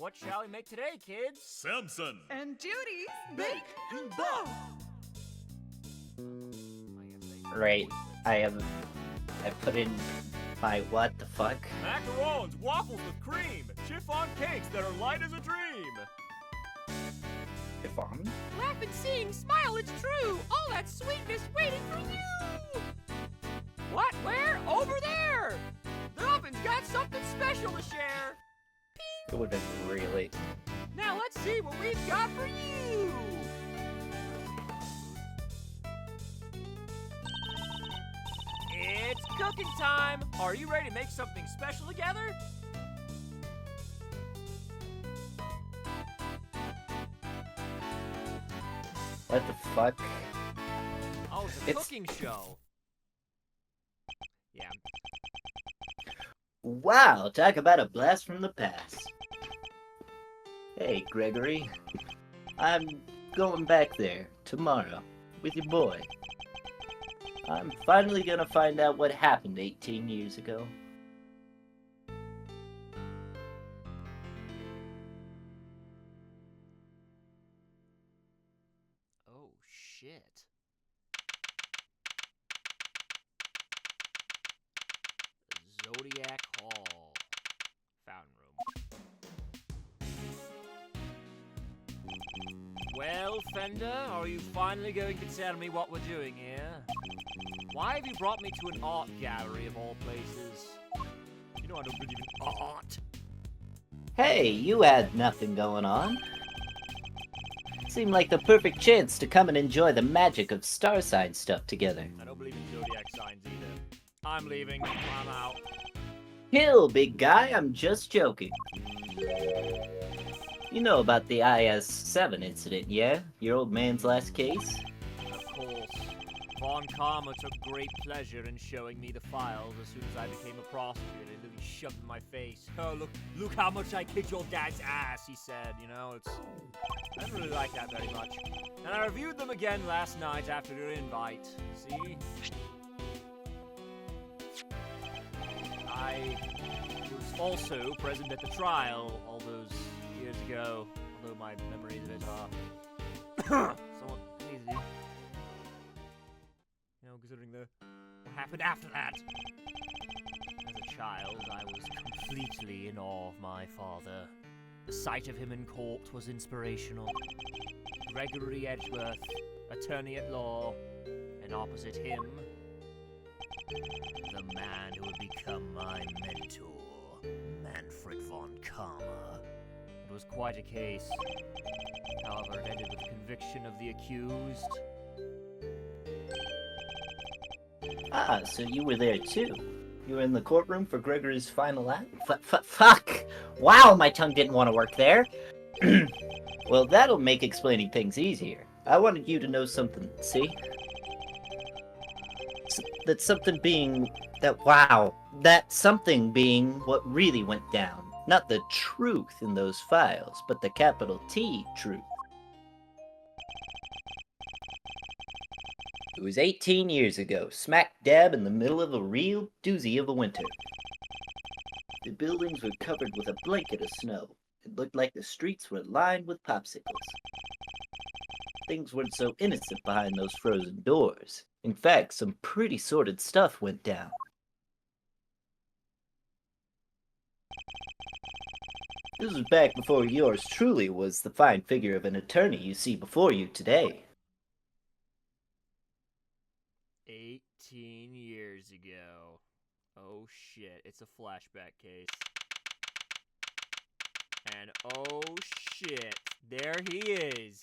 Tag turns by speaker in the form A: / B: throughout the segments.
A: What shall we make today, kids?
B: Samson.
C: And Judy's Bake and Bake.
D: Right. I put in my what the fuck?
A: Macarons, waffles with cream, chiffon cakes that are light as a dream.
D: Chiffon?
A: Laugh and sing, smile, it's true. All that sweetness waiting for you. What? Where? Over there. The oven's got something special to share.
D: It would have been really.
A: Now let's see what we've got for you. It's cooking time. Are you ready to make something special together?
D: What the fuck?
A: Oh, it's a cooking show. Yeah.
D: Wow, talk about a blast from the past. Hey, Gregory. I'm going back there tomorrow with your boy. I'm finally gonna find out what happened 18 years ago.
A: Oh, shit. Zodiac Hall. Fountain room. Well, Fender, are you finally going to tell me what we're doing here? Why have you brought me to an art gallery of all places? You know I don't believe in art.
D: Hey, you had nothing going on. Seemed like the perfect chance to come and enjoy the magic of star sign stuff together.
A: I don't believe in zodiac signs either. I'm leaving. I'm out.
D: Chill, big guy, I'm just joking. You know about the IS-7 incident, yeah? Your old man's last case?
A: Of course. Von Karma took great pleasure in showing me the files as soon as I became a prosecutor. He literally shoved in my face. Oh, look how much I kicked your dad's ass, he said. You know, I didn't really like that very much. And I reviewed them again last night after your invite. See? I was also present at the trial all those years ago, although my memories of it are somewhat hazy. You know, considering what happened after that. As a child, I was completely in awe of my father. The sight of him in court was inspirational. Gregory Edgeworth, attorney at law, and opposite him, the man who would become my mentor, Manfred von Karma. It was quite a case. However, it ended with the conviction of the accused.
D: Ah, so you were there too. You were in the courtroom for Gregory's final act? Fuck! Wow, my tongue didn't want to work there. Well, that'll make explaining things easier. I wanted you to know something, see? That something being what really went down. Not the truth in those files, but the capital T truth. It was 18 years ago, smack dab in the middle of a real doozy of a winter. The buildings were covered with a blanket of snow. It looked like the streets were lined with popsicles. Things weren't so innocent behind those frozen doors. In fact, some pretty sordid stuff went down. This was back before yours truly was the fine figure of an attorney you see before you today.
A: 18 years ago. Oh shit, it's a flashback case. And oh shit, there he is.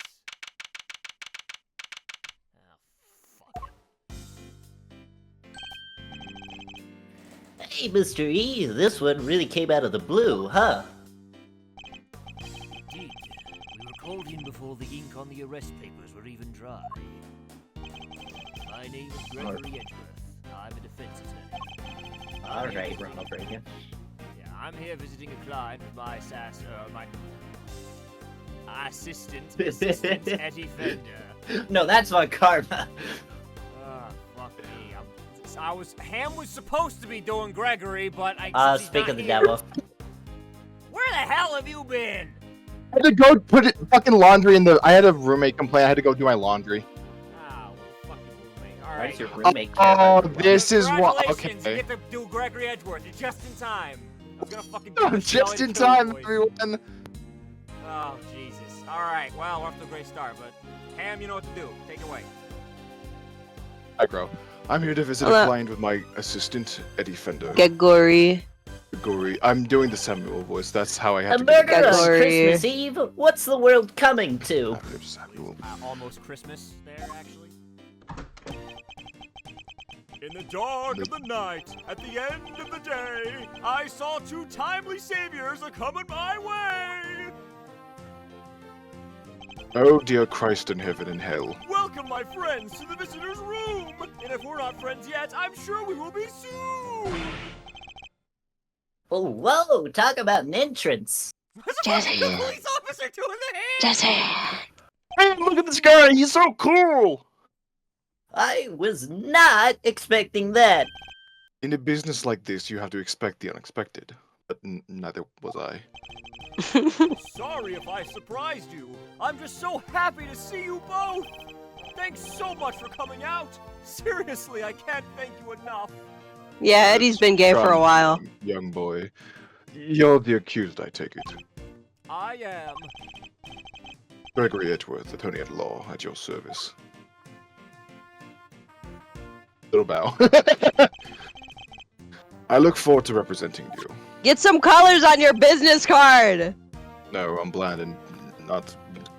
A: Oh, fuck.
D: Hey, Mr. E, this one really came out of the blue, huh?
A: Indeed. We were called in before the ink on the arrest papers were even dry. My name is Gregory Edgeworth. I'm a defense attorney.
D: Alright, Ronald Reagan.
A: Yeah, I'm here visiting a client with my assistant, Eddie Fender.
D: No, that's my karma.
A: Ah, fuck me. Ham was supposed to be doing Gregory, but I...
D: Speak of the devil.
A: Where the hell hell have you been?
B: I had to go put it fucking laundry in the. I had a roommate complain. I had to go do my laundry.
A: Oh, fucking roommate. All
D: Why
A: right.
D: does your roommate care
B: Oh,
D: about your
B: this is what.
A: Congratulations, you
B: Okay.
A: get to do Gregory Edgeworth. You're just in time. I was gonna fucking do this
B: Just
A: shit
B: in
A: till I
B: time,
A: killed you boys.
B: everyone.
A: Oh, Jesus. All right, well, we're off to a great start, but Ham, you know what to do. Take it away.
B: Hi, bro. I'm here to visit
E: Hello.
B: a client with my assistant, Eddie Fender.
E: Gregory.
B: Gregory. I'm doing the Samuel voice. That's how I
D: A
B: have to
D: murder
B: get
D: on
E: Gregory.
D: Christmas Eve? What's the world coming to?
B: Samuel.
A: Almost Christmas there, actually. In the dark of the night, at the end of the day, I saw two timely saviors a-coming my way.
B: Oh, dear Christ in heaven and hell.
A: Welcome, my friends, to the visitor's room. And if we're not friends yet, I'm sure we will be soon.
D: Oh, whoa, talk about an entrance.
E: Jesse.
A: The police officer doing the hand.
E: Jesse.
B: Hey, look at this guy! He's so cool!
D: I was not expecting that.
B: In a business like this, you have to expect the unexpected. But neither was I.
A: Sorry if I surprised you. I'm just so happy to see you both. Thanks so much for coming out. Seriously, I can't thank you enough.
E: Yeah, Eddie's been gay for a while.
B: Young boy. You're the accused, I take it.
A: I am.
B: Gregory Edgeworth, attorney at law, at your service. Little bow. I look forward to representing you.
E: Get some colors on your business card.
B: No, I'm bland and not.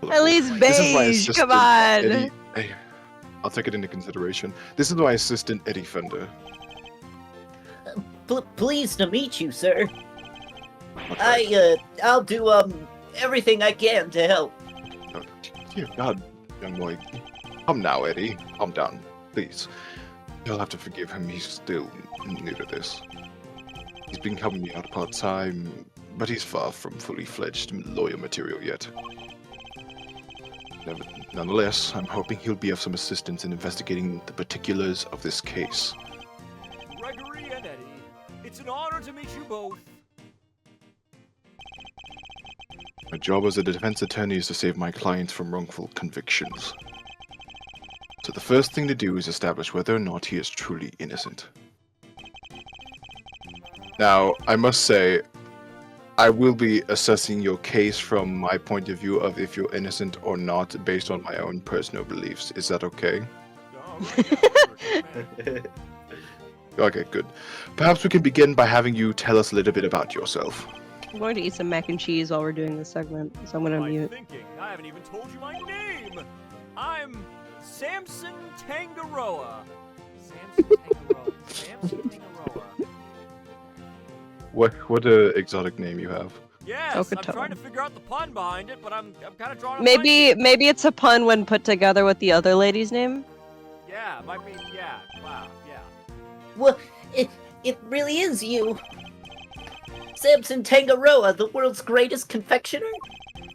E: At least
B: This is my
E: beige.
B: assistant,
E: Come on.
B: Eddie. Hey, I'll take it into consideration. This is my assistant, Eddie Fender.
D: Pleased to meet you, sir.
B: Okay.
D: I'll do, everything I can to help.
B: Oh, dear God, young boy. Calm now, Eddie. Calm down, please. You'll have to forgive him. He's still new to this. He's been helping me out part-time, but he's far from fully fledged lawyer material yet. Nonetheless, I'm hoping he'll be of some assistance in investigating the particulars of this case.
A: Gregory and Eddie, it's an honor to meet you both.
B: My job as a defense attorney is to save my clients from wrongful convictions. So the first thing to do is establish whether or not he is truly innocent. Now, I must say, I will be assessing your case from my point of view of if you're innocent or not based on my own personal beliefs. Is that okay? Okay, good. Perhaps we can begin by having you tell us a little bit about yourself.
E: I'm going to eat some mac and cheese while we're doing this segment, so I'm going to
A: My
E: mute.
A: thinking, I haven't even told you my name. I'm Samson Tangaroa. Samson Tangaroa. Samson Tangaroa.
B: What exotic name you have?
A: Yes, I'm
E: Sokoto.
A: trying to figure out the pun behind it, but I'm kind of drawing a
E: Maybe it's a pun when put together with the other lady's name.
A: Yeah, might be. Yeah. Wow. Yeah.
D: Well, it really is you. Samson Tangaroa, the world's greatest confectioner?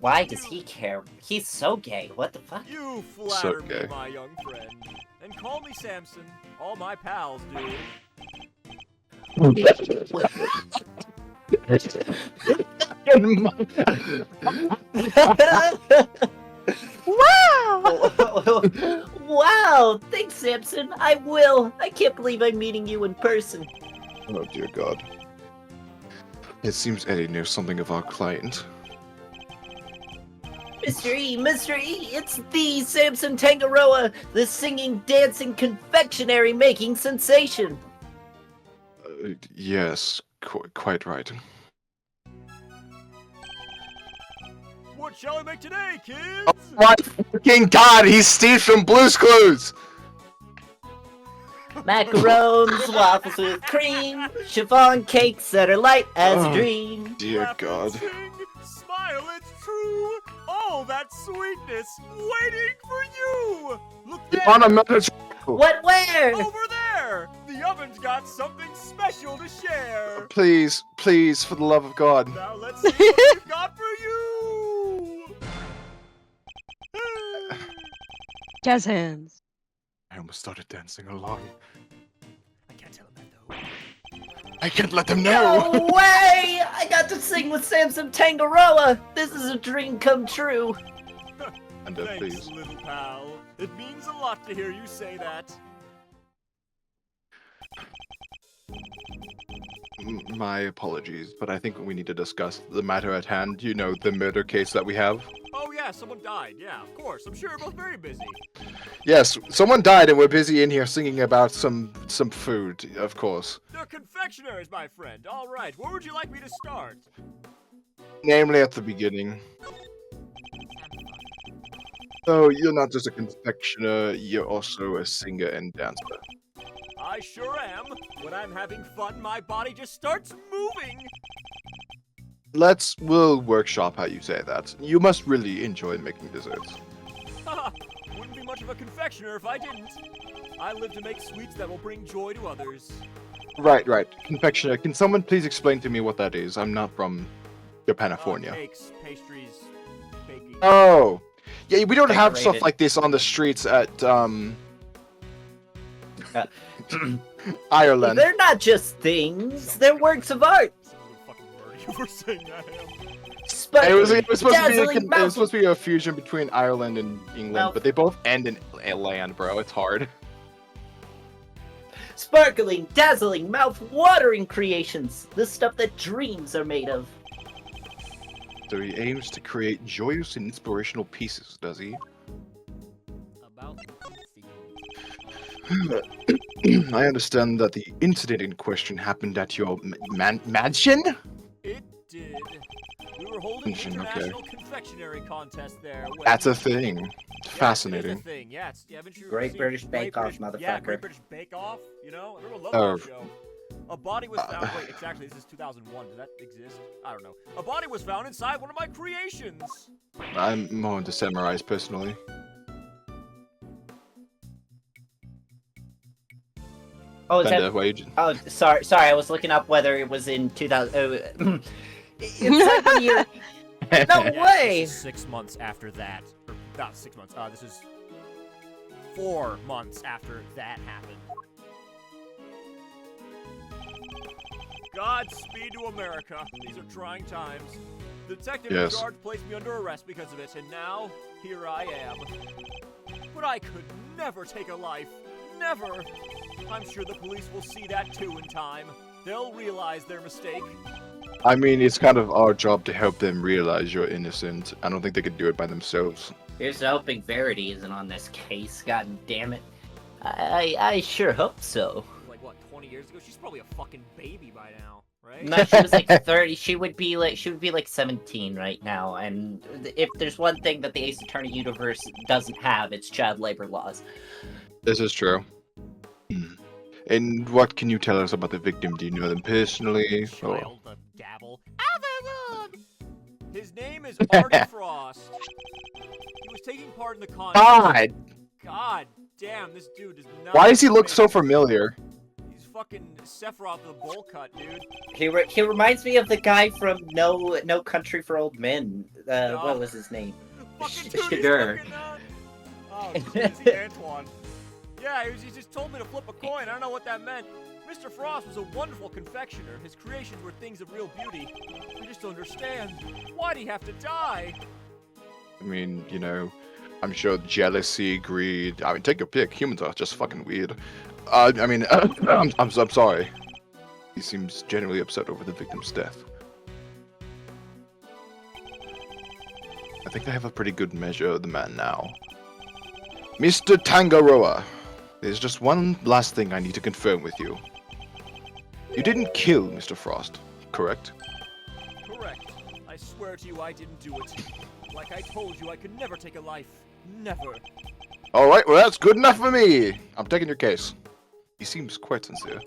D: Why does he care? He's so gay. What the fuck?
A: You flatter
B: gay.
A: me, my young friend. And call me Samson. All my pals do.
E: Wow!
D: Wow! Thanks, Samson. I will. I can't believe I'm meeting you in person.
B: Oh dear God. It seems Eddie knows something of our client.
D: Mr. E, it's the Samson Tangaroa, the singing, dancing, confectionery making sensation.
B: Yes, quite right.
A: What shall we make today, kids?
B: Oh my fucking God, he's Steve from Blue's Clues!
D: Macarons, waffles with cream, chiffon cakes that are light as a
B: Oh.
D: dream.
B: Dear
A: Laugh and
B: God.
A: sing, smile, it's true. All that sweetness waiting for you. Look there.
B: On a message.
D: What, where?
A: Over there. The oven's got something special to share.
B: Please, please, for the love of God.
A: Now let's see what we've got for you.
E: Jazz hands.
B: I almost started dancing along.
A: I can't tell him that though.
B: I can't let them know!
D: No way! I got to sing with Samson Tangaroa! This is a dream come true!
B: And
A: Thanks,
B: please.
A: little pal. It means a lot to hear you say that.
B: My apologies, but I think we need to discuss the matter at hand. You know, the murder case that we have.
A: Oh yeah, someone died. Yeah, of course. I'm sure you're both very busy.
B: Yes, someone died and we're busy in here singing about some food, of course.
A: They're confectionaries, my friend. All right, where would you like me to start?
B: Namely at the beginning. So, you're not just a confectioner, you're also a singer and dancer.
A: I sure am. When I'm having fun, my body just starts moving.
B: We'll workshop how you say that. You must really enjoy making desserts.
A: Haha, wouldn't be much of a confectioner if I didn't. I live to make sweets that will bring joy to others.
B: Right. Confectioner, can someone please explain to me what that is? I'm not from Japanifornia.
A: Cakes, pastries, baking.
B: Oh! Yeah, we don't have stuff
D: Decorated.
B: like this on the streets at, Ireland.
D: They're not just things, they're works of art!
A: Someone would fucking murder you for saying I am.
B: It was
D: Sparkling,
B: supposed to be
D: dazzling
B: it was
D: mouth-
B: supposed to be a fusion between Ireland and England,
D: Mouth-
B: but they both end in a land, bro. It's hard.
D: Sparkling, dazzling, mouth-watering creations! The stuff that dreams are made of.
B: So he aims to create joyous and inspirational pieces, does he?
A: About
B: I understand that the incident in question happened at your mansion?
A: It did. We were holding an
B: Okay.
A: international confectionery contest there. when-
B: That's a thing.
A: Yeah, it is
B: Fascinating.
A: a thing. Yeah, haven't you
D: Great
A: seen
D: British Bake Off,
A: Yeah,
D: motherfucker.
A: Great British Bake Off. You know, everyone loves
B: Oh.
A: that show. A body was found. Wait, exactly. This is 2001. Does that exist? I don't know. A body was found inside one of my creations.
B: I'm more into samurais personally.
D: Oh, is
B: Bender,
D: that...
B: Wage.
D: Oh, sorry, I was looking up whether it was in 2000... it's like when you're... No
A: Yes,
D: way!
A: This is 6 months after that. Or not 6 months. This is 4 months after that happened. Godspeed to America. These are trying times. The detective in
B: Yes.
A: charge placed me under arrest because of it, and now, here I am. But I could never take a life. Never! I'm sure the police will see that too in time. They'll realize their mistake.
B: I mean, it's kind of our job to help them realize you're innocent. I don't think they could do it by themselves.
D: Here's hoping Verity isn't on this case, god damn it. I sure hope so.
A: Like, what, 20 years ago? She's probably a fucking baby by now, right?
D: No, she was like 30. She would be like 17 right now. And if there's one thing that the Ace Attorney universe doesn't have, it's child labor laws.
B: This is true. And what can you tell us about the victim? Do you know them personally? Or...
A: Child, the gavel. His name is Artie Frost. He was taking part in the contest.
B: God!
A: God damn, this dude does not.
B: Why does he look
A: fit.
B: so familiar?
A: He's fucking Sephiroth the bowl cut, dude.
D: He reminds me of the guy from No Country for Old Men.
A: No.
D: What was his name?
A: Fucking dude, he's
D: Sugar.
A: fucking, oh, Quincy Antoine. Yeah, he just told me to flip a coin. I don't know what that meant. Mr. Frost was a wonderful confectioner. His creations were things of real beauty. I just don't understand. Why'd he have to die?
B: I mean, you know, I'm sure jealousy, greed. I mean, take your pick. Humans are just fucking weird. I mean, I'm sorry. He seems genuinely upset over the victim's death. I think I have a pretty good measure of the man now. Mr. Tangaroa, there's just one last thing I need to confirm with you. You didn't kill Mr. Frost, correct?
A: Correct. I swear to you I didn't do it. Like I told you, I could never take a life. Never.
B: Alright, well that's good enough for me. I'm taking your case. He seems quite sincere.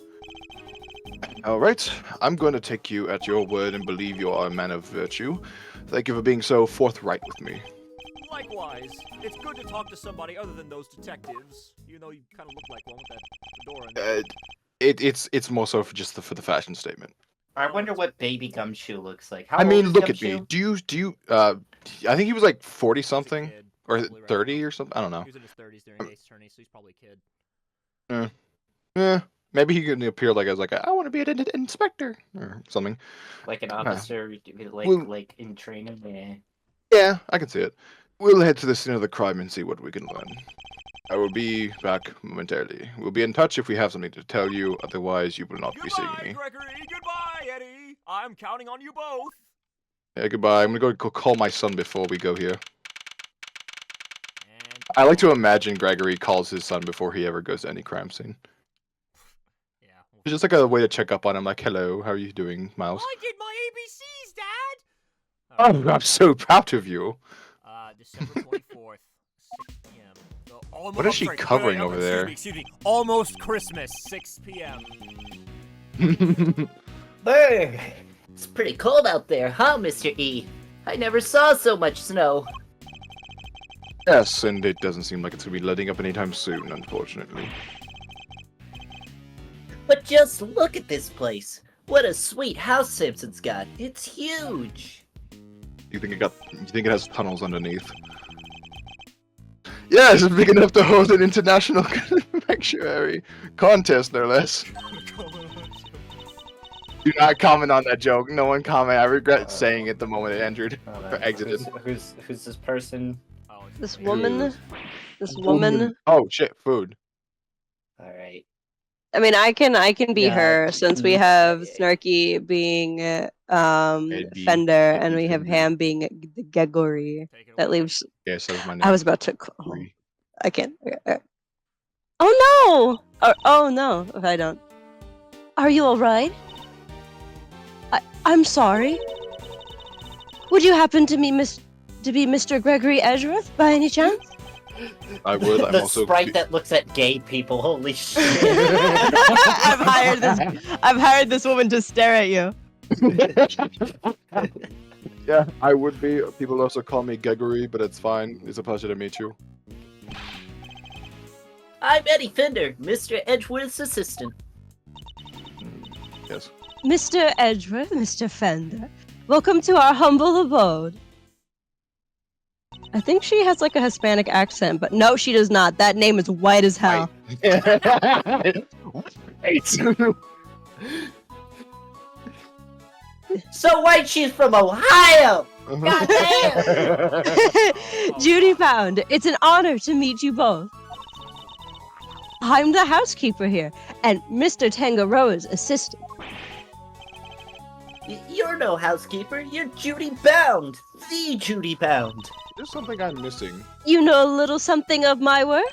B: Alright, I'm going to take you at your word and believe you are a man of virtue. Thank you for being so forthright with me.
A: Likewise, it's good to talk to somebody other than those detectives. Even though you kind of look like one with that fedora.
B: It's more so for just for the fashion statement.
D: I wonder what Baby Gumshoe looks like. How
B: I mean,
D: old is
B: look at me.
D: Gumshoe?
B: Do you I think he was like 40
A: He's a
B: something
A: kid,
B: or
A: probably right
B: 30
A: now.
B: or something. I don't know.
A: He was in his 30s during the Ace Attorney, so he's probably a kid.
B: Yeah, Maybe he can appear like as like I want to be an inspector or something.
D: Like an officer,
B: Well-
D: like in training. Yeah.
B: Yeah, I can see it. We'll head to the scene of the crime and see what we can learn. I will be back momentarily. We'll be in touch if we have something to tell you. Otherwise, you will not be seeing
A: Goodbye,
B: me.
A: Gregory. Goodbye, Eddie. I'm counting on you both.
B: Yeah, goodbye. I'm gonna go call my son before we go here.
A: And
B: I like to imagine Gregory calls his son before he ever goes to any crime scene.
A: yeah.
B: It's just like a way to check up on him, like, hello, how are you doing, Miles?
A: I did my ABCs, Dad.
B: Oh, I'm so proud of you.
A: December 24th, 6 p.m. So almost,
B: What is she covering over there?
A: Excuse me. Almost Christmas, 6 p.m.
D: Brr! It's pretty cold out there, huh, Mr. E? I never saw so much snow.
B: Yes, and it doesn't seem like it's gonna be letting up anytime soon, unfortunately.
D: But just look at this place. What a sweet house Simpson's got. It's huge.
B: You think it has tunnels underneath? Yes, it's big enough to hold an international confectionery contest, no less. Do not comment on that joke. No one comment. I regret saying it the moment it entered or exited.
D: Who's this person?
A: Oh, it's
E: This
A: great.
E: woman. This woman.
B: Oh shit, food.
D: All right.
E: I mean, I can be
D: Yeah,
E: her since we have Snarky being
B: Eddie.
E: Fender and we have
B: Fender.
E: Ham being the Gregory.
A: Take it
E: That
A: away.
E: leaves.
B: Yes, that was my name.
E: I was about to. Oh,
B: Gregory.
E: I can't. Oh no! Oh no! If I don't. Are you all right? I'm sorry. Would you happen to be Mr. Gregory Edgeworth by any chance?
B: I would. I'm
D: The
B: also.
D: sprite that looks at gay people. Holy shit!
E: I've hired this woman to stare at you.
B: Yeah, I would be. People also call me Gregory, but it's fine. It's a pleasure to meet you.
D: I'm Eddie Fender, Mr. Edgeworth's assistant.
B: Yes.
E: Mr. Edgeworth, Mr. Fender, welcome to our humble abode. I think she has like a Hispanic accent, but no, she does not. That name is white as hell.
B: Wait.
D: So white, she's from Ohio. Goddamn!
E: Judy Pound, it's an honor to meet you both. I'm the housekeeper here, and Mr. Tangaroa's assistant.
D: You're no housekeeper. You're Judy Bound, the Judy Bound.
B: There's something I'm missing.
E: You know a little something of my work?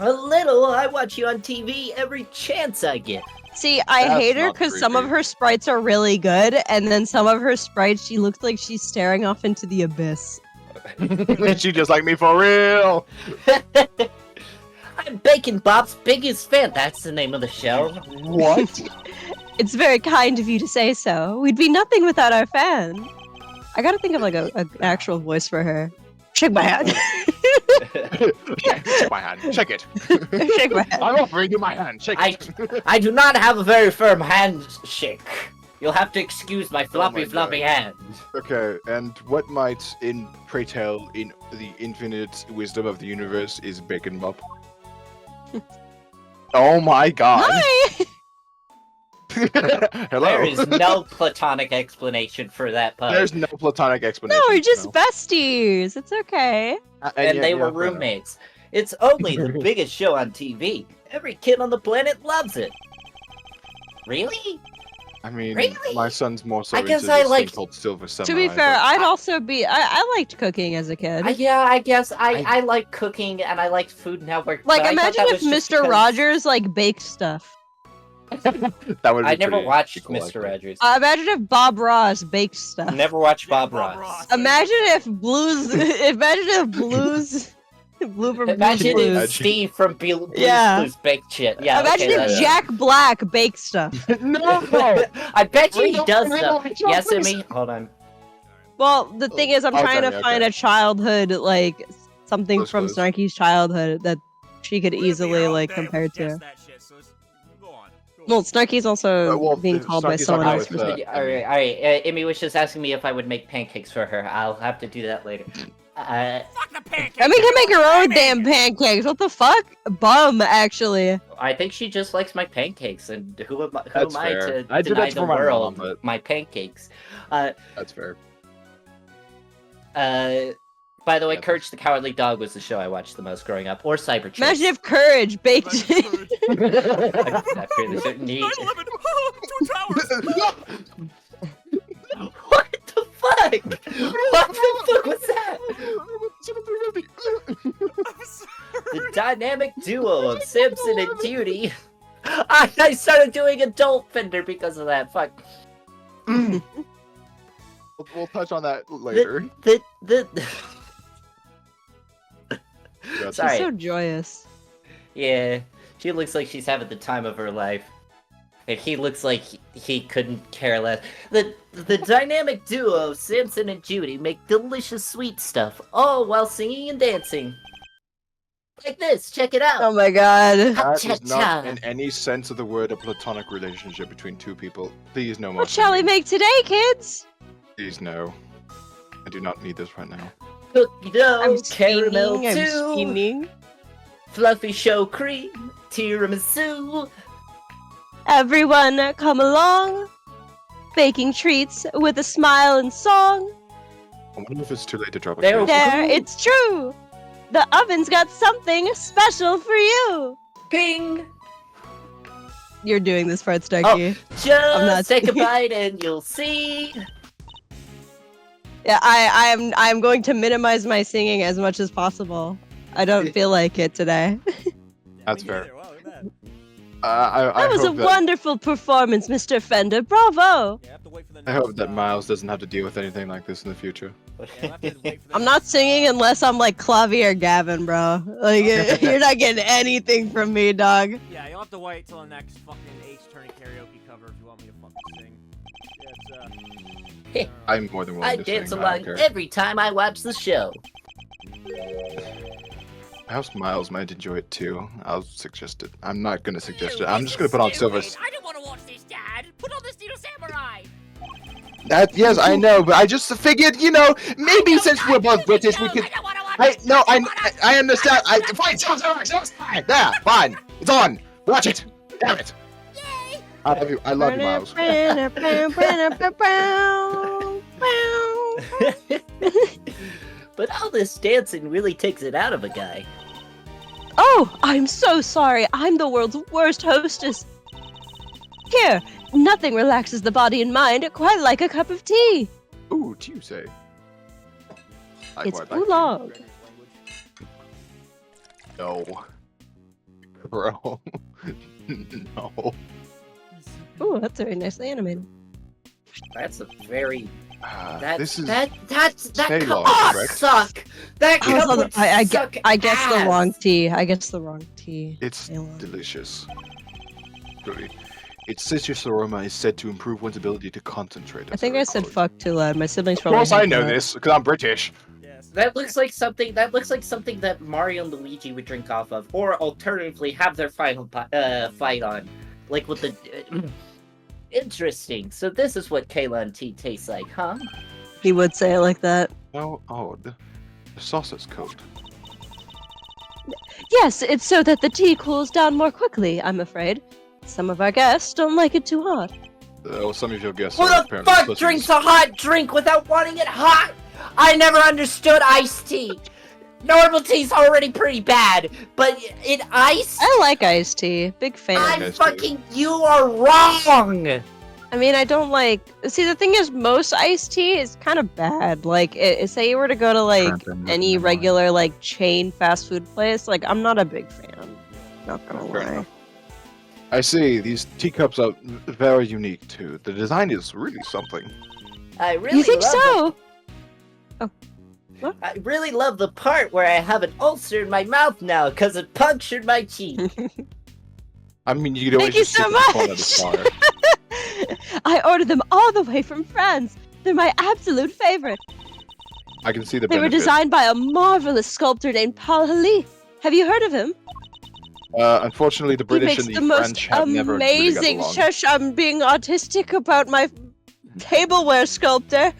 D: A little. I watch you on TV every chance I get.
E: See, I
B: That's
E: hate her
B: not
E: because some of
B: creepy.
E: her sprites are really good, and then some of her sprites, she looks like she's staring off into the abyss.
B: She just like me for real.
D: I'm Bacon Bob's biggest fan. That's the name of the show.
B: What?
E: It's very kind of you to say so. We'd be nothing without our fan. I gotta think of like an actual voice for her. Shake my hand.
B: Shake my hand. Shake it.
E: Shake my hand.
B: I'm offering you my hand. Shake it.
D: I do not have a very firm handshake. You'll have to excuse my floppy,
B: my
D: floppy
B: God.
D: hand.
B: Okay, and what might, in pray tell, in the infinite wisdom of the universe, is Bacon Bob? Oh my god!
E: Hi!
B: Hello.
D: There is no platonic explanation for that pun.
B: There's no platonic explanation.
E: No, we're just
B: no.
E: besties. It's okay.
D: And
B: yeah,
D: they
B: yeah,
D: were
B: fair enough.
D: roommates. It's only the biggest show on TV. Every kid on the planet loves it. Really?
B: I mean,
D: Really?
B: my son's more so
D: I guess
B: into
D: I
B: this
D: liked-
B: thing called Silver Samurai.
E: To be fair,
B: but-
E: I'd also be. I liked cooking as a kid.
D: Yeah, I guess I like cooking and I like Food Network.
E: Like,
D: but I thought
E: imagine
D: that
E: if
D: was just
E: Mr.
D: because-
E: Rogers like baked stuff.
B: that would be
D: I never
B: pretty
D: watched
B: cool,
D: Mr.
B: actually.
D: Rogers.
E: Imagine if Bob Ross baked stuff.
D: Never watched Bob
A: Bob
D: Ross.
A: Ross.
E: Imagine if Blues. Imagine if Blues. Blue from
D: Imagine
E: Blues
D: if
E: Clues.
D: Steve from Blues
E: Yeah.
D: Clues baked shit. Yeah.
E: Imagine
D: okay,
E: if
D: that's-
E: Jack Black baked stuff.
B: No!
D: I bet you he
B: No,
D: does
B: no,
D: stuff.
B: no,
D: Yes,
B: please.
D: Emmy. Hold on.
E: Well, the thing is, I'm
B: Oh,
E: trying to
B: sorry,
E: find
B: okay.
E: a childhood, like, something
B: Blue's
E: from
B: Clues.
E: Snarky's childhood that she could
A: We're gonna be
E: easily,
A: out
E: like,
A: there
E: compare
A: if we guess
E: to.
A: that shit, so go on. Go
E: Well,
A: on.
E: Snarky's also
B: well,
E: being called by
B: Snarky's
E: someone
B: talking
E: else.
B: with,
D: All right. Emmy was just asking me if I would make pancakes for her. I'll have to do that later.
A: Fuck the pancakes!
E: I mean, you can make your own
A: Damn
E: damn pancakes. What the fuck? Bum, actually.
D: I think she just likes my pancakes, and who am
B: That's
D: I
B: fair.
D: to
B: I did
D: deny
B: that
D: the
B: for my mom,
D: world
B: but-
D: my pancakes?
B: That's fair.
D: By the way,
B: Yeah,
D: Courage the Cowardly Dog was the show I watched the most growing up, or Cyber Chase.
E: Imagine if Courage baked.
D: I really don't need.
A: 9/11! Two towers!
D: What the fuck? What the fuck was that?
A: I'm sorry.
D: The dynamic duo of Simpson and Judy. I started doing adult Fender because of that. Fuck.
B: We'll touch on that later.
D: The
B: Yes.
D: Sorry.
E: She's so joyous.
D: Yeah, she looks like she's having the time of her life. And he looks like he couldn't care less. The dynamic duo of Simpson and Judy make delicious sweet stuff, all while singing and dancing. Like this, check it out.
E: Oh my god.
B: That is not,
D: Cha-cha.
B: in any sense of the word, a platonic relationship between two people. Please, no more.
E: What shall we
B: singing.
E: make today, kids?
B: Please, no. I do not need this right now.
D: Cookie dough,
E: I'm
D: caramel
E: scheming. I'm
D: too,
E: scheming.
D: fluffy show cream, tiramisu.
E: Everyone, come along. Baking treats with a smile and song.
B: I wonder if it's too late to drop a
D: There
B: cake.
E: There, it's true. The oven's got something special for you.
D: Ping!
E: You're doing this part, Starkey.
D: Just
E: not
D: take a
E: singing.
D: bite and you'll see.
E: Yeah, I'm going to minimize my singing as much as possible. I don't feel like it today.
B: That's
A: Me
B: fair.
A: neither. Wow, look at that.
E: That was a
B: hope that,
E: wonderful performance, Mr. Fender. Bravo!
A: Yeah, I have to wait for the
B: I
A: next,
B: hope that Miles doesn't have to deal with anything like this in the future.
A: Yeah, I'll have to wait for the
E: I'm
A: next-
E: not singing unless I'm like Clavi or Gavin, bro. Like, you're not getting anything from me, dog.
A: Yeah, you'll have to wait till the next fucking Ace Attorney karaoke cover if you want me to fucking sing. Yeah, it's,
B: I'm more than willing
D: I
B: to
D: dance
B: sing. I
D: along
B: don't care.
D: every time I watch the show.
B: Perhaps Miles might enjoy it too. I'll suggest it. I'm not gonna suggest it. I'm just gonna put on Silver's.
A: I don't want to watch this, Dad. Put on the Steel Samurai.
B: That yes, I know, but I just figured, maybe since we're both British, we could. I understand. Fine, fine. There, fine. It's on. Watch it. Damn it. I love you. I love you, Miles.
D: But all this dancing really takes it out of a guy.
E: Oh, I'm so sorry. I'm the world's worst hostess. Here, nothing relaxes the body and mind quite like a cup of tea.
B: Ooh, do you say? I
E: It's
B: quite like
E: oolong.
B: No. Bro. No.
E: Ooh, that's very nicely animated.
D: That's a very
B: This is
D: that
B: Taylor,
D: cup
B: correct?
D: suck. That
E: I
D: cup would suck
E: I guess the
D: ass.
E: wrong tea. I guess the wrong tea.
B: It's
E: Taylor.
B: delicious. Really. Its citrus aroma is said to improve one's ability to concentrate.
E: I
B: as
E: think I said
B: recall.
E: fuck too loud. My siblings
B: Of
E: probably.
B: course I
E: hate
B: know
E: that.
B: this, because I'm British.
A: Yes.
D: That looks like something that Mario and Luigi would drink off of, or alternatively have their final fight on, like with the. Interesting. So this is what Kayla tea tastes like, huh?
E: He would say it like that.
B: No, the sauce is cooked.
E: Yes, it's so that the tea cools down more quickly, I'm afraid. Some of our guests don't like it too hot.
B: Some of your guests
D: Who
B: are
D: the
B: apparently
D: fuck
B: pussies.
D: drinks a hot drink without wanting it hot? I never understood iced tea. Normal tea's already pretty bad, but in ice,
E: I like iced tea. Big fan.
D: you are wrong.
E: I mean, I don't like. See, the thing is, most iced tea is kind of bad. Like, say you were to go to like any regular like chain fast food place, like I'm not a big fan. Not gonna
B: Fair
E: lie.
B: enough. I see. These teacups are very unique too. The design is really something.
D: I really
E: You think so?
D: I really love the part where I have an ulcer in my mouth now because it punctured my cheek.
B: I mean, you could always
E: Thank you
B: just
E: so
B: sit at the corner of the
E: much.
B: bar.
E: I ordered them all the way from France. They're my absolute favorite.
B: I can see the
E: They were
B: benefit.
E: designed by a marvelous sculptor named Paul Halli. Have you heard of him?
B: Unfortunately, the
E: He
B: British
E: makes
B: and
E: the
B: the
E: most
B: French have never really got
E: amazing.
B: along.
E: Shush! I'm being autistic about my tableware sculptor.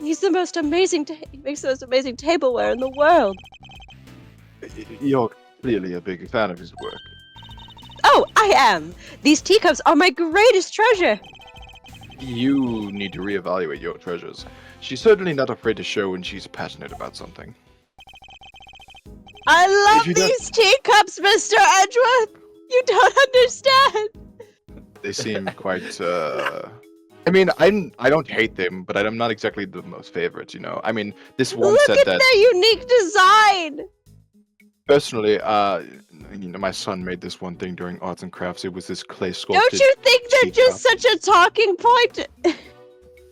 E: He's the most amazing. He makes the most amazing tableware in the world.
B: You're clearly a big fan of his work.
E: Oh, I am. These teacups are my greatest treasure.
B: You need to reevaluate your treasures. She's certainly not afraid to show when she's passionate about something.
E: I love
B: you don't-
E: these teacups, Mr. Edgeworth. You don't understand.
B: They seem quite. I mean, I don't hate them, but I'm not exactly the most favorite. You know, I mean, this one
E: Look
B: said
E: at
B: that
E: their unique design.
B: personally, you know, my son made this one thing during arts and crafts. It was this clay sculpted.
E: Don't you think they're just such a talking point?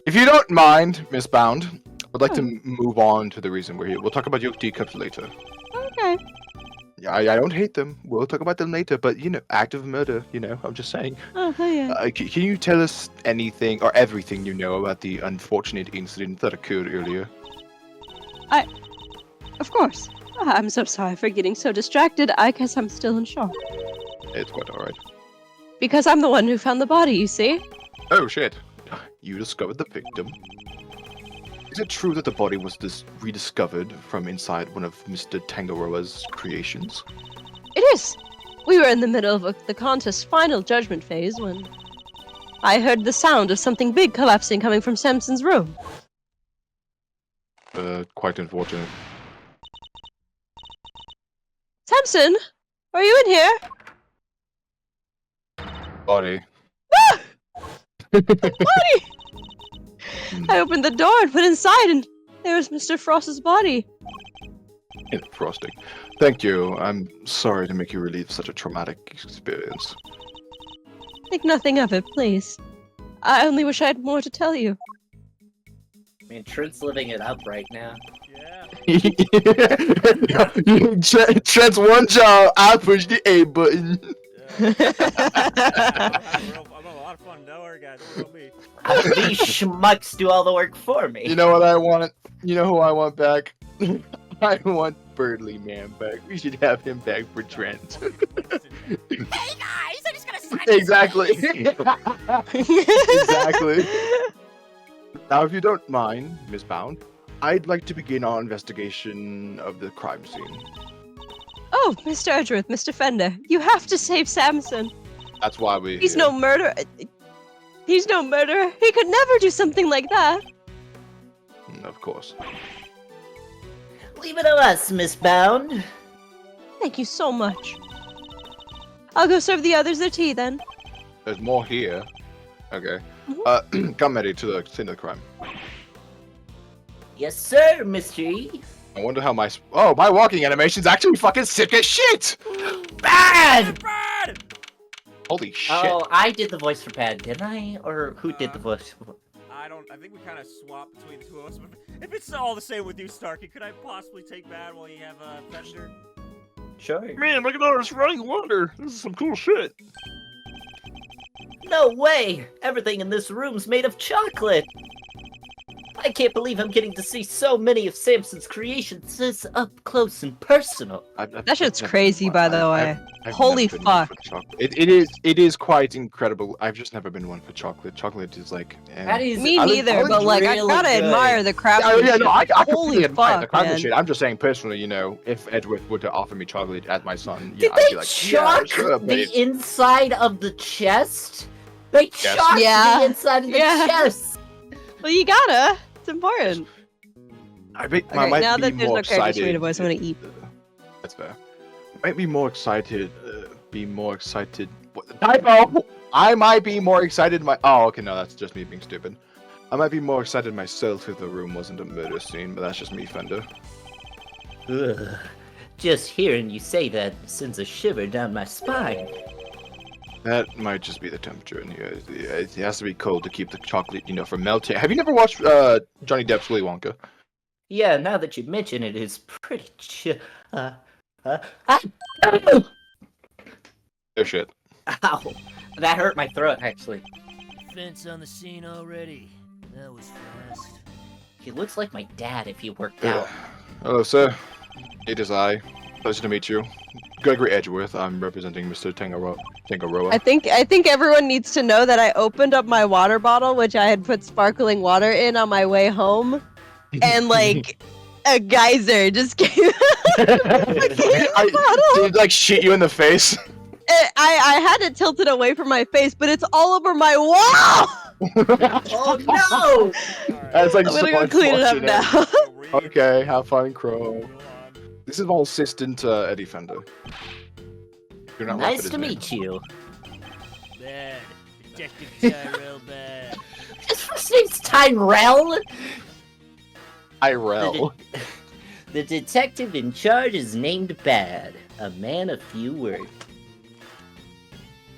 B: If you don't mind, Miss Bound, I'd like to move on to the reason we're here. We'll talk about your teacups later.
E: Okay.
B: Yeah, I don't hate them. We'll talk about them later. But you know, act of murder. You know, I'm just saying.
E: Oh, yeah.
B: Can you tell us anything or everything you know about the unfortunate incident that occurred earlier?
E: Of course. I'm so sorry for getting so distracted. I guess I'm still in shock.
B: It's quite alright.
E: Because I'm the one who found the body, you see?
B: Oh shit! You discovered the victim. Is it true that the body was rediscovered from inside one of Mr. Tangaroa's creations?
E: It is. We were in the middle of the contest's final judgment phase when I heard the sound of something big collapsing coming from Samson's room.
B: Quite unfortunate.
E: Samson, are you in here?
B: Body.
E: Body! I opened the door and went inside, and there was Mr. Frost's body.
B: Frosting. Thank you. I'm sorry to make you relive such a traumatic experience.
E: Think nothing of it, please. I only wish I had more to tell you.
D: Man, Trent's living it up right now.
A: Yeah.
B: Trent's one job, I push the A button.
A: I'm a lot of fun. Don't worry, guys. Don't me.
D: These schmucks do all the work for me.
B: You know what I want? You know who I want back? I want Birdly Man back. We should have him back for Trent.
C: Hey guys, I just gotta sign
B: Exactly. Exactly. Now, if you don't mind, Miss Bound, I'd like to begin our investigation of the crime scene.
E: Oh, Mr. Edgeworth, Mr. Fender, you have to save Samson.
B: That's why we.
E: He's no murderer. He's no murderer. He could never do something like that.
B: Of course.
D: Leave it to us, Miss Bound.
E: Thank you so much. I'll go serve the others their tea then.
B: There's more here. Okay. Come ready to the scene of the crime.
D: Yes, sir, Mystery.
B: I wonder how my my walking animation's actually fucking sick as shit.
D: Bad!
A: Brad!
B: Holy shit.
D: Oh, I did the voice for Bad, didn't I? Or who did the voice?
A: I think we kind of swapped between the two of us. But if it's all the same with you, Starkey, could I possibly take Bad while you have Fender?
D: Sure.
B: Man, look at all this running water. This is some cool shit.
D: No way! Everything in this room's made of chocolate! I can't believe I'm getting to see so many of Samson's creations this up close and personal.
E: That shit's crazy, by the way. Holy
B: never been one
E: fuck.
B: for chocolate. It is quite incredible. I've just never been one for chocolate. Chocolate is like.
D: That is
E: Me neither, but like, I gotta admire the craftsmanship.
B: I
E: Holy
B: completely admire the
E: fuck,
B: craftsmanship.
E: man.
B: I'm just saying personally, you know, if Edgeworth were to offer me chocolate as my son,
D: Did
B: I'd
D: they
B: be like,
D: chalk
B: sure, but
D: the inside of the chest? They chalked
E: Yeah.
D: the inside of the
E: Yeah.
D: chest!
E: Well, you gotta. It's important.
B: I might
E: Okay, now
B: be
E: that there's
B: more
E: no character for me to
B: excited.
E: voice, I'm gonna eat.
B: That's fair. I might be more excited. What, typo! I might be more excited. Oh, okay, no, that's just me being stupid. I might be more excited myself if the room wasn't a murder scene, but that's just me, Fender.
D: Ugh. Just hearing you say that sends a shiver down my spine.
B: That might just be the temperature in here. It has to be cold to keep the chocolate, you know, from melting. Have you never watched Johnny Depp's Willy Wonka?
D: Yeah, now that you mention it, it's pretty
B: Oh shit.
D: Ow! That hurt my throat, actually.
A: Fence on the scene already. That was fast.
D: He looks like my dad if he worked out.
B: Hello, sir. It is I. Pleasure to meet you. Gregory Edgeworth. I'm representing Mr. Tangaroa.
E: I think everyone needs to know that I opened up my water bottle, which I had put sparkling water in on my way home, and like a geyser just came.
B: Did it like shit you in the face?
E: I had it tilted away from my face, but it's all over my wall.
D: Oh no!
B: That's like
E: I'm
B: so
E: gonna go clean it up
B: unfortunate.
E: now.
B: Okay, have fun, Crow. This is my assistant, Eddie Fender. You're not
D: Nice to meet you.
A: Bad. Detective Tyrell Bad.
D: His first name's Tyrell.
B: Irel.
D: The detective in charge is named Bad, a man of few words.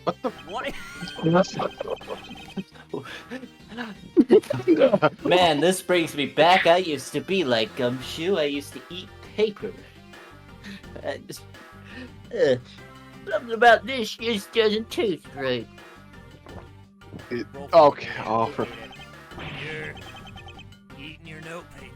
B: What the?
A: What?
D: Man, this brings me back. I used to be like Gumshoe. I used to eat paper. Something about this just doesn't taste right.
B: Okay, oh, for...
A: You're eating your notepaper.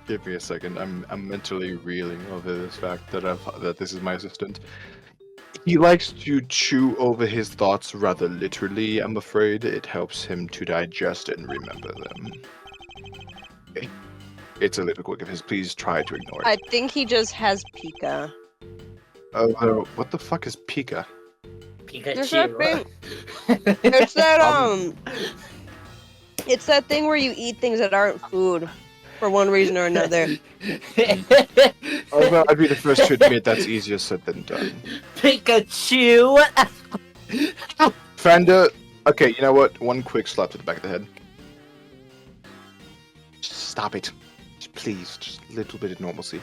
B: Give me a second. I'm mentally reeling over this fact that this is my assistant. He likes to chew over his thoughts rather literally. I'm afraid it helps him to digest and remember them. Okay. It's a little quick of his. Please try to ignore it.
E: I think he just has Pika.
B: Oh, what the fuck is Pika?
E: There's that
D: Pikachu.
E: thing. It's that It's that thing where you eat things that aren't food, for one reason or another.
B: Although I'd be the first to admit that's easier said than done.
D: Pikachu.
B: Fender, okay, you know what? One quick slap to the back of the head. Just stop it. Just please, just a little bit of normalcy.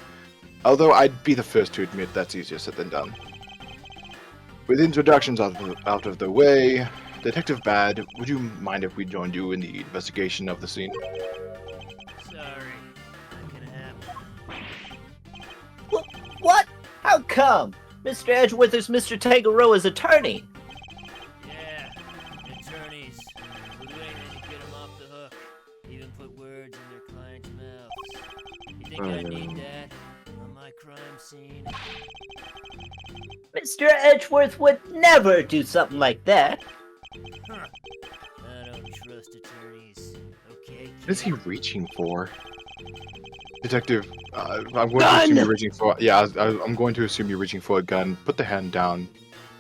B: Although I'd be the first to admit that's easier said than done. With introductions out of the way, Detective Bad, would you mind if we joined you in the investigation of the scene?
A: Sorry. Not gonna happen.
D: What? How come? Mr. Edgeworth is Mr. Tangaroa's attorney.
A: Yeah. Attorneys. We'll do anything to get them off the hook. Even put words in their clients' mouths. You think I need that on my crime scene?
D: Mr. Edgeworth would never do something like that.
A: Huh. I don't trust attorneys. Okay.
B: What is he reaching for? Detective, I'm going to
E: Gun!
B: assume you're reaching for... Yeah, I'm going to assume you're reaching for a gun. Put the hand down.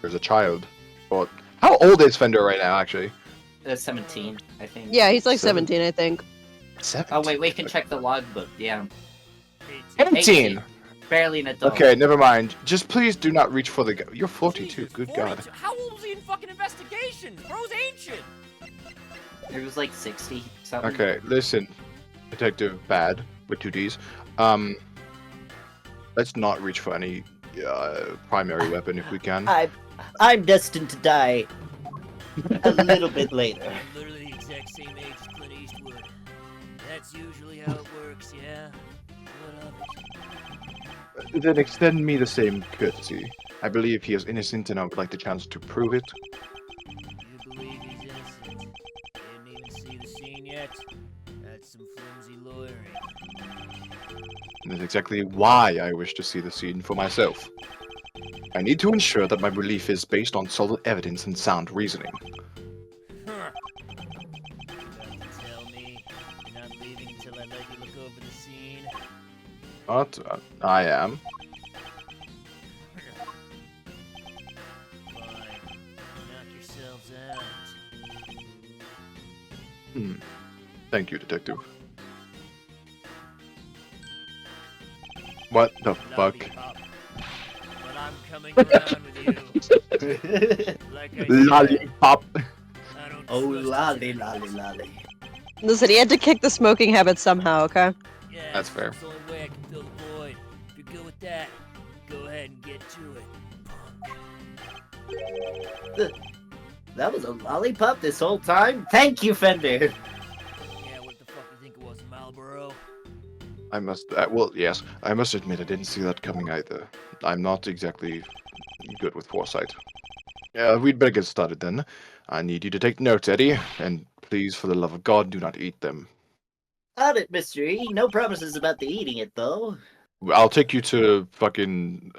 B: There's a child. Well, how old is Fender right now, actually?
D: 17, I think.
E: Yeah, he's like
B: Seven.
E: 17, I think.
B: 17.
D: Oh wait, we can check the logbook. Yeah.
B: 17!
D: Barely an adult.
B: Okay, never mind. Just please do not reach for the gun. You're 42,
A: Jesus,
B: good
A: 42.
B: god.
A: How old was he in fucking investigations? Bro's ancient.
D: It was like 60 something.
B: Okay, listen, Detective Bad, with 2 Ds. Let's not reach for any primary weapon if we can.
D: I'm destined to die a little bit later.
A: I'm literally the exact same age as Clint Eastwood. That's usually how it works, yeah? What of it?
B: Then extend me the same courtesy. I believe he is innocent and I would like the chance to prove it.
A: You believe he's innocent? Didn't even see the scene yet? That's some flimsy lawyering.
B: And that's exactly why I wish to see the scene for myself. I need to ensure that my belief is based on solid evidence and sound reasoning.
A: Huh. You about to tell me you're not leaving until I let you look over the scene?
B: But I am.
A: Fine. Knock yourselves out.
B: Thank you, Detective. What the fuck?
A: Lollipop. But I'm coming around with you. Like I said,
B: Lollipop.
A: I don't
D: Oh,
A: trust
D: lolly,
A: attorneys.
D: lolly, lolly.
E: Listen, he had to kick the smoking habit somehow, okay?
A: Yeah,
B: That's fair.
A: That's the only way I can fill the void. If you're good with that, go ahead and get to it, punk.
D: That was a lollipop this whole time? Thank you, Fender.
A: Yeah, what the fuck do you think it was, Marlboro?
B: I must, well, yes, I must admit I didn't see that coming either. I'm not exactly good with foresight. We'd better get started then. I need you to take notes, Eddie, and please, for the love of God, do not eat them.
D: On it, Mr. E. No promises about the eating it, though.
B: I'll take you to fucking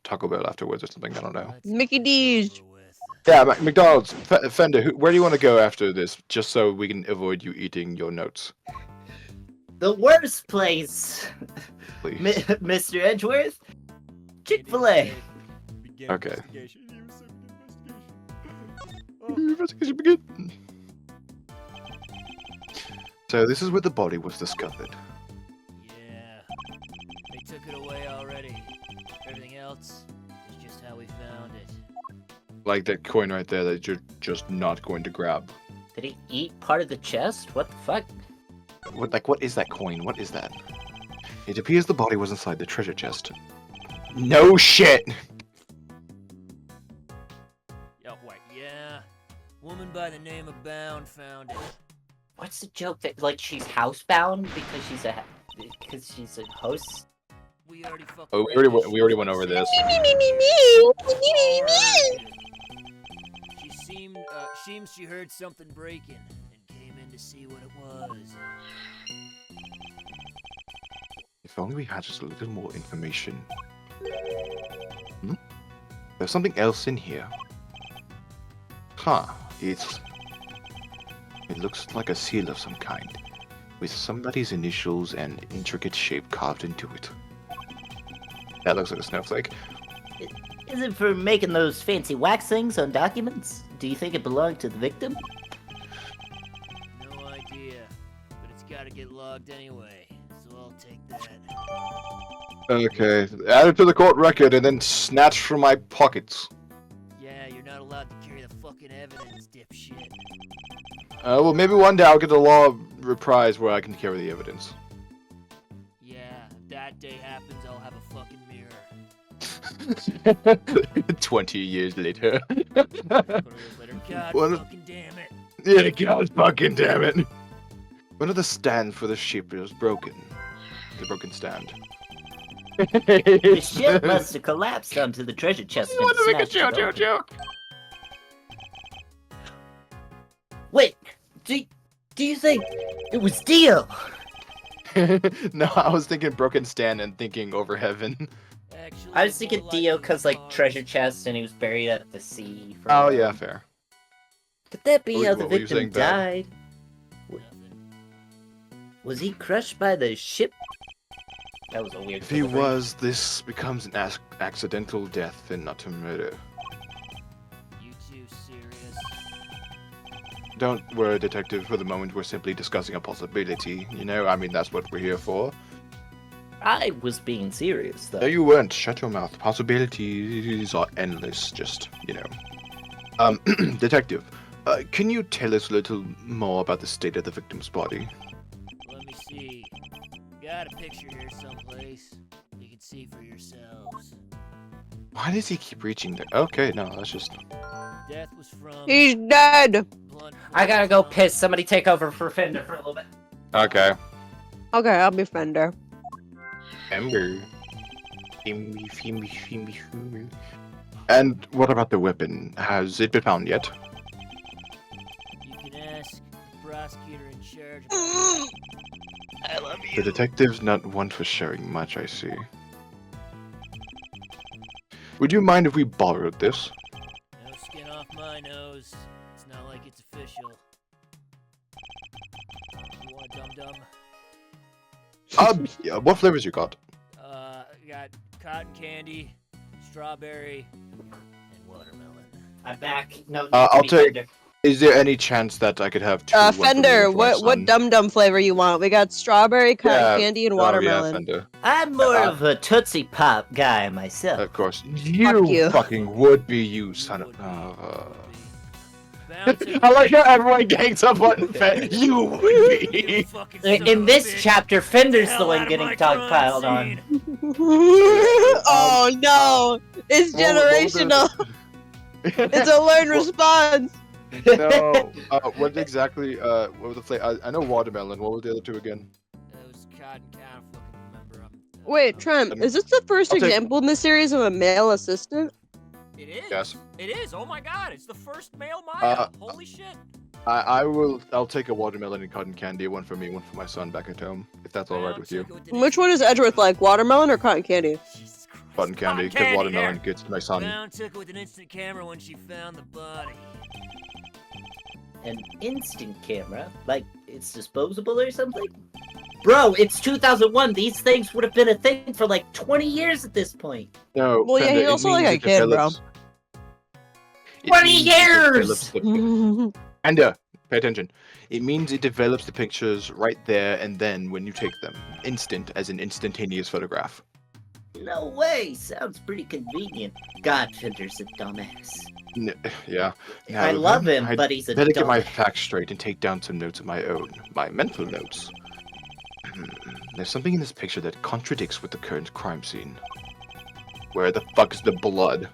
B: Taco Bell afterwards or something, I don't know.
A: Let's
E: Mickey
A: get this
E: D's.
A: over with.
B: Yeah, McDonald's, Fender, where do you want to go after this, just so we can avoid you eating your notes?
D: The worst place,
B: Please.
D: Mr. Edgeworth. Chick-fil-A.
B: Okay.
A: Oh,
B: Investigation begin. So this is where the body was discovered.
A: yeah. They took it away already. Everything else is just how we found it.
B: Like that coin right there that you're just not going to grab.
D: Did he eat part of the chest? What the fuck?
B: What is that coin? What is that? It appears the body was inside the treasure chest. No shit!
A: Oh, wait, yeah. Woman by the name of Bound found it.
D: What's the joke that like she's housebound because she's a host?
A: We already fucking
B: Oh,
A: read
B: we already went over this.
A: She seems she heard something breaking and came in to see what it was.
B: If only we had just a little more information. Hmm? There's something else in here. Huh, it looks like a seal of some kind, with somebody's initials and intricate shape carved into it. That looks like a snowflake.
D: Is it for making those fancy wax things on documents? Do you think it belonged to the victim?
A: No idea, but it's gotta get logged anyway, so I'll take that.
B: Okay, add it to the court record and then snatch from my pockets.
A: Yeah, you're not allowed to carry the fucking evidence, dipshit.
B: Well, maybe one day I'll get a law reprise where I can carry the evidence.
A: Yeah, if that day happens, I'll have a fucking mirror.
B: 20 years later.
A: 20 years later, God
B: What?
A: fucking damn it.
B: Yeah, God fucking damn it. One of the stand for the ship was broken. The broken stand.
D: The ship must have collapsed onto the treasure chest.
B: I want to make a
D: smashed it open.
B: joke.
D: Wait, do you think it was Dio?
B: No, I was thinking broken stand and thinking over heaven.
A: Actually,
D: I was thinking
A: more
D: Dio
A: likely
D: because like
A: Mars.
D: treasure chest and he was buried at the sea. For a
B: Oh
D: while.
B: yeah, fair.
D: Could that be how
B: What
D: the
B: were you saying,
D: victim
B: Bab?
D: died?
A: Nothing.
D: Was he crushed by the ship? That was a weird.
B: If he
D: delivery.
B: was, this becomes an accidental death and not a murder.
A: You too serious?
B: Don't worry, detective. For the moment, we're simply discussing a possibility. You know, I mean, that's what we're here for.
D: I was being serious though.
B: No, you weren't. Shut your mouth. Possibilities are endless. Just, you know. Detective, can you tell us a little more about the state of the victim's body?
A: Let me see. Got a picture here someplace. You can see for yourselves.
B: Why does he keep reaching there? Okay, no, that's just.
A: Death was from
E: He's dead.
A: blunt
D: I gotta go
A: force
D: piss. Somebody take over for Fender for a little bit.
B: Okay.
E: Okay, I'll be Fender.
B: Ember. And what about the weapon? Has it been found yet?
A: You can ask the prosecutor in charge about it.
E: I love
B: The detective's not one for sharing much, I see. Would you mind if we borrowed this?
A: No skin off my nose. It's not like it's official. You want a dum-dum?
B: Yeah, what flavors you got?
A: Got cotton candy, strawberry, and watermelon.
D: I'm back. No,
B: I'll
D: be
B: take-
D: Fender.
B: Is there any chance that I could have two? one for me,
E: Fender,
B: one for my
E: what
B: son?
E: dum dum flavor you want? We got strawberry, cotton
B: Yeah,
E: candy, and
B: Oh, yeah,
E: watermelon.
B: Fender.
D: I'm more of a Tootsie Pop guy myself.
B: Of course.
E: you.
B: Fucking would be you, son of.
A: Bound
B: I like how everyone gangs up on Fender. You would
A: You
B: be.
A: fucking son of
D: In
A: a
D: this
A: bitch.
D: chapter, Fender's
A: Hell
D: the one
A: out of
D: getting
A: my crime
D: dogpiled on.
A: scene.
E: Oh no! It's
B: What was the-
E: generational. It's a learned response.
B: No. What exactly? What were the flavor? I know watermelon. What were the other two again?
A: That was cotton. I don't fucking remember.
E: Wait, Trent, is this the first
B: I'll take-
E: example in the series of a male assistant?
A: It is.
B: Yes.
A: It is. Oh my god! It's the first male Maya. Holy shit!
B: I'll take a watermelon and cotton candy. One for me, one for my son back at home. If that's all right with you.
E: Which one is Edgeworth like, watermelon or cotton candy?
A: Jesus Christ.
B: Button candy, because
A: candy
B: watermelon
A: there.
B: gets my son.
A: Brown took it with an instant camera when she found the body.
D: An instant camera? Like, it's disposable or something? Bro, it's 2001. These things would have been a thing for like 20 years at this point.
B: No,
E: Well, yeah,
B: Fender,
E: he's
B: it
E: also like
B: means
E: a
B: it
E: kid, bro.
B: develops- it
D: 20
B: means it
D: years!
B: develops the- And pay attention. It means it develops the pictures right there and then when you take them. Instant, as an instantaneous photograph.
D: No way. Sounds pretty convenient. God, Fender's a dumbass.
B: Yeah. Now,
D: I love him,
B: I'd
D: but he's a
B: better get my
D: dumbass.
B: facts straight and take down some notes of my own. My mental notes. There's something in this picture that contradicts with the current crime scene. Where the fuck is the blood?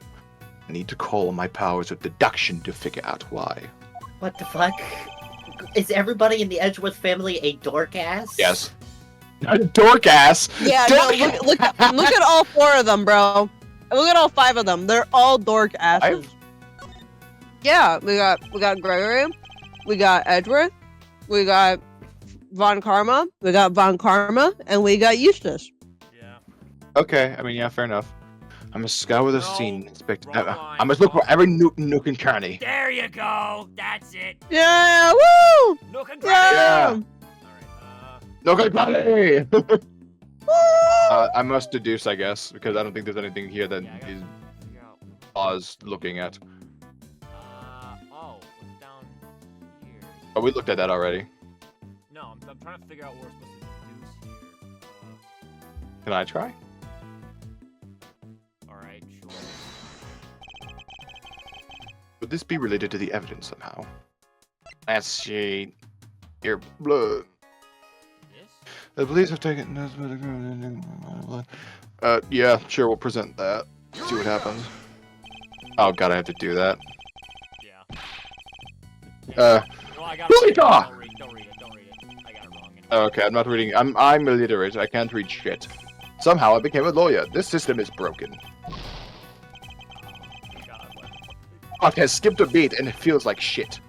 B: I need to call on my powers of deduction to figure out why.
D: What the fuck? Is everybody in the Edgeworth family a dork ass?
B: Yes. Dork ass!
E: Yeah,
B: Dork
E: no, look at all 4 of them, bro. Look at all 5 of them. They're all dork asses. Yeah, we got Gregory, we got Edgeworth, we got Von Karma, and we got Eustace.
A: Yeah.
B: Okay, I mean, yeah, fair enough. I must scour the
A: No,
B: scene, inspect.
A: wrong line,
B: I must look for
A: wrong
B: every nook and cranny.
A: There you go. That's it.
E: Yeah, woo!
A: Look at
E: Yeah!
A: All right.
B: Nook and cranny!
E: Woo!
B: I must deduce, I guess, because I don't think there's anything here that
A: Yeah, I
B: is
A: got-
B: Oz looking at.
A: Oh, what's down here?
B: Oh, we looked at that already.
A: No, I'm trying to figure out what we're supposed to deduce here.
B: Can I try?
A: Alright, sure.
B: Would this be related to the evidence somehow? Let's see. Your blood.
A: This?
B: The police have taken. Yeah, sure, we'll present that. See what happens. Oh god, I have to do that.
A: Yeah.
B: Uh,
A: No, I got
B: Eureka!
A: it. Don't read it. I got it wrong. Anyway.
B: Okay, I'm not reading. I'm illiterate. I can't read shit. Somehow I became a lawyer. This system is broken.
A: God, what?
B: Fuck has skipped a beat and it feels like shit.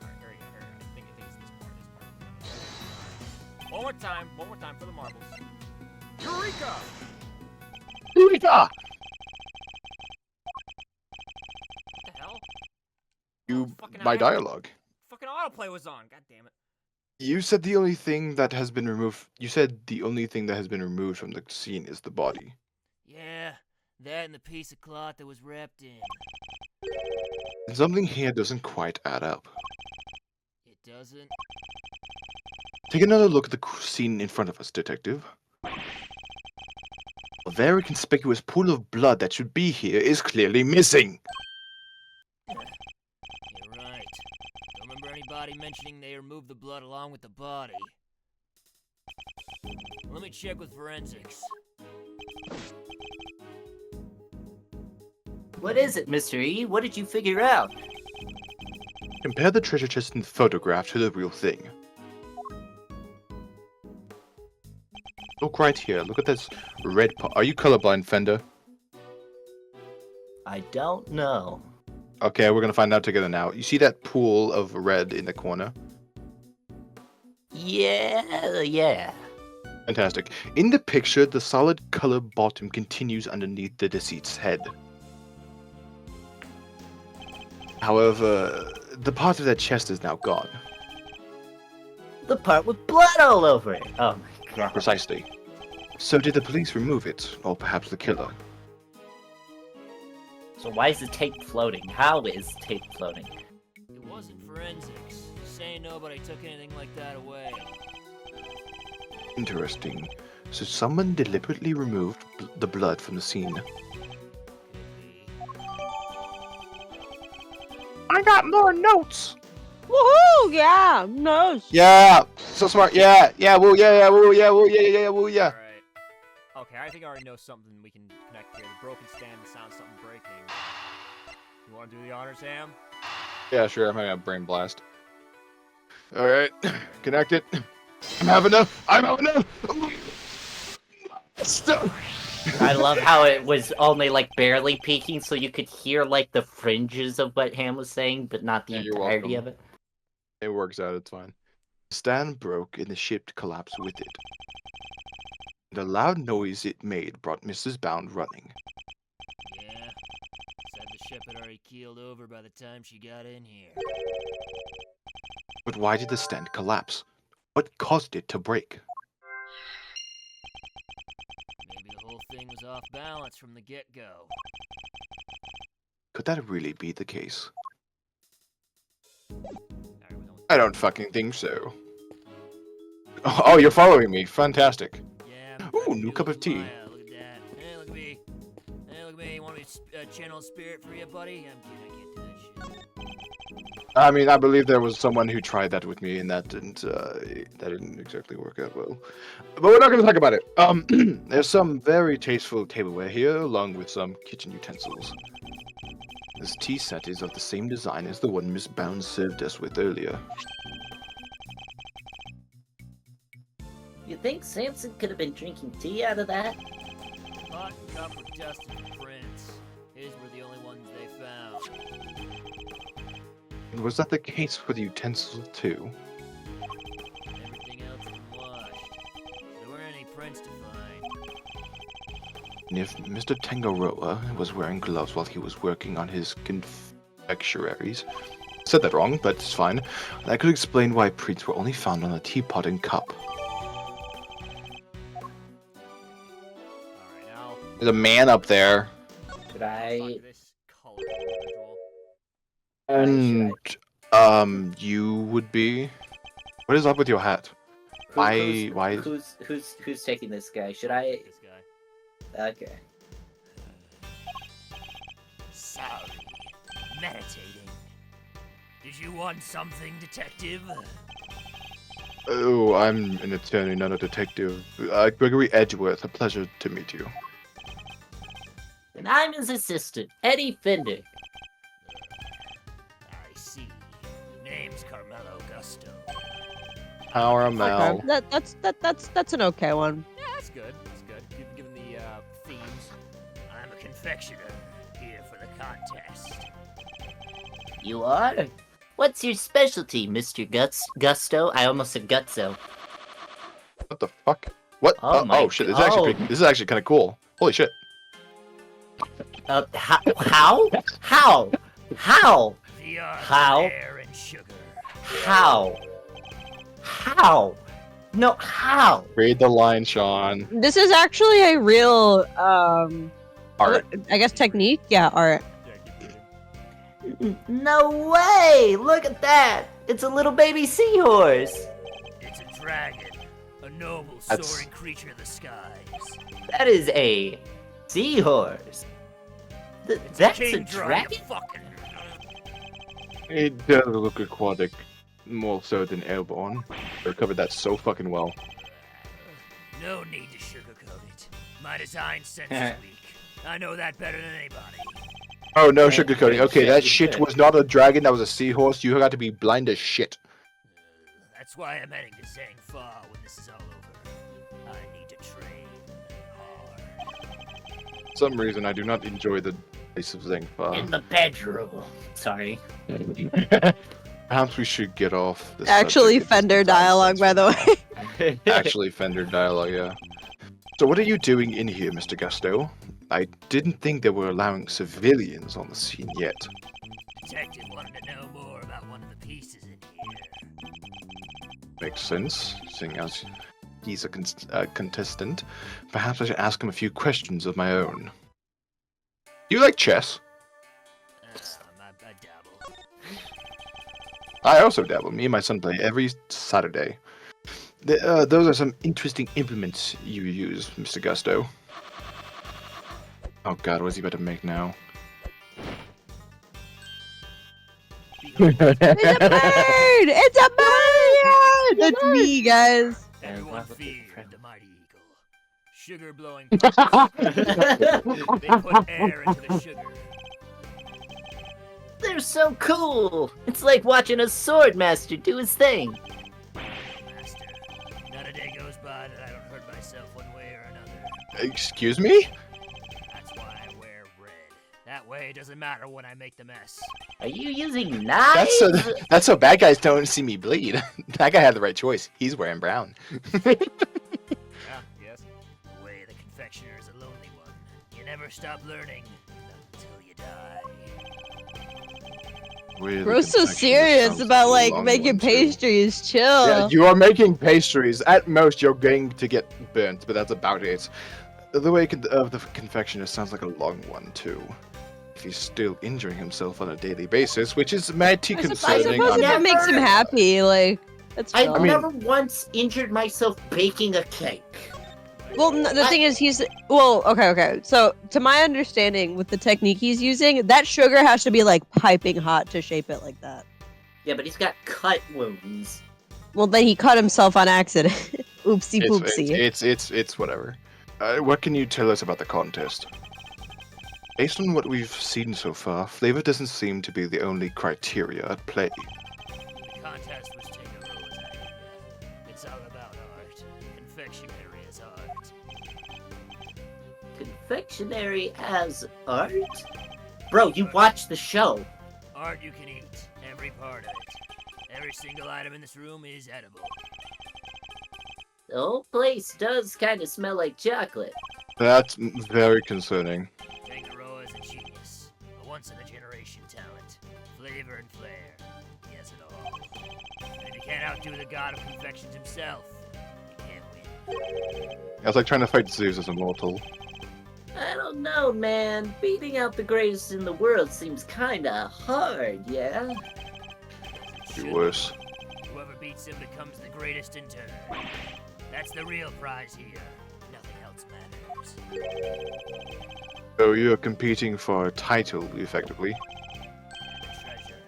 A: Alright, here we go. I think it's this part. One more time for the marbles. Eureka!
B: Eureka!
A: What the hell?
B: You,
A: Fucking
B: my
A: I-
B: dialogue.
A: Fucking autoplay was on. God damn it.
B: You said the only thing that has been removed. You said the only thing that has been removed from the scene is the body.
A: Yeah, that and the piece of cloth that was wrapped in.
B: And something here doesn't quite add up.
A: It doesn't.
B: Take another look at the scene in front of us, detective. A very conspicuous pool of blood that should be here is clearly missing.
A: You're right. Don't remember anybody mentioning they removed the blood along with the body. Let me check with forensics.
D: What is it, Mr. E? What did you figure out?
B: Compare the treasure chest in the photograph to the real thing. Look right here. Look at this red part. Are you colorblind, Fender?
D: I don't know.
B: Okay, we're gonna find out together now. You see that pool of red in the corner?
D: Yeah.
B: Fantastic. In the picture, the solid color bottom continues underneath the deceased's head. However, the part of that chest is now gone.
D: The part with blood all over it. Oh my god.
B: Precisely. So did the police remove it? Or perhaps the killer?
D: So why is the tape floating? How is tape floating?
A: It wasn't forensics. Saying nobody took anything like that away.
B: Interesting. So someone deliberately removed the blood from the scene.
A: Could be.
B: I got more notes!
E: Woohoo! Yeah, no.
B: Yeah! So smart, yeah! Yeah, woo, yeah, woo, yeah, woo, yeah, woo, yeah.
A: Alright. Okay, I think I already know something we can connect here. The broken stand sounds something breaking. You want to do the honors, Ham?
B: Yeah, sure, I'm having a brain blast. Alright, connect it. I'm having enough!
D: I love how it was only like barely peeking, so you could hear like the fringes of what Ham was saying, but not the
B: Yeah, you're
D: entirety
B: welcome.
D: of it.
B: It works out, it's fine. The stand broke and the ship collapsed with it. The loud noise it made brought Mrs. Bound running.
A: Yeah. Said the ship had already keeled over by the time she got in here.
B: But why did the stand collapse? What caused it to break?
A: Maybe the whole thing was off balance from the get-go.
B: Could that really be the case?
A: Alright, we don't...
B: I don't fucking think so. Oh, you're following me. Fantastic.
A: Yeah.
B: Ooh, new cup of tea.
A: Look at that. Hey, look at me. Hey, look at me. You want me to channel spirit for you, buddy? I'm kidding. I can't do that shit.
B: I mean, I believe there was someone who tried that with me, and that didn't exactly work out well. But we're not going to talk about it. There's some very tasteful tableware here, along with some kitchen utensils. This tea set is of the same design as the one Miss Bound served us with earlier.
D: You think Samson could have been drinking tea out of that?
A: Hot cup of dusted prints. His were the only ones they found.
B: And was that the case for the utensils, too?
A: Everything else had been washed. There weren't any prints to find.
B: And if Mr. Tangaroa was wearing gloves while he was working on his confectionaries, said that wrong, but it's fine, that could explain why prints were only found on the teapot and cup.
A: Alright, now...
B: There's a man up there.
D: Should I?
A: Fuck this color individual.
B: And, you would be? What is up with your hat? Why?
D: Who's taking this guy? Should I?
A: This guy.
D: Okay.
A: Sorry. Meditating. Did you want something, detective?
B: Oh, I'm an attorney, not a detective. Gregory Edgeworth, a pleasure to meet you.
D: And I'm his assistant, Eddie Fender.
A: I see. Name's Carmelo Gusto.
B: Caramel.
E: Okay. That's an okay one.
A: Yeah, that's good. That's good. Given the themes. I'm a confectioner here for the contest.
D: You are? What's your specialty, Mr. Gusto? I almost said Gutso.
B: What the fuck? What?
D: Oh my
B: shit! This is actually this is actually kind of cool. Holy shit!
D: How?
A: VR
D: How?
A: air and sugar.
D: How? No, how?
B: Read the line, Sean.
E: This is actually a real
B: Art.
E: I guess technique. Yeah, art.
D: No way! Look at that! It's a little baby seahorse!
A: It's a dragon. A noble
B: That's-
A: soaring creature of the skies.
D: That is a seahorse. That's a
A: King
D: dragon?
A: Fucking...
B: It does look aquatic, more so than airborne. They covered that so fucking well.
A: No need to sugarcoat it. My design sense is weak. I know that better than anybody.
B: Oh no,
D: Okay,
B: sugarcoating. Okay, that
D: shit,
B: shit
D: good.
B: was not a dragon. That was a seahorse. You got to be blind as shit.
A: That's why I'm heading to Zangfa when this is all over. I need to train hard.
B: For some reason, I do not enjoy the place of
D: In
B: Zangfa.
D: the bedroom. Sorry.
B: Perhaps we should get off this
E: Actually,
B: subject.
E: Fender dialogue, by the way.
B: Actually, Fender dialogue, yeah. So what are you doing in here, Mr. Gusto? I didn't think they were allowing civilians on the scene yet.
A: Detective wanted to know more about one of the pieces in here.
B: Makes sense, seeing as he's a contestant. Perhaps I should ask him a few questions of my own. Do you like chess?
A: I dabble.
B: I also dabble. Me and my son play every Saturday. Those are some interesting implements you use, Mr. Gusto. Oh god, what's he about to make now?
E: It's a bird! It's a bird! It's me, guys.
A: Everyone feared the mighty eagle. Sugar blowing puppets. They put air into the sugar.
D: They're so cool! It's like watching a sword master do his thing.
A: Master, not a day goes by that I don't hurt myself one way or another.
B: Excuse me?
A: That's why I wear red. That way it doesn't matter when I make the mess.
D: Are you using knives?
B: That's so bad guys don't see me bleed. That guy had the right choice. He's wearing brown.
A: Yeah, yes. The way the confectioner is a lonely one. You never stop learning until you die.
B: Really
E: Bro's so
B: confectioner's
E: serious
B: sounds
E: about
B: a
E: like
B: long
E: making
B: one, too.
E: pastries. Chill.
B: Yeah, you are making pastries. At most, you're going to get burnt, but that's about it. The way of the confectioner sounds like a long one, too. If he's still injuring himself on a daily basis, which is mighty
E: I
B: concerning.
E: suppose if it makes him happy, like that's
D: I've
E: fine.
D: never once injured myself baking a cake.
E: Well, the thing is, okay. So, to my understanding, with the technique he's using, that sugar has to be like piping hot to shape it like that.
D: Yeah, but he's got cut wounds.
E: Well, then he cut himself on accident. Oopsie poopsie.
B: It's whatever. What can you tell us about the contest? Based on what we've seen so far, flavor doesn't seem to be the only criteria at play.
A: The contest was taken over as it's all about art. Confectionery is art.
D: Confectionery as art? Bro, you watch the show.
A: Art you can eat. Every part of it. Every single item in this room is edible.
D: The whole place does kind of smell like chocolate.
B: That's very concerning.
A: Tangaroa is a genius. A once-in-a-generation talent. Flavor and flair. He has it all. And if you can't outdo the god of confections himself, you can't win.
B: It's like trying to fight Zeus as a mortal.
D: I don't know, man. Beating out the greatest in the world seems kinda hard, yeah?
B: Be worse.
A: Whoever beats him becomes the greatest in turn. That's the real prize here. Nothing else matters.
B: So you're competing for a title, effectively.
A: And the treasure.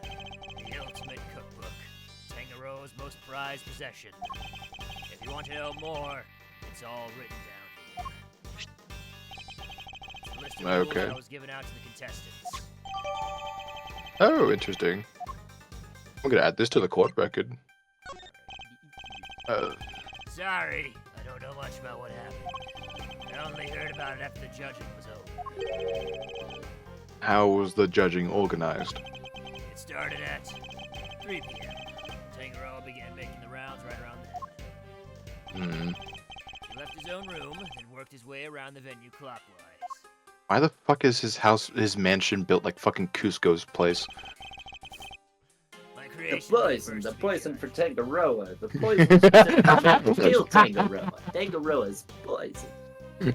A: The ultimate cookbook. Tangaroa's most prized possession. If you want to know more, it's all written down here. It's a list of rules
B: Okay.
A: that was given out to the contestants.
B: Oh, interesting. I'm gonna add this to the court record.
A: Sorry, I don't know much about what happened. I only heard about it after the judging was over.
B: How was the judging organized?
A: It started at 3 p.m. Tangaroa began making the rounds right around then. He left his own room, then worked his way around the venue clockwise.
B: Why the fuck is his mansion built like fucking Cusco's place?
A: My
D: The
A: creation
D: poison
A: first to be
D: for
A: judged.
D: Tangaroa. The poison to kill Tangaroa. Tangaroa's poison.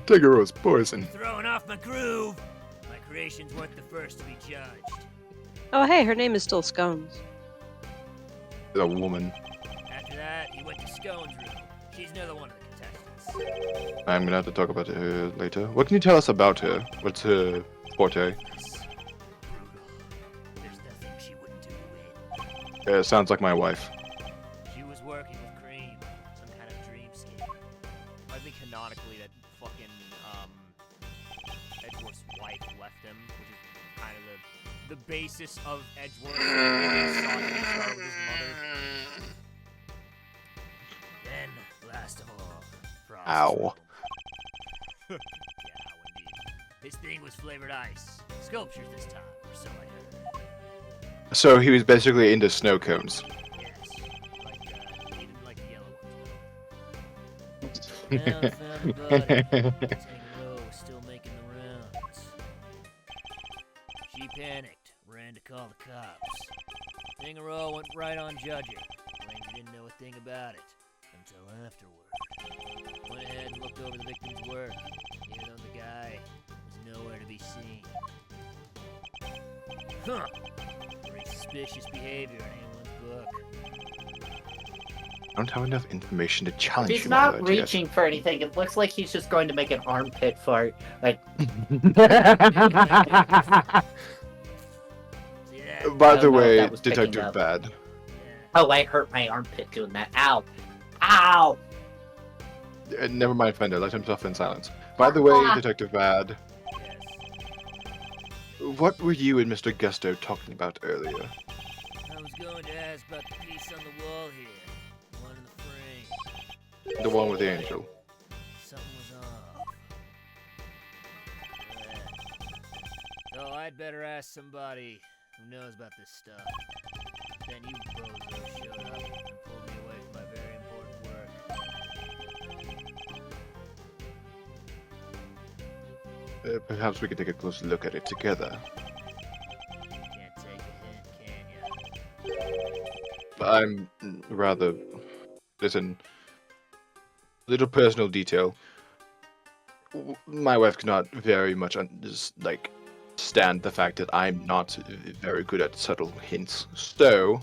B: Tangaroa's poison.
A: Throwing off my groove! My creations weren't the first to be judged.
E: Oh, hey, her name is still Scones.
B: A woman.
A: After that, he went to Scone's room. She's another one of the contestants.
B: I'm gonna have to talk about her later. What can you tell us about her? What's her forte?
A: Brutal. There's nothing she wouldn't do to win.
B: Sounds like my wife.
A: She was working with Cream, some kind of dreamscape. I think canonically that fucking Edgeworth's wife left him, which is kind of the basis of Edgeworth. Start with his mother. Then, last of all, Frost.
B: Ow.
A: Yeah, indeed. His thing was flavored ice. Sculptures this time, or so I heard.
B: So he was basically into snow cones.
A: Yes. Like, he didn't like the yellow ones, though. Well, found the body. Tangaroa was still making the rounds. She panicked, ran to call the cops. Tangaroa went right on judging, claimed he didn't know a thing about it until afterward. Went ahead and looked over the victim's work, even though the guy was nowhere to be seen. Huh. Pretty suspicious behavior in anyone's book.
B: I don't have enough information to challenge
D: He's
B: him
D: not
B: on that yet.
D: reaching for anything. It looks like he's just going to make an armpit fart. Like,
A: See that?
B: By
D: I
B: the
D: don't know if
B: way,
D: that was picking
B: Detective
D: up.
B: Bad.
A: Yeah.
D: oh, I hurt my armpit doing that. Ow. Ow!
B: Never mind, Fender. Let him suffer in silence. By the way, Detective Bad,
A: Yes.
B: what were you and Mr. Gusto talking about earlier?
A: I was going to ask about the piece on the wall here. The one in the frame.
B: The one with the angel.
A: Something was off. So I'd better ask somebody who knows about this stuff. Then you bozos showed up and pulled me away from my very important work.
B: Perhaps we could take a closer look at it together.
A: Can't take a hint, can ya?
B: I'm rather... Listen, little personal detail. My wife cannot very much stand the fact that I'm not very good at subtle hints. So,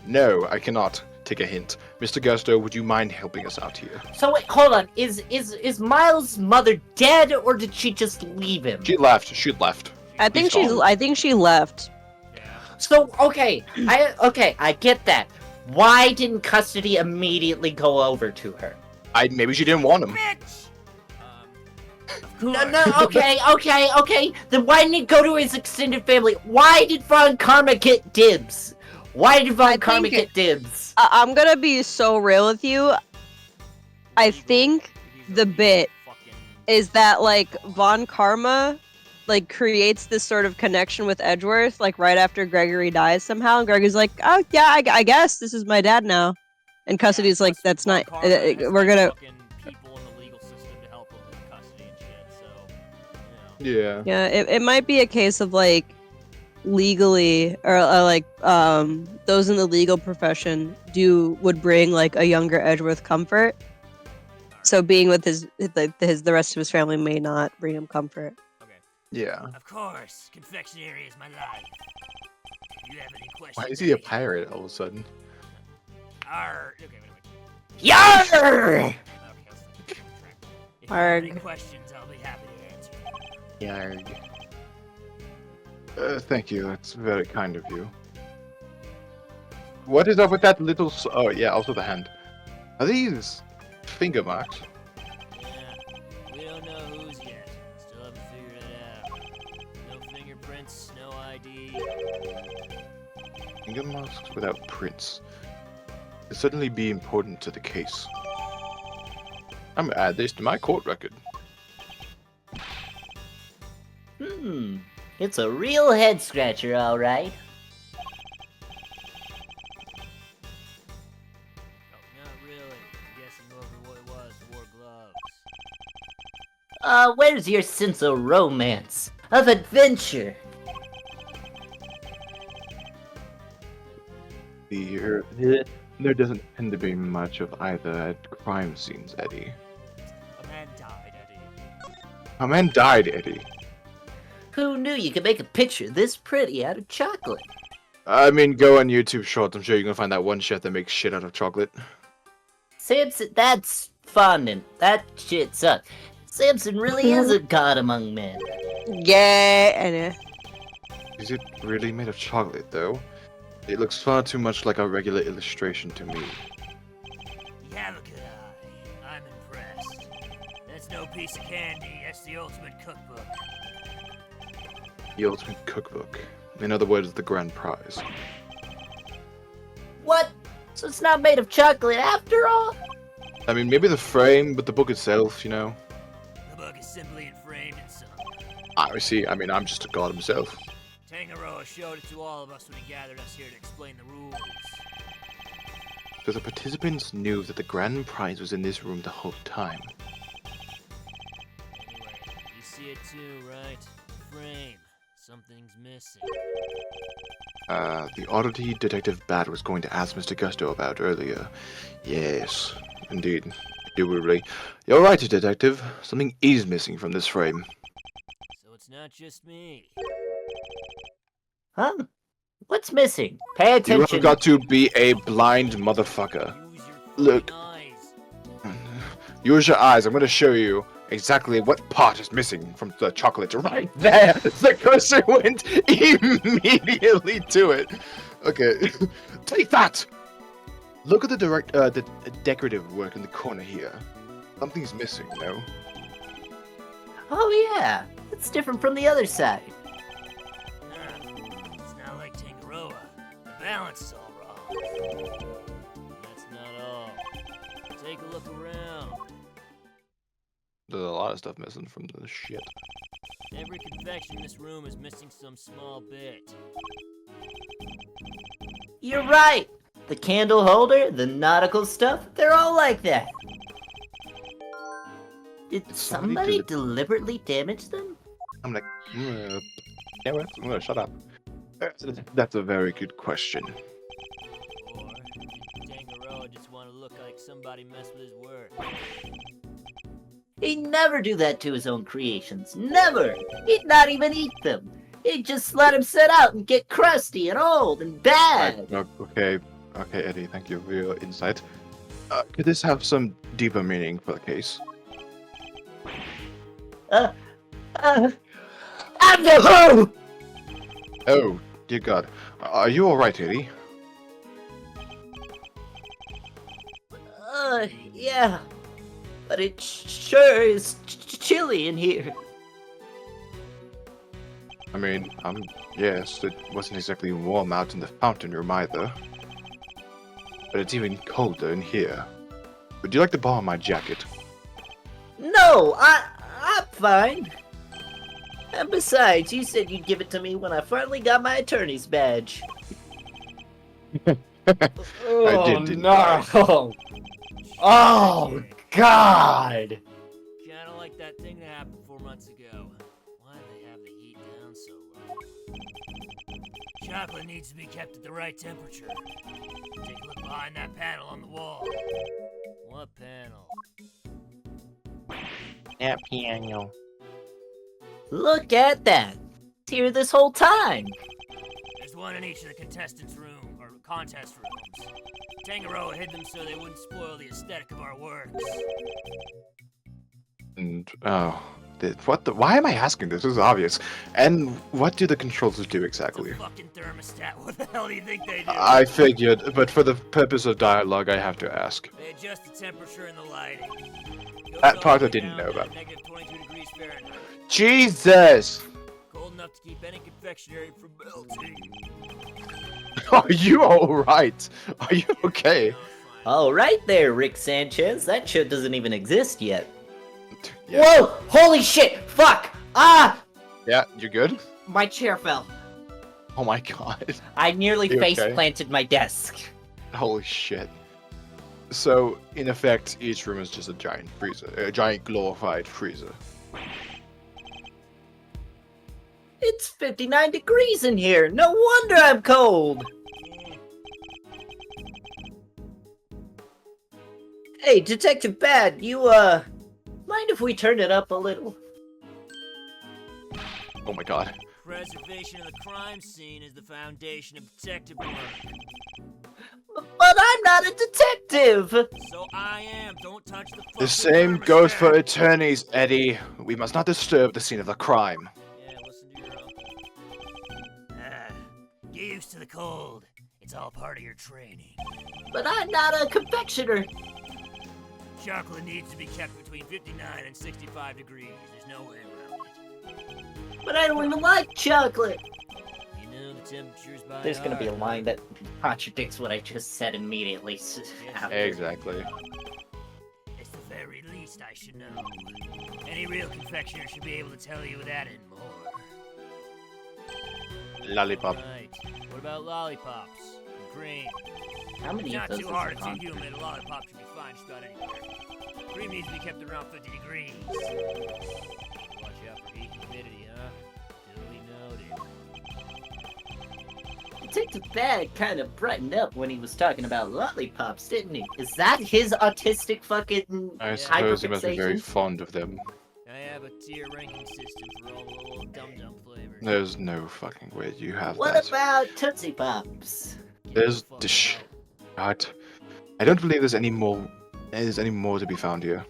B: no, I cannot take a hint. Mr. Gusto, would you mind helping us out here?
D: So wait, hold on. Is Miles' mother dead, or did she just leave him?
B: She left. She left.
E: I think
B: He's gone.
E: I think she left.
A: Yeah.
D: So I get that. Why didn't custody immediately go over to her?
B: Maybe she didn't want him.
A: Bitch! Of
D: No,
A: course.
D: okay. Then why didn't he go to his extended family? Why did Von Karma get dibs? Why did Von Karma get dibs?
E: I'm gonna be so real with you. I think the bit is that like Von Karma like creates this sort of connection with Edgeworth like right after Gregory dies somehow, and Gregory's like, oh yeah, I guess this is my dad now, and custody's like, that's not. We're gonna.
A: People in the legal system to help them with custody and shit. So, you know.
B: Yeah.
E: Yeah, it might be a case of like legally or like those in the legal profession would bring like a younger Edgeworth comfort. So being with the rest of his family may not bring him comfort.
A: Okay.
B: Yeah.
A: Of course, confectionery is my life. If you have any questions?
B: Why is he a pirate all of a sudden?
A: Okay, wait.
D: Yarr!
A: Okay, let's keep track. If you have any
E: Arg.
A: questions, I'll be happy to answer.
B: Yarg. Thank you. That's very kind of you. What is up with that little... Oh, yeah, also the hand. Are these finger marks?
A: Yeah, we don't know who's yet. Still haven't figured it out. No fingerprints, no ID.
B: Finger marks without prints. It'll certainly be important to the case. I'm gonna add this to my court record.
D: It's a real head scratcher, all right.
A: Oh, not really. I'm guessing whoever it was wore gloves.
D: Where's your sense of romance, of adventure?
B: There doesn't tend to be much of either at crime scenes, Eddie.
A: A man died, Eddie.
B: A man died, Eddie.
D: Who knew you could make a picture this pretty out of chocolate?
B: I mean, go on YouTube Shorts. I'm sure you're gonna find that one chef that makes shit out of chocolate.
D: Samson, that's fun and that shit sucks. Samson really is a god among men.
E: Yeah, I know.
B: Is it really made of chocolate, though? It looks far too much like a regular illustration to me.
A: You have a good eye. I'm impressed. That's no piece of candy. That's the ultimate cookbook.
B: The ultimate cookbook. In other words, the grand prize.
D: What? So it's not made of chocolate after all?
B: I mean, maybe the frame, but the book itself, you know?
A: The book is simply framed in some.
B: I see. I mean, I'm just a god himself.
A: Tangaroa showed it to all of us when he gathered us here to explain the rules.
B: So the participants knew that the grand prize was in this room the whole time.
A: Anyway, you see it too, right? The frame. Something's missing.
B: The oddity Detective Bat was going to ask Mr. Gusto about earlier. Yes, indeed. Indubitably. You're right, Detective. Something is missing from this frame.
A: So it's not just me.
D: Huh? What's missing? Pay
B: You
D: attention.
B: have got to be a blind motherfucker.
A: Use your
B: Look.
A: fucking eyes.
B: Use your eyes. I'm going to show you exactly what part is missing from the chocolate right there. The cursor went immediately to it. Okay, take that. Look at the decorative work in the corner here. Something's missing, no?
D: Oh yeah, it's different from the other side.
A: It's not like Tangaroa. The balance is all wrong. That's not all. Take a look around.
B: There's a lot of stuff missing from the shit.
A: Every confection in this room is missing some small bit.
D: You're right. The candle holder, the nautical stuff, they're all like that. Did
B: somebody
D: somebody deliberately damage them?
B: I'm like, yeah, well, shut up. That's a very good question.
A: Or Tangaroa just want to look like somebody messed with his work.
D: He'd never do that to his own creations. Never! He'd not even eat them. He'd just let them sit out and get crusty and old and bad.
B: Okay, Eddie, thank you for your insight. Could this have some deeper meaning for the case?
D: I'm the who!
B: Oh, dear God. Are you alright, Eddie?
D: Yeah. But it sure is chilly in here.
B: I mean, yes, it wasn't exactly warm out in the fountain room either. But it's even colder in here. Would you like to borrow my jacket?
D: No, I'm fine. And besides, you said you'd give it to me when I finally got my attorney's badge.
B: I did, didn't I?
D: Oh, God!
A: Kinda like that thing that happened 4 months ago. Why do they have the heat down so low? Chocolate needs to be kept at the right temperature. Take a look behind that panel on the wall. What panel?
B: That piano.
D: Look at that! It's here this whole time!
A: There's one in each of the contestants' room, or contest rooms. Tangaroa hid them so they wouldn't spoil the aesthetic of our works.
B: And, why am I asking this? This is obvious. And what do the controls do
A: It's
B: exactly?
A: a fucking thermostat. What the hell do you think they do?
B: I figured, but for the purpose of dialogue, I have to ask.
A: They adjust the temperature and the lighting. Goes
B: That
A: all
B: part
A: the
B: I
A: way
B: didn't
A: down
B: know
A: to
B: about.
A: negative 22 degrees Fahrenheit.
B: Jesus!
A: Cold enough to keep any confectionery from melting.
B: Are you alright? Are you okay?
D: All right there, Rick Sanchez. That shit doesn't even exist yet.
B: Yeah.
D: Whoa! Holy shit! Fuck! Ah!
B: Yeah, you good?
D: My chair fell.
B: Oh my god.
D: I nearly
B: You
D: face
B: okay?
D: planted my desk.
B: Holy shit. So, in effect, each room is just a giant freezer. A giant glorified freezer.
D: It's 59 degrees in here. No wonder I'm cold. Hey, Detective Bad, you, mind if we turn it up a little?
B: Oh my god.
A: Preservation of the crime scene is the foundation of detective work.
D: But I'm not a detective!
A: So I am. Don't touch the
B: The
A: fucking
B: same goes for
A: thermostat.
B: attorneys, Eddie. We must not disturb the scene of the crime.
A: Yeah, listen to your uncle. Get used to the cold. It's all part of your training.
D: But I'm not a confectioner.
A: Chocolate needs to be kept between 59 and 65 degrees. There's no way around it.
D: But I don't even like chocolate.
A: You know the temperature's by
D: There's gonna be a
A: heart.
D: line that contradicts what I just said immediately. after.
B: Exactly.
A: It's the very least I should know. Any real confectioner should be able to tell you that and more.
B: Lollipop.
A: Right. What about lollipops? And cream.
D: How many
A: Not
D: of those
A: too
D: is
A: hard
D: a
A: or too
D: con-
A: humid. A lollipop should be fine just about anywhere. Cream needs to be kept around 50 degrees. Watch out for heat and humidity, huh? Duly noted.
D: Detective Bad kind of brightened up when he was talking about lollipops, didn't he? Is that his autistic fucking
B: I
A: Yeah.
B: suppose he must be very
D: hyperfixation?
B: fond of them.
A: I have a tier ranking system for all the little dum-dum flavors.
B: There's no fucking way you have
D: What
B: that.
D: about Tootsie Pops?
B: There's
A: Fuck
B: dish.
A: off.
B: God. I don't believe there's any more to be found here.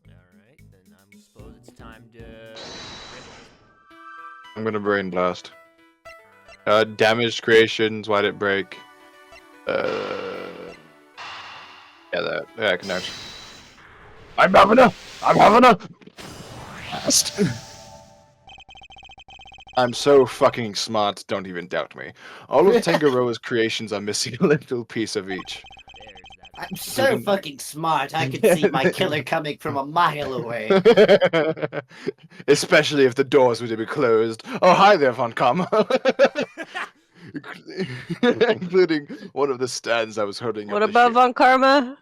A: Alright, then I suppose it's time to...
B: I'm gonna brain blast. Damaged creations, why did it break? Yeah, that connects. I'm having a blast. I'm so fucking smart, don't even doubt me. All of Tangaroa's creations are missing a little piece of each.
A: There's that.
D: I'm so fucking smart, I could see my killer coming from a mile away.
B: Especially if the doors were to be closed. Oh, hi there, Von Karma. Including one of the stands I was holding
E: What
B: up the
E: about
B: ship.
E: Von Karma?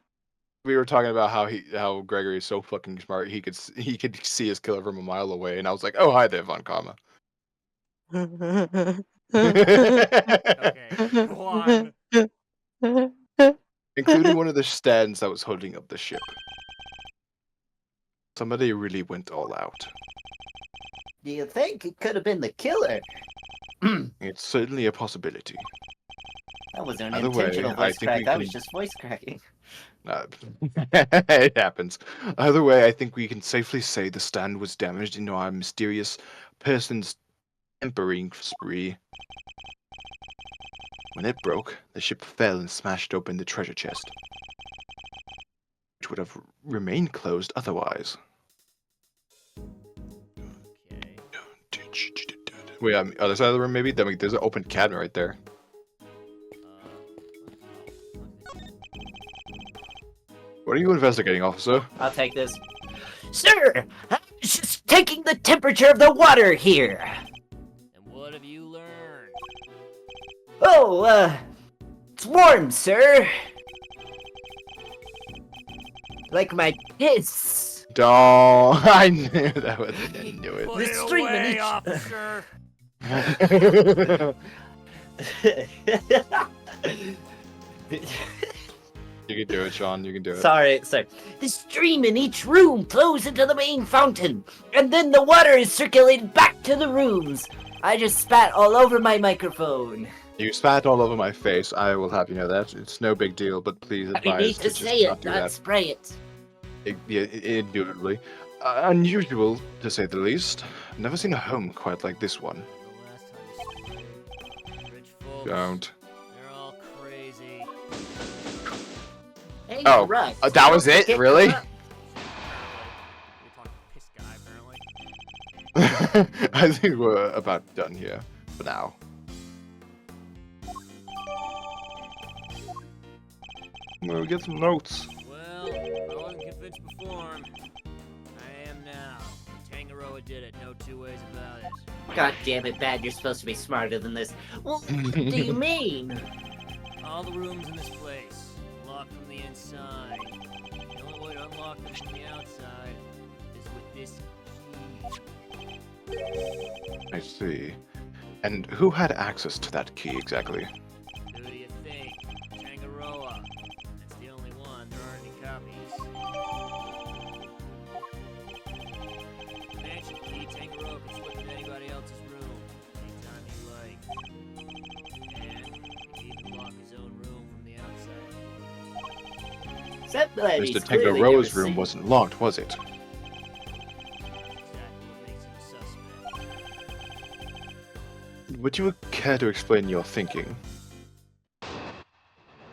B: we were talking about how Gregory is so fucking smart. He could see his killer from a mile away, and I was like, oh, hi there, Von Karma.
A: Okay, go on.
B: Including one of the stands that was holding up the ship. Somebody really went all out.
D: Do you think it could have been the killer?
B: It's certainly a possibility.
D: That wasn't an
B: Either way,
D: intentional
B: I
D: voice
B: think we
D: crack. I was
B: can-
D: just voice cracking.
B: It happens. Either way, I think we can safely say the stand was damaged in our mysterious person's tempering spree. When it broke, the ship fell and smashed open the treasure chest, which would have remained closed otherwise.
A: Okay.
B: Wait, on the other side of the room, maybe? There's an open cabinet right there. What are you investigating, officer?
D: I'll take this. Sir, I was just taking the temperature of the water here.
A: And what have you learned?
D: Oh, it's warm, sir. Like my piss.
B: Oh, I knew that was. I knew it.
A: Put
D: The
A: it
D: stream in
A: away,
D: each-
A: officer.
B: You can do it, Sean. You can do it.
D: Sorry. The stream in each room flows into the main fountain, and then the water is circulated back to the rooms. I just spat all over my microphone.
B: You spat all over my face. I will have you know that. It's no big deal, but please
D: You
B: advise
D: need to
B: just
D: say
B: not
D: it,
B: do
D: not
B: that.
D: spray it.
B: Indubitably. Unusual, to say the least. I've never seen a home quite like this one.
A: The last time you sprayed, rich folks,
B: Don't.
A: they're all crazy.
D: Hey,
B: Oh,
D: you're right.
B: that was it?
D: Get
B: Really?
D: corrupt.
A: You're talking piss guy, apparently.
B: I think we're about done here for now. We'll get some notes.
A: Well, I wasn't convinced before. I am now. Tangaroa did it. No two ways about it.
D: God damn it, Bad, you're supposed to be smarter than this. Well, what do you mean?
A: All the rooms in this place, locked from the inside. The only way to unlock them from the outside is with this key.
B: I see. And who had access to that key exactly?
A: Who do you think? Tangaroa. That's the only one. There aren't any copies. Mansion key, Tangaroa can slip into anybody else's room anytime he likes. And he can even lock his own room from the outside.
D: Except that he's
B: Mr.
D: clearly
B: Tangaroa's
D: never
B: room
D: seen-
B: wasn't locked, was it?
A: Exactly what makes him a suspect.
B: Would you care to explain your thinking?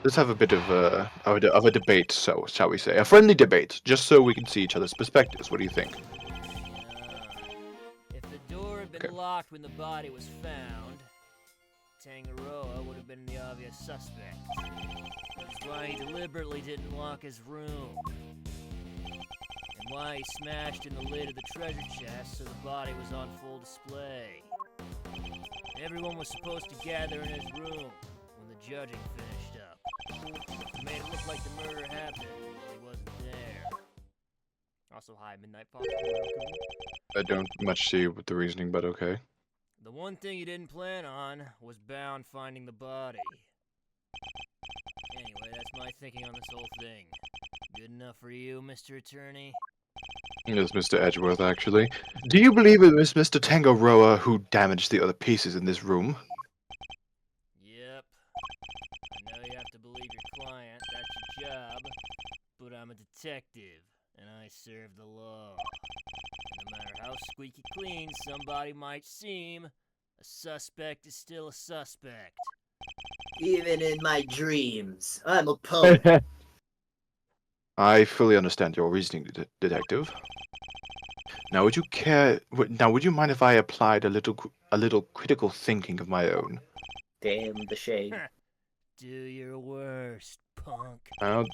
B: Let's have a bit of a debate, so shall we say, a friendly debate, just so we can see each other's perspectives. What do you think?
A: If the door had been
B: Okay.
A: locked when the body was found, Tangaroa would have been the obvious suspect. That's why he deliberately didn't lock his room. And why he smashed in the lid of the treasure chest so the body was on full display. Everyone was supposed to gather in his room when the judging finished up. It made it look like the murder happened while he wasn't there. Also, hi, Midnight Pop.
B: I don't much see with the reasoning, but okay.
A: The one thing he didn't plan on was Bound finding the body. Anyway, that's my thinking on this whole thing. Good enough for you, Mr. Attorney?
B: Yes, Mr. Edgeworth, actually. Do you believe it was Mr. Tangaroa who damaged the other pieces in this room?
A: Yep. I know you have to believe your client, that's your job. But I'm a detective, and I serve the law. And no matter how squeaky clean somebody might seem, a suspect is still a suspect.
D: Even in my dreams, I'm a poet.
B: I fully understand your reasoning, detective. Now, would you mind if I applied a little critical thinking of my own?
D: Damn the shade.
A: Do your worst, punk.
B: I'll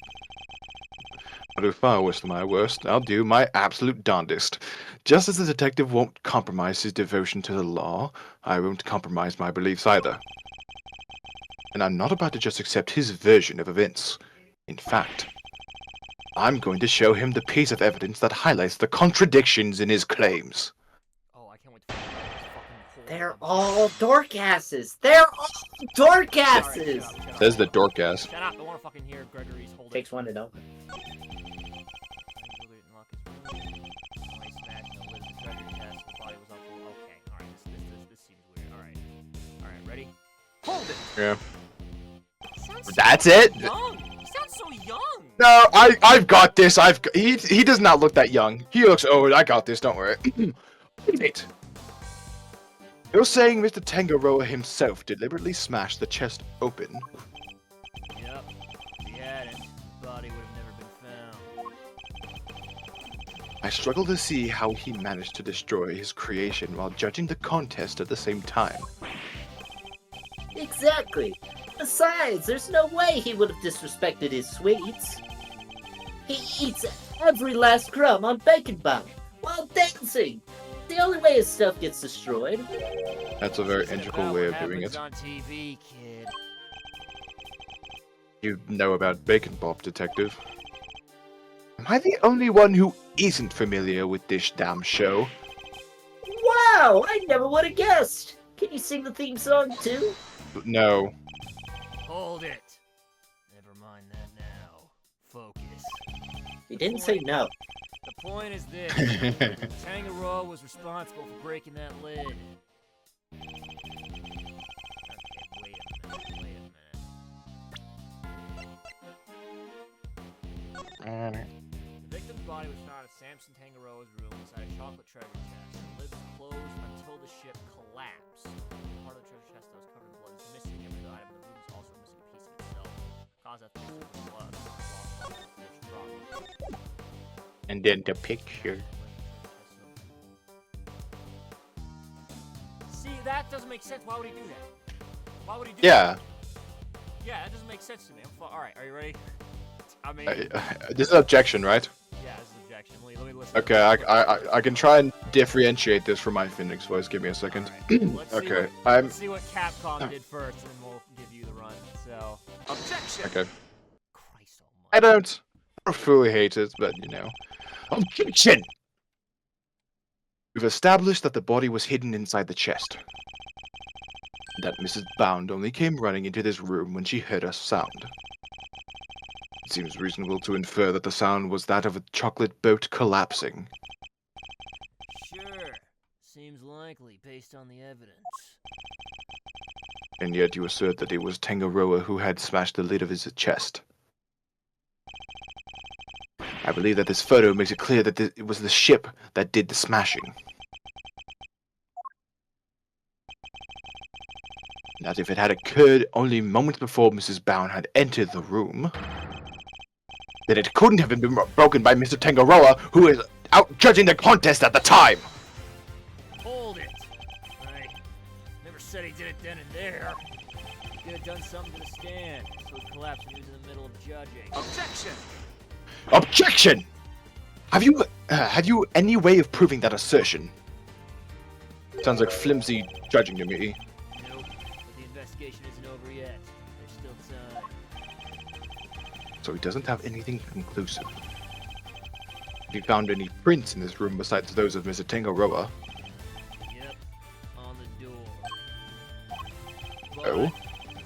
B: do far worse than my worst. I'll do my absolute darndest. Just as the detective won't compromise his devotion to the law, I won't compromise my beliefs either. And I'm not about to just accept his version of events. In fact, I'm going to show him the piece of evidence that highlights the contradictions in his claims.
A: Oh, I can't wait to find out this fucking
D: They're all dorkasses. They're all dorkasses.
B: Says the dork ass.
A: Shut up! I want to fucking hear Gregory's holding.
D: Takes one to know.
A: Ready? Hold it!
B: Yeah.
C: Sounds
B: That's
C: so
B: it?
C: young. He sounds so young.
B: No, I've got this. He does not look that young. He looks old. I got this. Don't worry. Wait. You're saying Mr. Tangaroa himself deliberately smashed the chest open?
A: Yep. If he hadn't, the body would have never been found.
B: I struggle to see how he managed to destroy his creation while judging the contest at the same time.
D: Exactly. Besides, there's no way he would have disrespected his sweets. He eats every last crumb on bacon bun while dancing. The only way his stuff gets destroyed.
B: That's a very
A: This isn't
B: integral
A: about
B: way
A: what
B: of doing
A: happens
B: it.
A: on TV, kid.
B: You know about Bacon Bob, Detective. Am I the only one who isn't familiar with this damn show?
D: Wow, I never would have guessed. Can you sing the theme song too?
B: No.
A: Hold it. Never mind that now. Focus.
D: He didn't say no.
A: The point is this. Tangaroa was responsible for breaking that lid. Okay, wait a minute. The victim's body was found in Samson Tangaroa's room inside a chocolate treasure chest. The lid was closed until the ship collapsed. Part of the treasure chest that was covered in blood is missing. Every item in the room is also missing a piece of itself. Cause that piece of blood.
B: And then the picture.
A: See, that doesn't make sense. Why would he do that? Why would he do
B: Yeah.
A: that? Yeah, that doesn't make sense to me. Alright, are you ready? I mean,
B: This is objection, right?
A: yeah, this is objection. Let me listen.
B: Okay, I can try and differentiate this from my Phoenix voice. Give me a second.
A: Alright, let's see
B: Okay,
A: what- Let's see what Capcom did first, and then we'll give you the run. So, objection.
B: Okay.
A: Christ almighty.
B: I don't fully hate it, but you know. Objection! We've established that the body was hidden inside the chest. That Mrs. Bound only came running into this room when she heard a sound. It seems reasonable to infer that the sound was that of a chocolate boat collapsing.
A: Sure. Seems likely based on the evidence.
B: And yet you assert that it was Tangaroa who had smashed the lid of his chest. I believe that this photo makes it clear that it was the ship that did the smashing. That if it had occurred only moments before Mrs. Bound had entered the room, then it couldn't have been broken by Mr. Tangaroa, who is out judging the contest at the time.
A: Hold it. I never said he did it then and there. He could have done something to the stand, so it collapsed when he was in the middle of judging. Objection!
B: Objection! Have you any way of proving that assertion? Sounds like flimsy judging to me.
A: Nope, but the investigation isn't over yet. There's still time.
B: So he doesn't have anything conclusive. Have you found any prints in this room besides those of Mr. Tangaroa?
A: Yep, on the door.
B: Oh?
A: We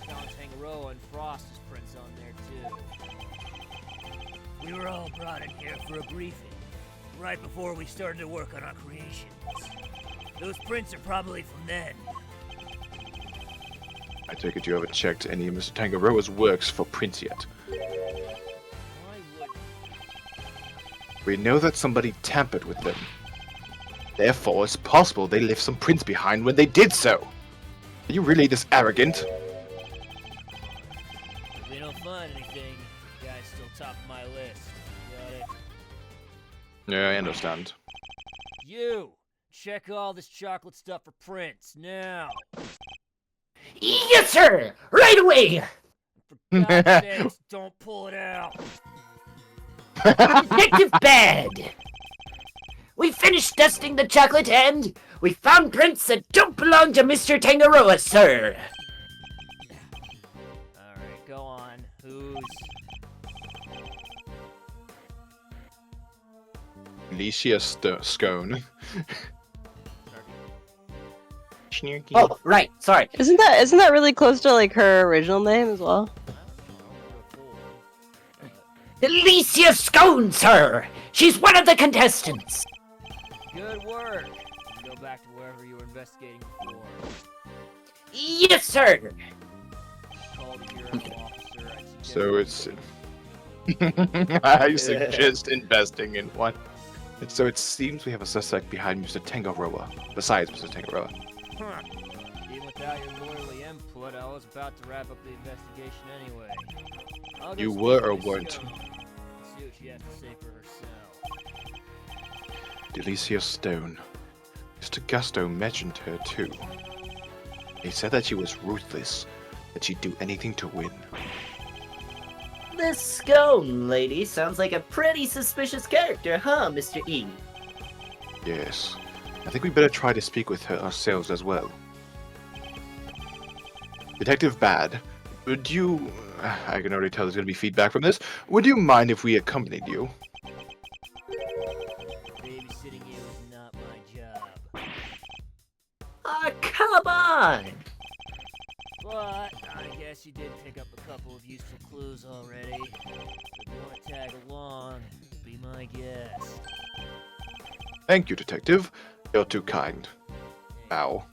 A: found Tangaroa and Frost's prints on there too. We were all brought in here for a briefing, right before we started to work on our creations. Those prints are probably from then.
B: I take it you haven't checked any of Mr. Tangaroa's works for prints yet.
A: Why would
B: We know that somebody tampered with them. Therefore, it's possible they left some prints behind when they did so. Are you really this arrogant?
A: If we don't find anything, the guy's still top of my list. Got it?
B: Yeah, I understand.
A: You! Check all this chocolate stuff for prints, now!
D: Yes, sir! Right away!
A: For God's sakes, don't pull it out!
D: Detective Bad! We finished dusting the chocolate and we found prints that don't belong to Mr. Tangaroa, sir!
A: Alright, go on. Who's...
B: Alicia Scone.
D: Oh, right. Sorry.
E: Isn't that really close to like her original name as well?
D: Alicia Scone, sir! She's one of the contestants!
A: Good work. Go back to wherever you were investigating before.
D: Yes, sir!
A: Call the bureau officer. I
B: So
A: suggest-
B: it's. I suggest investing in one. And so it seems we have a suspect behind Mr. Tangaroa, besides Mr. Tangaroa.
A: Huh. Even without your lawyerly input, I was about to wrap up the investigation anyway. I'll
B: You
A: just
B: were
A: speak
B: or
A: to
B: weren't?
A: Scone and see what she has to say for herself.
B: Delicia Stone. Mr. Gusto mentioned her too. He said that she was ruthless, that she'd do anything to win.
D: This Scone lady sounds like a pretty suspicious character, huh, Mr. E?
B: Yes. I think we better try to speak with her ourselves as well. Detective Bad, would you... I can already tell there's going to be feedback from this. Would you mind if we accompanied you?
A: Babysitting you is not my job.
D: Ah, come on!
A: But I guess you did pick up a couple of useful clues already. So if you want to tag along, be my guest.
B: Thank you, Detective. You're too kind. Ow.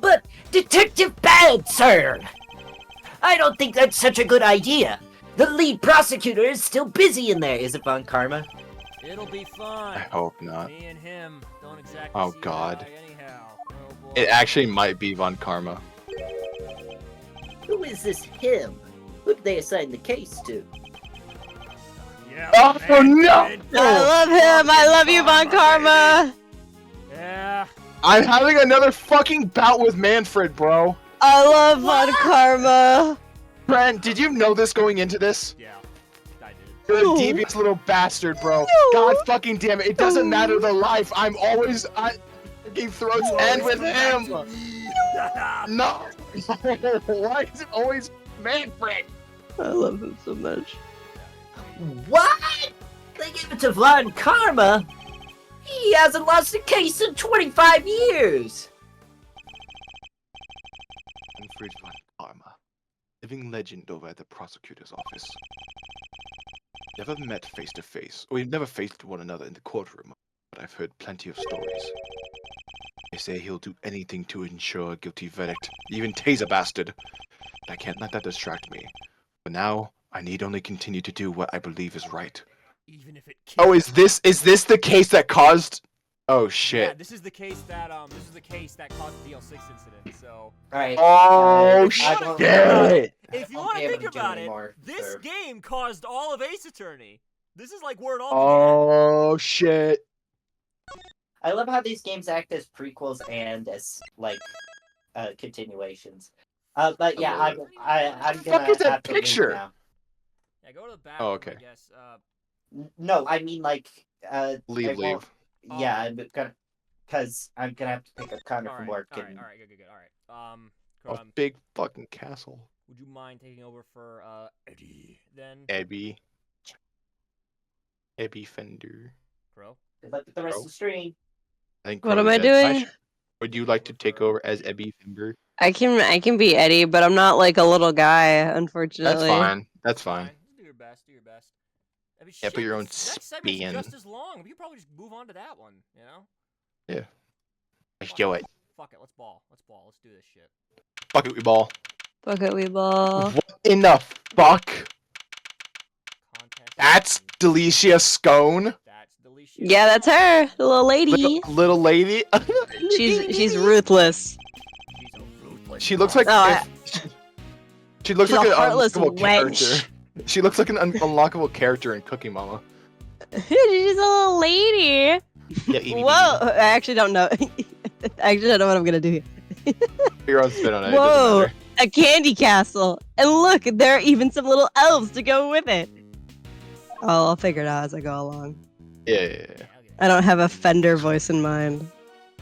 D: But Detective Bad, sir! I don't think that's such a good idea. The lead prosecutor is still busy in there, is it, Von Karma?
A: It'll be fun.
B: I hope not.
A: Me and him don't exactly
B: Oh,
A: see eye
B: God.
A: to eye anyhow. Oh, boy.
B: It actually might be Von Karma.
D: Who is this him? Who did they assign the case to?
A: Yeah,
B: Oh, no!
A: man.
E: I love him. I love you, Von Karma.
A: Yeah.
B: I'm having another fucking bout with Manfred, bro.
E: I love Von Karma.
B: Brent, did you know this going into this?
A: Yeah. I did.
B: You're a
E: No.
B: devious little bastard, bro.
E: No.
B: God fucking damn it. It doesn't matter the life. I'm always... fucking throats end with him. No. Why is it always Manfred?
E: I love him so much.
D: What? They gave it to Von Karma? He hasn't lost a case in 25 years!
B: Manfred Von Karma, living legend over at the prosecutor's office. Never met face to face, or we've never faced one another in the courtroom, but I've heard plenty of stories. They say he'll do anything to ensure a guilty verdict, even tase a bastard. But I can't let that distract me. For now, I need only continue to do what I believe is right.
A: Even if it
B: Oh,
A: kills-
B: is this the case that caused? Oh
A: Yeah,
B: shit.
A: this is the case that caused the DL6 incident. So
D: Alright.
B: Oh
D: I don't-
B: shit.
A: if you
D: I'll
A: want
D: be
A: to
D: able
A: think
D: to do
A: about
D: any
A: it,
D: more
A: this
D: for-
A: game caused all of Ace Attorney. This is like where it all
B: Oh shit.
D: I love how these games act as prequels and as, like, continuations. But yeah,
B: love
D: I'm
B: The
D: gonna
B: fuck is that
D: have to leave
B: picture?
D: now.
A: began. Yeah, go to the back.
B: Oh, okay.
A: I guess.
D: No, I mean, like,
B: Leave,
D: I won't-
B: leave.
D: Yeah, I'm gonna... Because I'm gonna have to pick up Connor
A: All
D: from
A: right,
D: work
A: all right,
D: and...
A: all right, good. All right.
B: A big fucking castle.
A: Would you mind taking over for Eddie then?
B: Ebby. Ebby Fender.
A: Crow?
D: Good luck with the rest of the stream.
B: I think
E: What
B: Crow
E: am I
B: said,
E: doing?
B: Would you like to take over as Ebby Fender?
E: I can be Eddie, but I'm not like a little guy, unfortunately.
B: That's fine. That's fine.
A: Do your best. Do your best. I mean,
B: Yeah, put your own
A: this next segment's
B: spin.
A: just as long. We could probably just move on to that one. You know?
B: Let's do it.
A: Fuck it. Let's ball. Let's do this shit.
B: Fuck it, we ball.
E: Bucket we ball.
B: What in the fuck?
A: Contest.
B: That's Delicia Scone.
A: That's delicious.
E: Yeah, that's her, the little lady.
B: Little lady.
E: She's ruthless.
A: She's a ruthless
B: She looks like
E: Oh,
B: she looks
E: she's
B: like
E: a
B: an
E: heartless
B: unlockable
E: wench.
B: character. She looks like an unlockable character in Cookie Mama.
E: She's a little lady.
B: Yeah, Evie.
E: Whoa! I actually don't know. I actually don't know what I'm gonna do here.
B: Your own spin on it. It
E: Whoa!
B: doesn't matter.
E: A candy castle, and look, there are even some little elves to go with it. Oh, I'll figure it out as I go along.
B: Yeah.
E: I don't have a Fender voice in mind.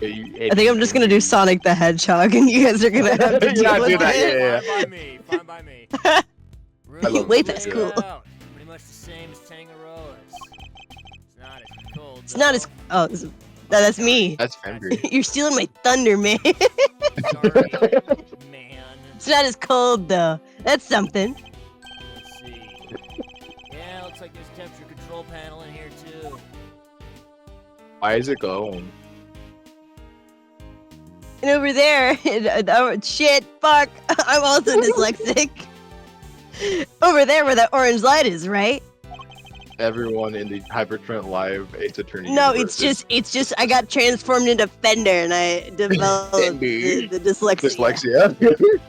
B: Yeah,
E: I think I'm just gonna do Sonic the Hedgehog, and you guys are gonna have to
B: Yeah,
E: deal
B: do
E: with
B: that,
E: it.
B: yeah.
A: Fine by me. Fine by me. Room
E: Way past
A: laid
E: cool.
A: out. Pretty much the same as Tangaroa's. It's not as cold.
E: It's not as. Oh, that's me.
B: That's angry.
E: You're stealing my thunder, man.
A: Sorry, man.
E: It's not as cold though. That's something.
A: Let's see. Yeah, looks like there's a temperature control panel in here too.
B: Why is it glowing?
E: And over there, shit, fuck. I'm also dyslexic. Over there, where that orange light is, right?
B: Everyone in the Hypertrend Live Ace Attorney.
E: No,
B: universe
E: it's just I got transformed into Fender and I developed the dyslexia.
B: dyslexia.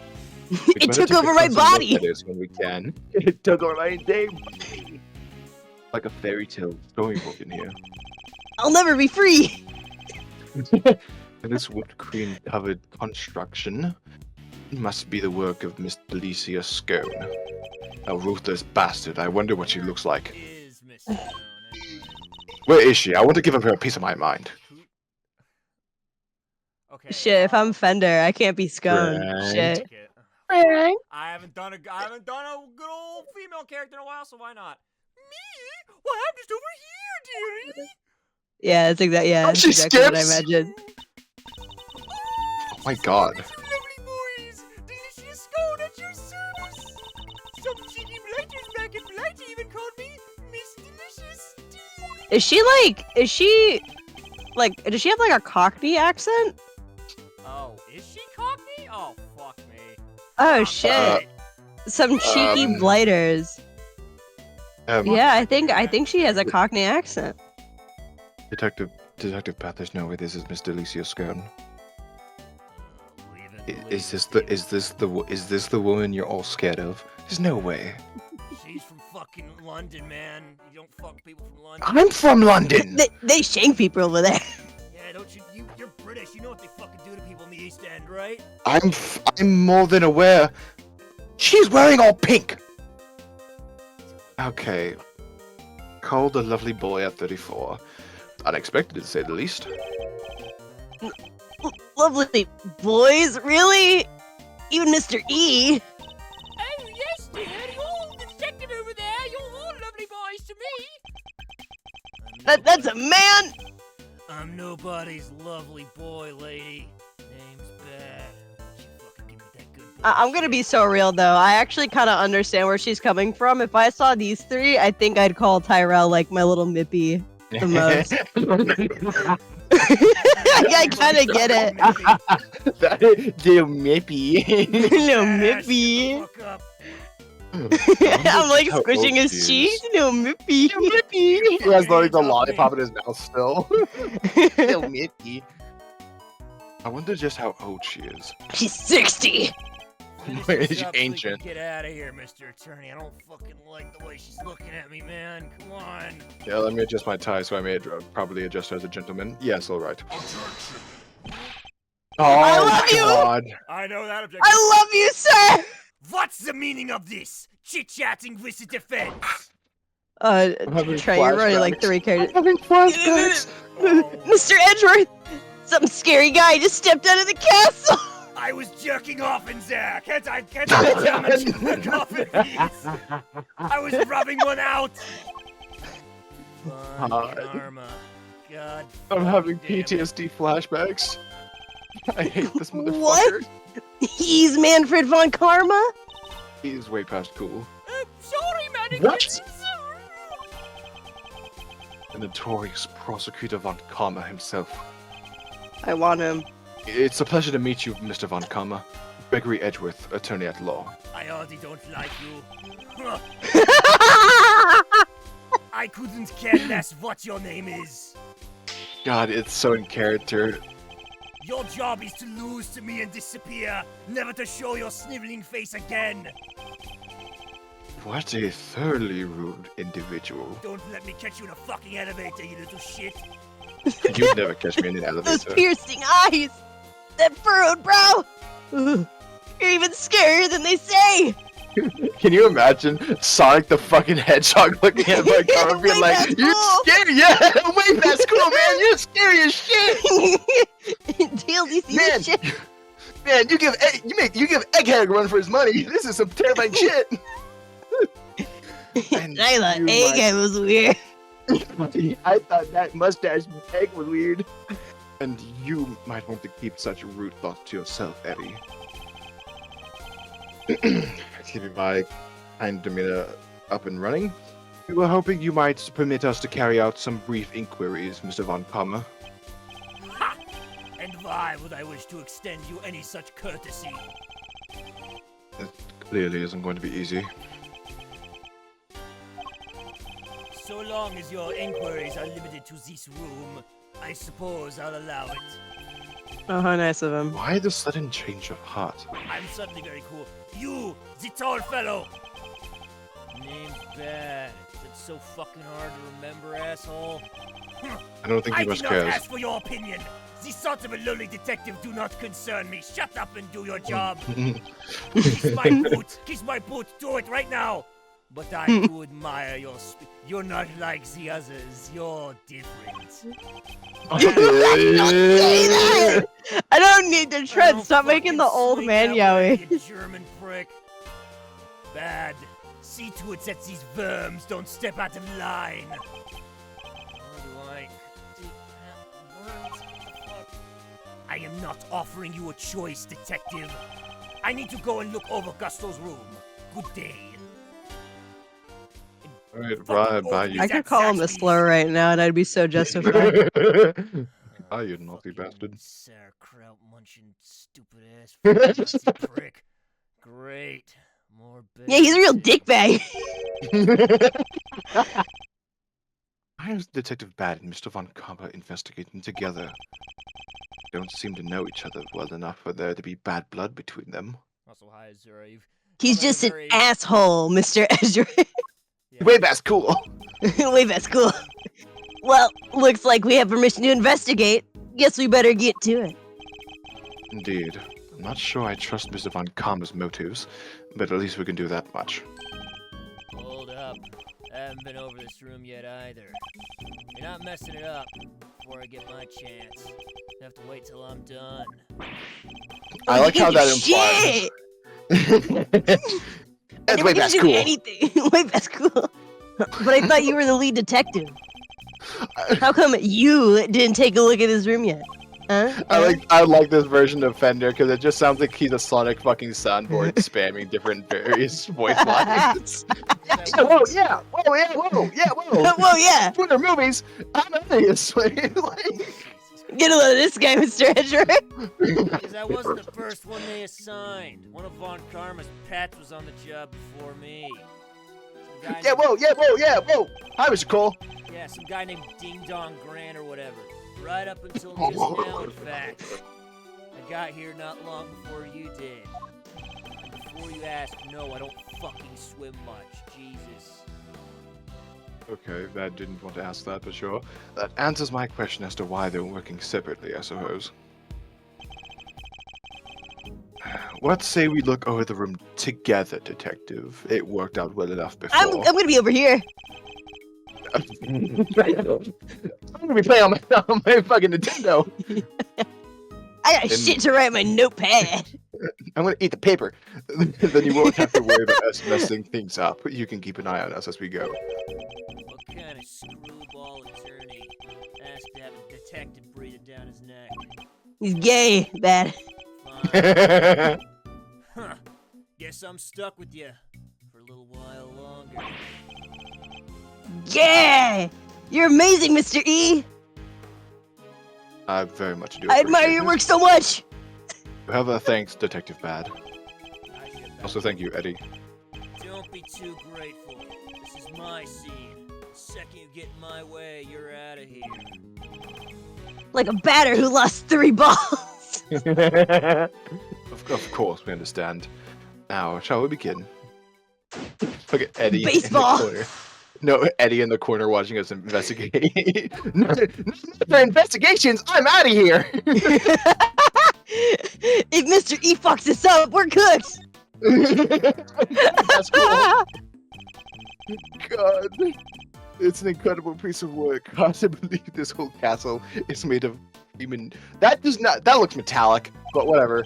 E: It took over my body.
B: When we can. It took over my day. Like a fairy tale storybook in here.
E: I'll never be free.
B: This wood cream covered construction must be the work of Miss Delicia Scone. A ruthless bastard. I wonder what she looks like.
A: Is Miss Stone anyway?
B: Where is she? I want to give her a piece of my mind.
A: Okay.
E: Shit, if I'm Fender, I can't be Scone.
B: Right.
E: Shit.
A: Okay.
E: Right.
A: I haven't done a good old female character in a while, so why not? Me? Well, I'm just over here, dearie.
E: Yeah, that's exactly. Yeah,
B: Oh,
E: that's
B: she
E: exactly what I
B: skips?
E: imagined.
B: Oh my god.
A: You lovely boys! Delicious Scone at your service! Some cheeky blighters back in Blighty even called me Miss Delicious.
E: Is she like, does she have like a Cockney accent?
A: Oh, is she Cockney? Oh, fuck me.
E: Oh shit. Some cheeky blighters. Yeah, I think she has a Cockney accent.
B: Detective Pat, there's no way this is Miss Delicia Scone. Is this the woman you're all scared of? There's no way.
A: She's from fucking London, man. You don't fuck people from London.
B: I'm from London.
E: They shank people over there.
A: Yeah, don't you? You're British. You know what they fucking do to people in the East End, right?
B: I'm more than aware. She's wearing all pink. Okay. Called a lovely boy at 34. Unexpected to say the least.
E: Lovely boys, really? Even Mr. E.
A: Oh, yes, dear. You're all the detective over there. You're all lovely boys to me.
E: That's a man.
A: I'm nobody's lovely boy, lady. Name's Beth. She fucking give me that good
E: I'm gonna be so real though. I actually kind of understand where she's coming from. If I saw these three, I think I'd call Tyrell like my little Mippy the most. I kind of get it.
B: Little Mippy.
E: Little Mippy. I'm like squishing his cheek. Little Mippy.
B: He has like the lollipop in his mouth still. Little Mippy. I wonder just how old she is.
E: She's 60.
B: She's ancient.
A: Get out of here, Mr. Attorney. I don't fucking like the way she's looking at me, man. Come on.
B: Yeah, let me adjust my tie so I may probably adjust as a gentleman. Yes, all right. Oh,
E: I love you.
B: God.
A: I know that objection.
E: I love you, sir.
A: What's the meaning of this? Chit-chatting with the defense.
B: having
E: Trey, you're running like
B: flashbacks.
E: 3 characters.
B: Having flashbacks.
E: Mr. Edgeworth, some scary guy just stepped out of the castle.
A: I was jerking off in there. Can't I tell him to off in peace? I was rubbing one out. Fun karma. God.
B: I'm having
A: damn it.
B: PTSD flashbacks. I hate this motherfucker.
E: What? He's Manfred von Karma?
B: He's way past cool.
A: Sorry, man.
B: What? The notorious Prosecutor von Karma himself.
E: I want him.
B: It's a pleasure to meet you, Mr. von Karma. Gregory Edgeworth, attorney at law.
A: I already don't like you. I couldn't care less what your name is.
B: God, it's so in character.
A: Your job is to lose to me and disappear, never to show your sniveling face again.
B: What a thoroughly rude individual.
A: Don't let me catch you in a fucking elevator, you little shit.
B: You'd never catch me in an
E: Those
B: elevator.
E: piercing eyes! That furrowed brow! Ugh. You're even scarier than they say!
B: Can you imagine Sonic the fucking Hedgehog looking at my car and being
E: Wait,
B: like,
E: that's
B: "You're
E: cool."
B: scary, yeah, wait, that's cool, man. You're scary as shit,
E: Tails, you see
B: man.
E: this shit?
B: Man, you give Egghead a run for his money. This is some terrifying shit. And
E: I thought
B: you
E: A guy was weird.
F: I thought that mustache egg was weird.
B: And you might want to keep such rude thoughts to yourself, Eddie. Keeping my kind demeanor up and running, we were hoping you might permit us to carry out some brief inquiries, Mr. Von Kammer.
A: Ha! And why would I wish to extend you any such courtesy?
B: It clearly isn't going to be easy.
A: So long as your inquiries are limited to this room, I suppose I'll allow it.
E: Oh, how nice of him.
B: Why the sudden change of heart?
A: I'm suddenly very cool. You, the tall fellow! Name's bad. It's so fucking hard to remember, asshole.
B: I don't think
A: I
B: he
A: did
B: much
A: not
B: cares.
A: ask for your opinion. These thoughts of a lowly detective do not concern me. Shut up and do your job. Kiss my boot. Kiss my boot. Do it right now. But I do admire your You're not like the others. You're different.
E: Say that! I don't need to
A: I
E: tread.
A: don't
E: Stop making the
A: fucking
E: old
A: sleep
E: man
A: that way,
E: yowie.
A: You German prick. Bad. See to it that these verms don't step out of line. I am not offering you a choice, detective. I need to go and look over Gusto's room. Good day.
B: Alright, right by you.
E: I could call him a slur right now, and I'd be so justified.
B: Ah, you naughty bastard.
A: Sauerkraut munching stupid ass Nazi prick. Great. More
E: Yeah, he's a real dickbag.
B: Why is Detective Bad and Mr. Von Kammer investigating together? They don't seem to know each other well enough for there to be bad blood between them.
A: Also, hi, Zura.
E: He's
A: Come at a
E: just an
A: very-
E: asshole, Mr. Edgeworth.
A: Yeah.
B: Way that's cool.
E: Wait, that's cool. Well, looks like we have permission to investigate. Guess we better get to it.
B: Indeed. I'm not sure I trust Mr. Von Kammer's motives, but at least we can do that much.
A: Hold up. I haven't been over this room yet either. You're not messing it up before I get my chance. You have to wait till I'm done.
F: I like how that
E: Shit!
F: That's
E: I
F: way
E: never get
F: past
E: to do
F: cool.
E: anything. Wait, that's cool. But I thought you were the lead detective. How come you didn't take a look at his room yet? Huh?
F: I like this version of Fender because it just sounds like he's a Sonic fucking soundboard spamming different various voice lines. Whoa, yeah, whoa, yeah, whoa, yeah, whoa.
E: Whoa, yeah.
F: For their movies, I'm obvious. Like,
E: Get a load of this guy, Mr. Edgeworth.
A: Because I wasn't the first one they assigned. One of Von Karma's pets was on the job before me. Some guy
F: yeah, whoa, yeah, whoa, yeah, whoa. Hi, Mr. Cole.
A: Yeah, some guy named Ding Dong Grant or whatever. Right up until just now, in fact. I got here not long before you did. And before you ask, no, I don't fucking swim much. Jesus.
B: Okay, Bad didn't want to ask that, but sure. That answers my question as to why they're working separately, I suppose. Let's say we look over the room together, Detective. It worked out well enough before.
E: I'm gonna be over here.
F: I'm gonna be playing on my fucking Nintendo.
E: I got
B: Then-
E: shit to write in my notepad.
F: I'm gonna eat the paper.
B: Then you won't have to worry about us messing things up. You can keep an eye on us as we go.
A: What kind of screwball attorney asked to have a detective breathing down his neck?
E: He's gay, bad.
A: Fine. Huh. Guess I'm stuck with you for a little while longer.
E: Yeah! You're amazing, Mr. E!
B: I very much do.
E: I admire
B: appreciate
E: your
B: it.
E: work so much!
B: However, thanks, Detective Bad.
A: I should back
B: Also, thank you, Eddie.
A: Don't be too grateful. This is my scene. The second you get in my way, you're out of here.
E: Like a batter who lost 3 balls.
B: Of course, we understand. Now, shall we begin? Look at Eddie
E: Baseball.
B: in the corner. No, Eddie in the corner watching us investigate.
F: Not for investigations. I'm out of here.
E: If Mr. E fucks this up, we're cooked!
F: That's cool.
B: God, it's an incredible piece of work. Hard to believe this whole castle is made of human.
F: That does not. That looks metallic, but whatever.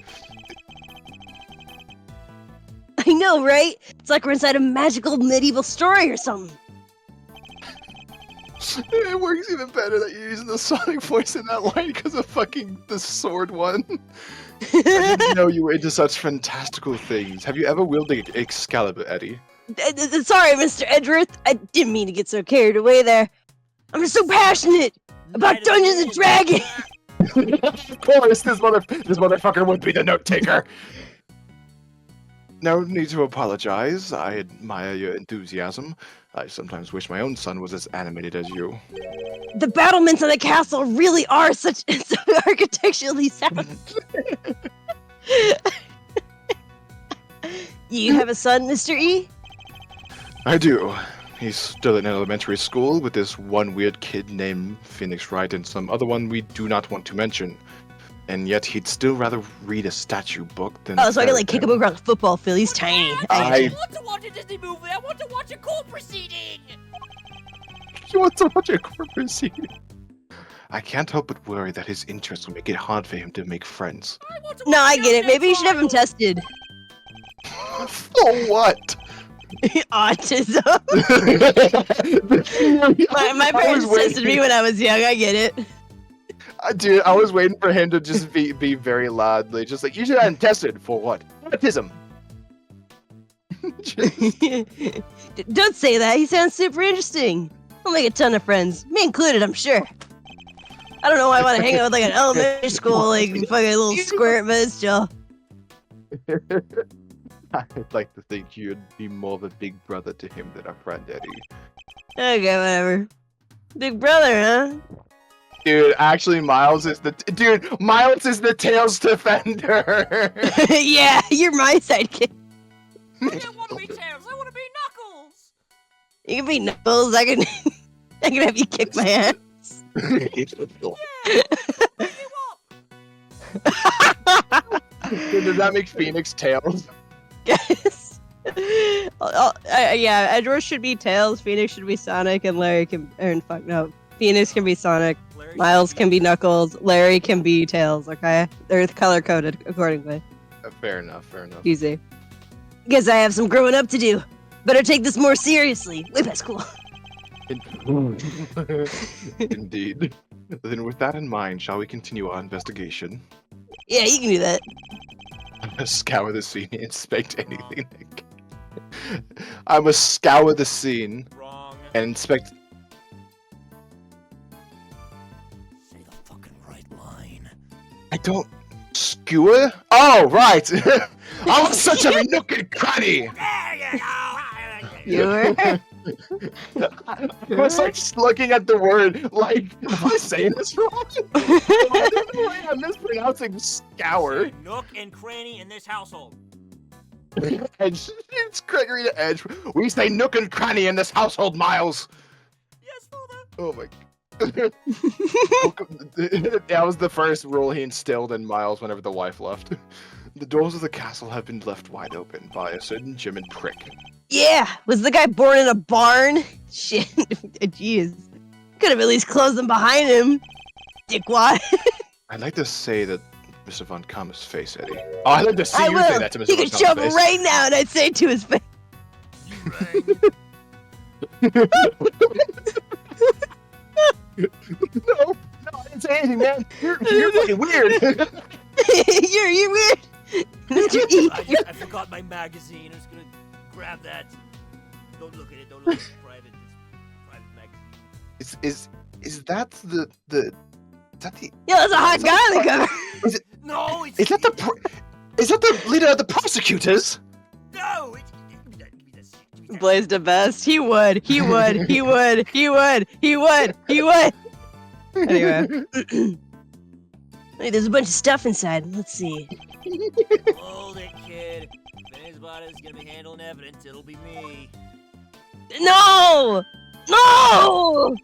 E: I know, right? It's like we're inside a magical medieval story or something.
F: It works even better that you're using the Sonic voice in that line because of fucking the sword one. I didn't know you were into such fantastical things. Have you ever wielded Excalibur, Eddie?
E: Sorry, Mr. Edgeworth. I didn't mean to get so carried away there. I'm just so passionate about Dungeons and Dragons.
F: Of course, this motherfucker would be the note taker. No need to apologize. I admire your enthusiasm. I sometimes wish my own son was as animated as you.
E: The battlements of the castle really are so architecturally sound. You have a son, Mr. E?
B: I do. He's still in elementary school with this one weird kid named Phoenix Wright and some other one we do not want to mention. And yet he'd still rather read a statue book than...
E: Oh, so I can like kick him across the football field. He's tiny.
C: I want to watch a Disney movie. I want to watch a court proceeding.
B: You want to watch a court proceeding? I can't help but worry that his interests will make it hard for him to make friends.
E: No, I get it. Maybe you should have him tested.
B: For what?
E: Autism. my parents tested me when I was young. I get it.
F: Dude, I was waiting for him to just be very loudly, just like, you should have him tested for what? Autism.
E: Don't say that. He sounds super interesting. He'll make a ton of friends. Me included, I'm sure. I don't know why I want to hang out with like an elementary school, like fucking little squirt, but it's chill.
B: I'd like to think you'd be more of a big brother to him than a friend, Eddie.
E: Okay, whatever. Big brother, huh?
F: Dude, actually, Miles is the Tails defender.
E: Yeah, you're my sidekick.
C: I don't want to be Tails. I want to be Knuckles.
E: You can be Knuckles. I can have you kick my ass.
C: Yeah. Pick you up.
F: Dude, does that make Phoenix Tails?
E: Yes. Yeah, Edgeworth should be Tails, Phoenix should be Sonic, and Larry can... Phoenix can be Sonic, Miles can be Knuckles, Larry can be Tails, okay? They're color-coded accordingly.
F: Fair enough.
E: Easy. Guess I have some growing up to do. Better take this more seriously. Way past cool.
B: Indeed. Then with that in mind, shall we continue our investigation?
E: Yeah, you can do that.
B: I'm gonna scour the scene and inspect anything. I must scour the scene
A: Wrong.
B: and inspect...
A: Say the fucking right line.
B: I don't... Skewer? Oh, right! I was such a nook and cranny!
E: You were?
F: I was like looking at the word, like, am I saying this wrong? I'm mispronouncing scour.
A: Nook and cranny in this household.
F: Edge. It's Gregory the Edge. We say nook and cranny in this household, Miles.
A: Yes, father.
F: Oh my. That was the first rule he instilled in Miles whenever the wife left.
B: The doors of the castle have been left wide open by a certain German prick.
E: Yeah! Was the guy born in a barn? Shit. Jeez. Could have at least closed them behind him. Dickwad.
B: I'd like to say that Mr. Von Kammer's face, Eddie.
F: Oh, I'd like to see
E: I
F: you say
E: will.
F: that to Mr.
E: He could show up
F: face.
E: right now and I'd say it to his face.
F: No, I didn't say anything, man. You're fucking weird.
E: You're weird. Mr. E.
A: I forgot my magazine. I was gonna grab that. Don't look at it. Don't look at it. Private magazine.
B: Is that the
E: Yeah, that's a hot guy on the cover.
A: No, it's
B: is that the leader of the prosecutors?
A: no. Give me that.
E: Blaze the best. He would. Anyway. Hey, there's a bunch of stuff inside. Let's see.
A: Hold it, kid. If anybody's gonna be handling evidence, it'll be me.
E: No! No!
A: Oh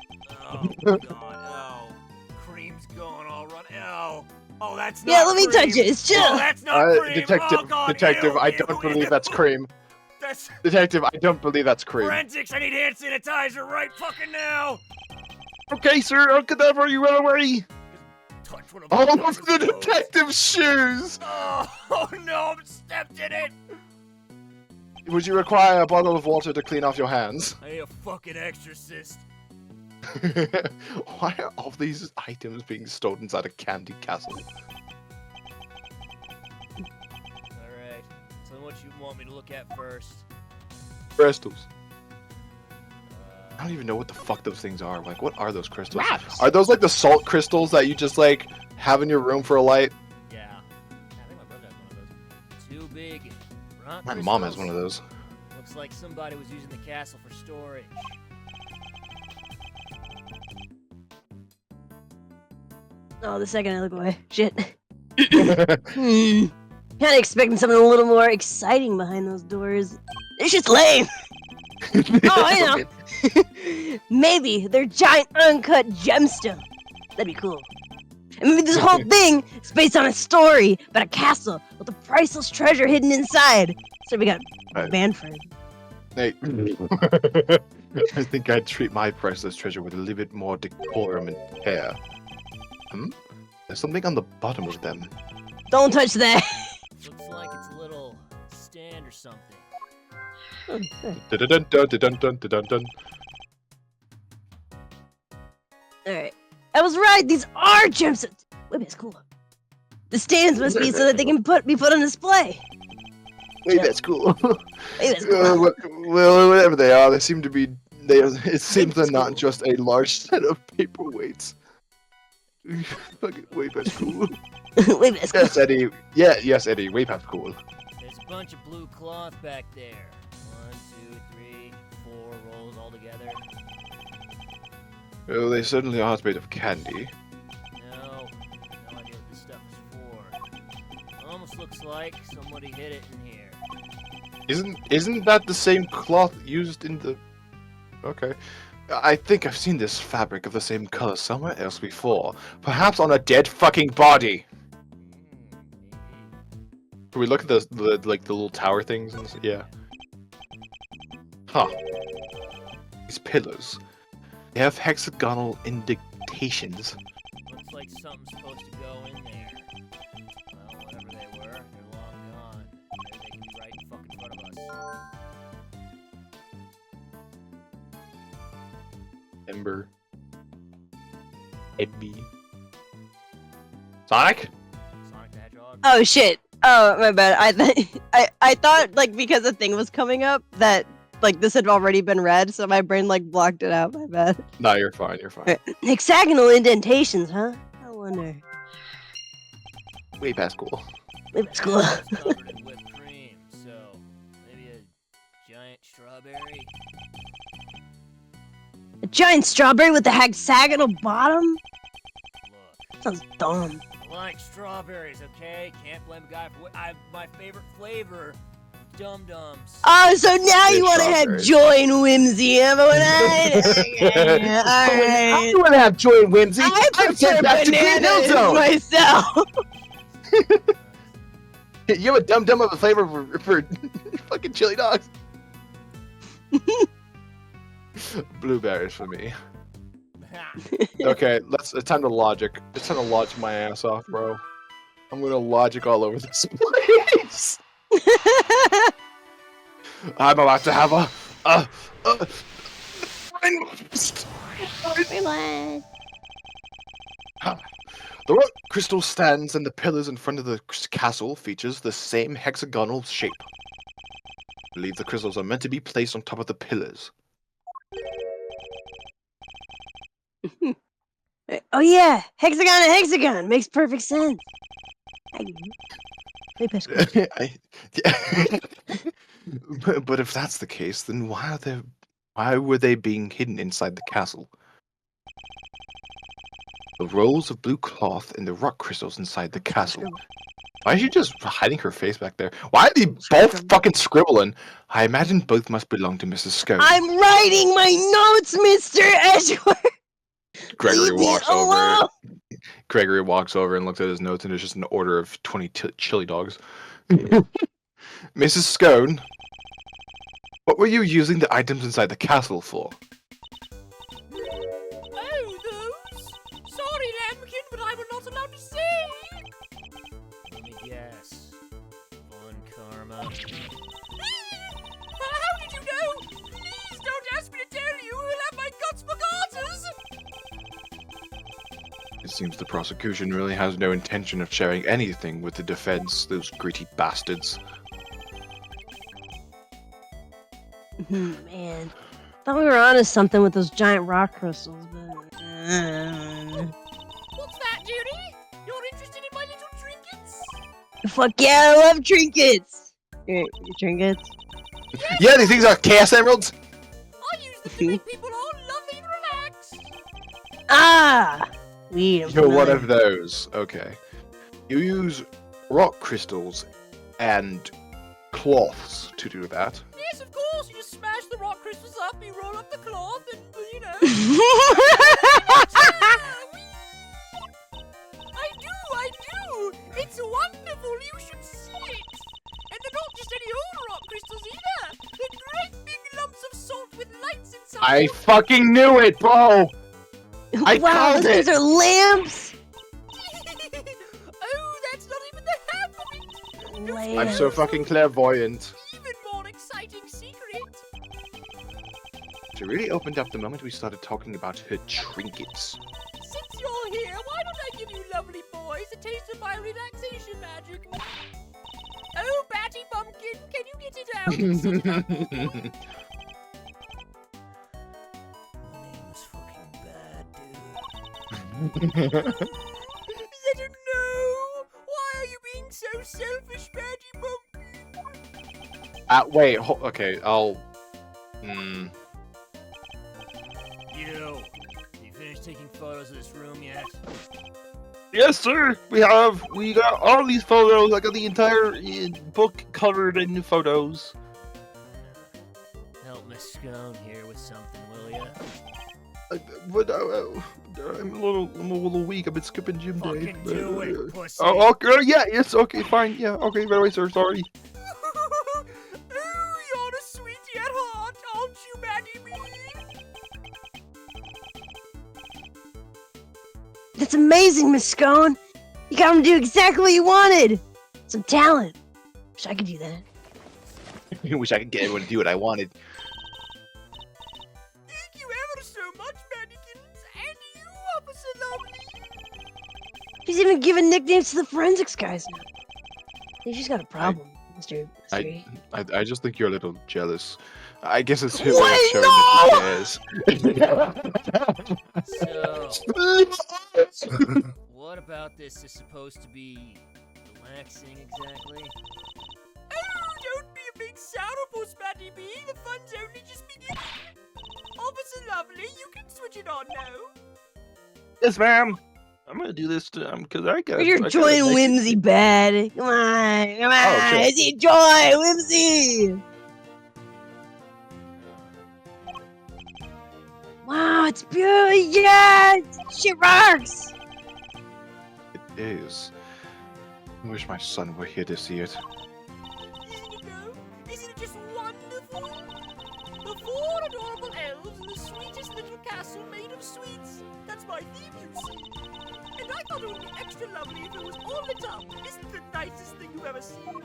A: god. Oh, cream's going all run. Oh, that's not.
E: Yeah, let me
A: cream.
E: touch it. It's chill.
A: Oh, that's not cream.
F: Detective,
A: Oh, god,
F: detective,
A: ew,
F: I
A: ew,
F: don't
A: ew.
F: believe that's cream.
A: That's
F: Detective, I don't believe that's cream.
A: forensics. I need hand sanitizer right fucking now.
F: Okay, sir, I'll get that for you right away.
A: Touch one of
F: Oh,
A: my
F: the detective's shoes!
A: Oh no, I'm stepped in it.
F: Would you require a bottle of water to clean off your hands?
A: I ain't a fucking exorcist.
F: Why are all these items being stored inside a candy castle?
A: Alright, so what you want me to look at first?
F: Crystals. I don't even know what the fuck those things are. Like, what are those crystals?
E: Rocks.
F: Are those like the salt crystals that you just like have in your room for a light?
A: Yeah. I think my brother has one of those. Too big. Rock
F: My mom has
A: crystals.
F: one of those.
A: Looks like somebody was using the castle for storage.
E: Oh, the second I look away. Shit. Kinda expecting something a little more exciting behind those doors. It's just lame. Oh, I know. Maybe they're giant uncut gemstones. That'd be cool. And maybe this whole thing is based on a story about a castle with a priceless treasure hidden inside. So we got
F: Right.
E: Manfred.
F: Hey, I think I'd treat my priceless treasure with a little bit more decorum and care. There's something on the bottom of them.
E: Don't touch that.
A: Looks like it's a little stand or something.
F: Dun dun dun dun dun dun.
E: Alright. I was right, these are gemstones. Wait, that's cool. The stands must be so that they can be put on display.
F: Wait, that's cool.
E: Wait, that's cool.
F: Well, whatever they are, they seem to be. It seems they're not just a large set of paperweights. Fucking way past cool.
E: Wait, that's cool.
F: Yes, Eddie. Yeah, yes, Eddie. Way past cool.
A: There's a bunch of blue cloth back there. 1, 2, 3, 4 rolls all together.
F: Well, they certainly aren't made of candy.
A: No idea what this stuff is for. Almost looks like somebody hid it in here.
F: Isn't that the same cloth used in the? Okay. I think I've seen this fabric of the same color somewhere else before. Perhaps on a dead fucking body. Can we look at the little tower things? And yeah. Huh. These pillars. They have hexagonal indentations.
A: Looks like something's supposed to go in there. Well, whatever they were, they're long gone. Maybe they can be right in fucking front of us.
F: Ember. Edby. Sonic?
A: Sonic the Hedgehog?
E: Oh shit. Oh my bad. I thought like because the thing was coming up that like this had already been read, so my brain like blocked it out. My bad.
F: No, you're fine. You're fine.
E: Hexagonal indentations, huh? I wonder.
F: Way past cool.
E: Maybe it's cool.
A: It's covered in whipped cream, so maybe a giant strawberry?
E: A giant strawberry with a hexagonal bottom?
A: Look,
E: Sounds dumb.
A: I like strawberries, okay? Can't blame a guy for my favorite flavor, Dum Dums.
E: Oh, so now you
F: It's
E: want to have
F: strawberries.
E: joy and whimsy, am I? Alright.
F: I want to have joy and whimsy.
E: I prefer bananas myself.
F: You have a dum dum of a flavor for fucking chili dogs. Blueberries for me. Okay, it's time to logic. It's time to logic my ass off, bro. I'm gonna logic all over this place. I'm about to have a
E: Relax.
F: The rock crystal stands and the pillars in front of the castle features the same hexagonal shape. I believe the crystals are meant to be placed on top of the pillars.
E: Oh yeah, hexagon and hexagon makes perfect sense.
F: But if that's the case, then why were they being hidden inside the castle? The rolls of blue cloth and the rock crystals inside the castle. Why is she just hiding her face back there? Why are they both fucking scribbling? I imagine both must belong to Mrs. Scone.
E: I'm writing my notes, Mr. Edgeworth.
F: Gregory
E: Leave me
F: walks over.
E: alone.
F: Gregory walks over and looks at his notes, and it's just an order of 20 chili dogs. Mrs. Scone, what were you using the items inside the castle for?
C: Oh, those? Sorry, Lambkin, but I was not allowed to say.
A: Let me guess. Fun karma.
B: seems the prosecution really has no intention of sharing anything with the defense, those gritty bastards.
E: Man, thought we were onto something with those giant rock crystals, but...
C: What's that, Judy? You're interested in my little trinkets?
E: Fuck yeah, I love trinkets! Your trinkets?
F: Yeah, these things are chaos emeralds.
C: I use them to make people all lovely and relaxed.
E: Ah! Weed.
B: You're one of those. Okay. You use rock crystals and cloths to do that.
C: Yes, of course. You just smash the rock crystals up, you roll up the cloth, and, you know. I do. It's wonderful. You should see it. And they're not just any old rock crystals either. They're great big lumps of salt with lights inside.
B: I fucking knew it, bro! I
E: wow,
B: called
E: those things
B: it!
E: are lamps!
C: Oh, that's not even the half of it.
E: Lamps.
B: I'm so fucking clairvoyant.
C: Even more exciting secret.
B: She really opened up the moment we started talking about her trinkets.
C: Since you're here, why don't I give you lovely boys a taste of my relaxation magic? Oh, Batty Pumpkin, can you get it out? Sit down, boy.
A: My name is fucking bad,
C: I
A: dude.
C: don't know. Why are you being so selfish, Batty Pumpkin?
B: Wait, okay, I'll...
A: You finished taking photos of this room yet?
F: Yes, sir. We got all these photos. I got the entire book covered in photos.
A: Help Miss Scone here with something, will ya?
F: But I'm a little weak. I've been skipping gym day.
A: Fucking do it, pussy.
F: Oh, okay. Yeah. Yes. Okay. Fine. Yeah. Okay. By the way, sir. Sorry.
C: Oh, you're a sweetie at heart, aren't you, Batty Bee?
E: That's amazing, Miss Scone! You got him to do exactly what you wanted! Some talent. Wish I could do that.
B: I wish I could get everyone to do what I wanted.
C: Thank you ever so much, Mannykins, and you, Officer Lovely.
E: She's even giving nicknames to the forensics guys now. I think she's got a problem, Mr. E.
B: I just think you're a little jealous. I guess it's her way
E: Wait,
B: of showing that
A: So, what about this is supposed to be relaxing exactly?
C: Oh, don't be a big sourpuss, Batty Bee. The fun's only just beginning. Officer Lovely, you can switch it on now.
F: Yes, ma'am. I'm gonna do this because I got.
E: You're joining Whimsy bad. Come on.
F: shit.
E: Enjoy, Whimsy! Wow, it's beautiful! Yeah! Shit rocks!
B: It is. I wish my son were here to see it.
C: Isn't it though? Isn't it just wonderful? The 4 adorable elves in the sweetest little castle made of sweets. That's my theme, you see. And I thought it would be extra lovely if it was all lit up. Isn't it the nicest thing you've ever seen?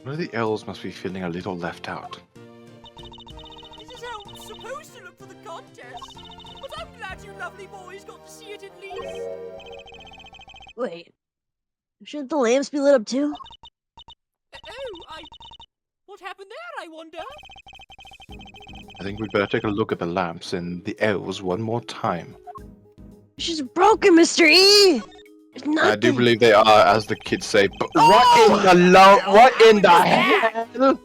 B: One of the elves must be feeling a little left out.
C: This is how it's supposed to look for the contest. But I'm glad you lovely boys got to see it at least.
E: Wait. Shouldn't the lamps be lit up too?
C: What happened there, I wonder?
B: I think we'd better take a look at the lamps and the elves one more time.
E: She's broken, Mr. E! There's nothing.
B: I do believe they are, as the kids say, but what in the hell?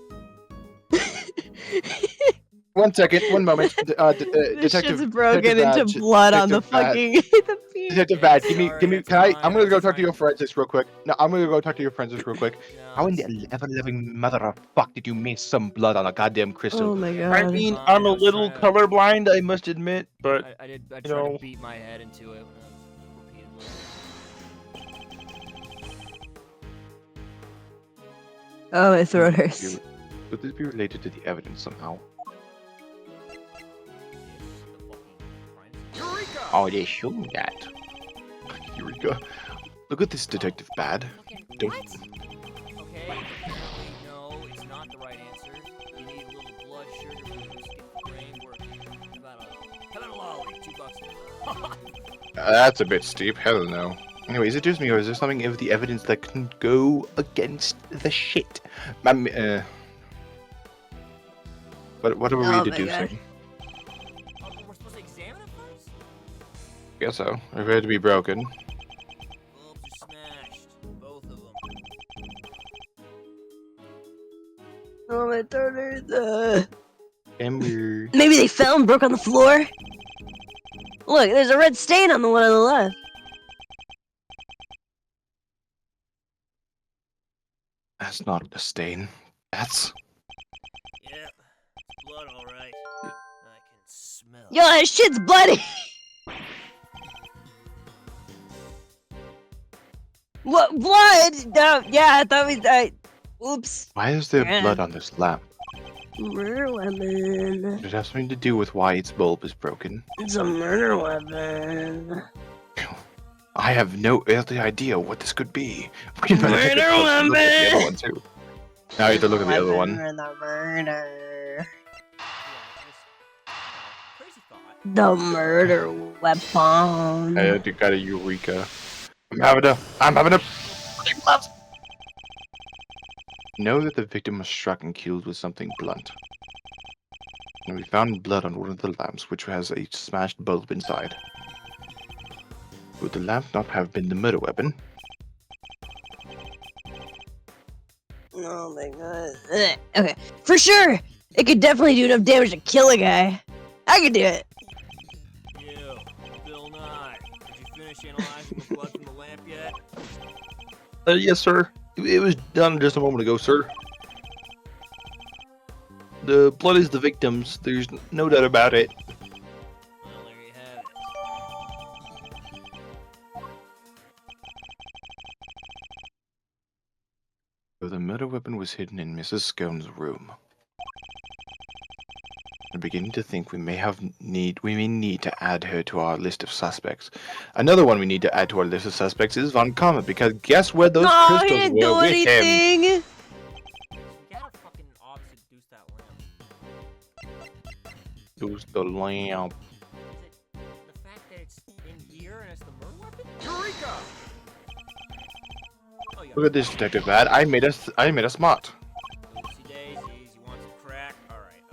B: One second, one moment.
E: This
B: Detective,
E: shit's broken
B: Detective
E: into
B: Badge,
E: blood on the
B: Detective Badge.
E: fucking... the piece.
B: Detective Badge, give me,
A: Sorry,
B: can I,
A: it's
B: I'm gonna go
A: mine.
B: talk to your forensics real quick. No, I'm gonna go talk to your forensics real quick.
A: No,
B: How in the ever-living mother of fuck did you miss some blood on a goddamn crystal?
E: Oh my god.
F: I mean, I'm a
A: I was
F: little
A: trying to-
F: colorblind, I must admit, but
A: I tried
F: know.
A: to beat my head into it repeatedly.
E: Oh, my throat hurts.
B: Could this be related to the evidence somehow? Oh, they show that. Eureka. Look at this, Detective Bad.
A: Okay,
B: Don't-
A: what? Okay, apparently, no, it's not the right answer. You need a little blood sugar boost, get the brain working. How about a lolly? 2
C: $50.
B: That's a bit steep. Hell no. Anyway, is it just me, or is there something of the evidence that can go against the shit? What are we
E: Oh my
B: deducing?
C: Oh, but we're supposed to examine it first?
B: Guess so. Appear to be broken.
C: Bulbs are smashed. Both of them.
E: Oh my turners.
B: Ember.
E: Maybe they fell and broke on the floor. Look, there's a red stain on the one on the left.
B: That's not a stain. That's.
C: Yep. It's blood, alright. I can smell
E: Yo, that shit's bloody. What blood? No, yeah, I thought we died. Oops.
B: Why is there
E: Yeah.
B: blood on this lamp?
E: Murder weapon.
B: Does it have something to do with why its bulb is broken?
E: It's a murder weapon.
B: I have no earthly idea what this could be. We better take a
E: Murder
B: closer look at the
E: weapon!
B: other one too. Now you have to look at the other one.
E: Weapon or the murder.
C: Crazy thought.
E: The murder weapon.
B: I got a eureka. I'm having a. Know that the victim was struck and killed with something blunt. And we found blood on one of the lamps, which has a smashed bulb inside. Would the lamp not have been the murder weapon?
E: Oh my god. Okay, for sure. It could definitely do enough damage to kill a guy. I could do it.
C: You, Bill Nye. Did you finish analyzing the blood from the lamp yet?
B: Yes, sir. It was done just a moment ago, sir. The blood is the victim's. There's no doubt about it.
C: Well, there you have it.
B: So the murder weapon was hidden in Mrs. Scone's room. I'm beginning to think we may need to add her to our list of suspects. Another one we need to add to our list of suspects is Von Karma, because guess where those
E: No, he
B: crystals
E: didn't
B: were
E: do
B: with him?
E: anything.
C: You gotta fucking obviously deuce that lamp.
B: Use the lamp.
C: Is it the fact that it's in here and it's the murder weapon? Eureka! Oh, yeah.
B: Look at this, Detective Bad. I made us smart.
C: Oopsie daisies, you want some crack? Alright,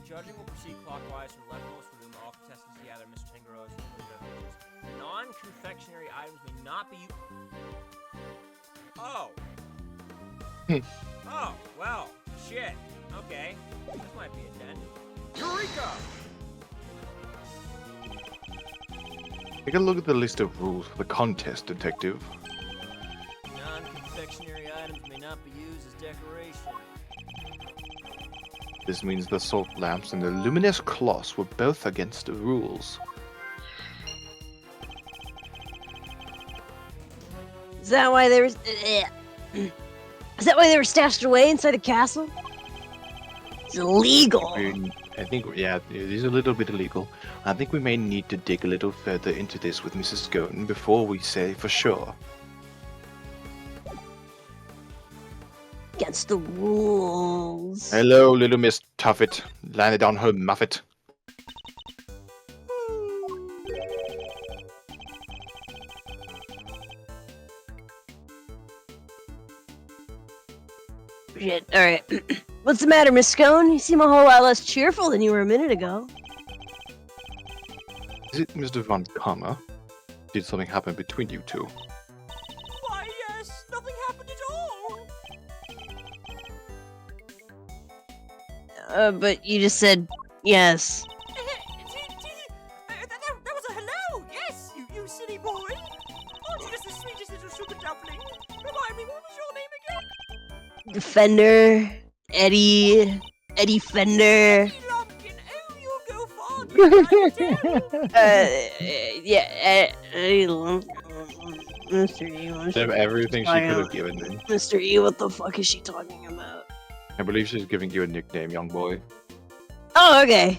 C: judging will proceed clockwise from leftmost room. All contestants gather Mr. Tangaro's non-confectionery items may not be. Oh. Oh, well, shit. Okay, this might be a 10. Eureka!
B: Take a look at the list of rules for the contest, Detective.
C: Non-confectionery items may not be used as decoration.
B: This means the salt lamps and the luminous cloths were both against the rules.
E: Is that why they were? Is that why they were stashed away inside the castle? It's illegal.
B: I think, yeah, it is a little bit illegal. I think we may need to dig a little further into this with Mrs. Scone before we say for sure.
E: Against the rules.
B: Hello, little Miss Tuffet. Landed on her muffet.
E: Shit. All right. What's the matter, Miss Scone? You seem a whole lot less cheerful than you were a minute ago.
B: Is it Mr. Von Karma? Did something happen between you two?
C: Why, yes, nothing happened at all.
E: But you just said yes.
C: That was a hello. Yes, you silly boy. Aren't you just the sweetest little sugar dumpling? Remind me, what was your name again?
E: Defender. Eddie Fender.
C: Eddie Lumpkin. Oh, you'll go far. You
E: Yeah, Eddie Lumpkin. Mr. E, what is she
B: Everything she
E: talking
B: could have
E: about?
B: given me.
E: Mr. E, what the fuck is she talking about?
B: I believe she's giving you a nickname, young boy.
E: Oh, okay.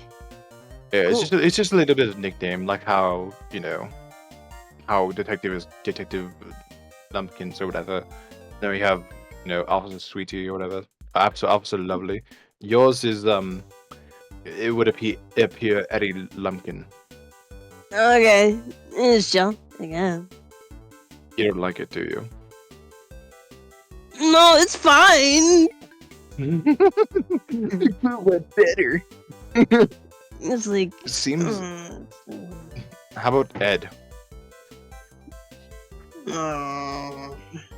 B: Yeah,
E: Cool.
B: it's just a little bit of nickname, like how, you know, how Detective is Detective Lumpkins or whatever. Then we have, you know, Officer Sweetie or whatever. Absolutely lovely. Yours is it would appear Eddie Lumpkin.
E: Okay, it's chill. Yeah.
B: You don't like it, do you?
E: No, it's fine.
B: We're better.
E: It's like.
B: It seems. How about Ed?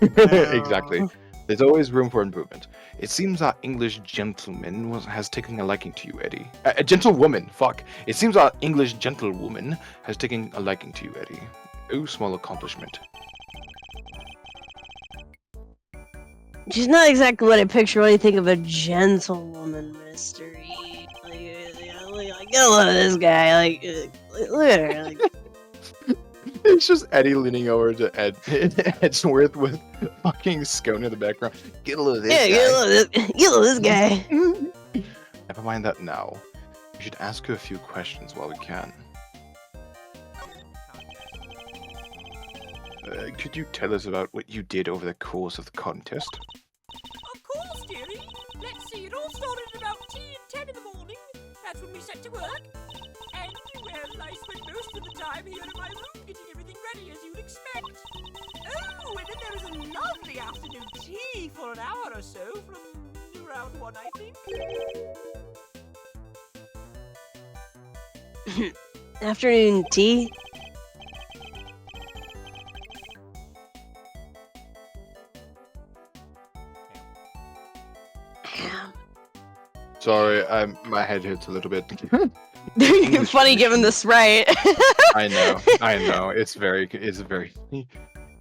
B: Exactly. There's always room for improvement. It seems our English gentleman has taken a liking to you, Eddie. A gentlewoman, fuck. It seems our English gentlewoman has taken a liking to you, Eddie. Ooh, small accomplishment.
E: She's not exactly what I picture when you think of a gentlewoman, mystery. Like, I love this guy. Like, look at her. Like,
B: It's just Eddie leaning over to Edgeworth with fucking scone in the background. Get a load of this guy.
E: Get a load of this guy.
B: Never mind that now. We should ask her a few questions while we can. Could you tell us about what you did over the course of the contest?
C: Of course, dearie. Let's see, it all started at about 10 in the morning. That's when we set to work. And, well, I spent most of the time here in my room getting everything ready, as you'd expect. Oh, and then there was a lovely afternoon tea for an hour or so, from around 1, I think.
E: Afternoon tea?
B: Sorry, my head hurts a little bit.
E: Funny given this right.
B: I know. It's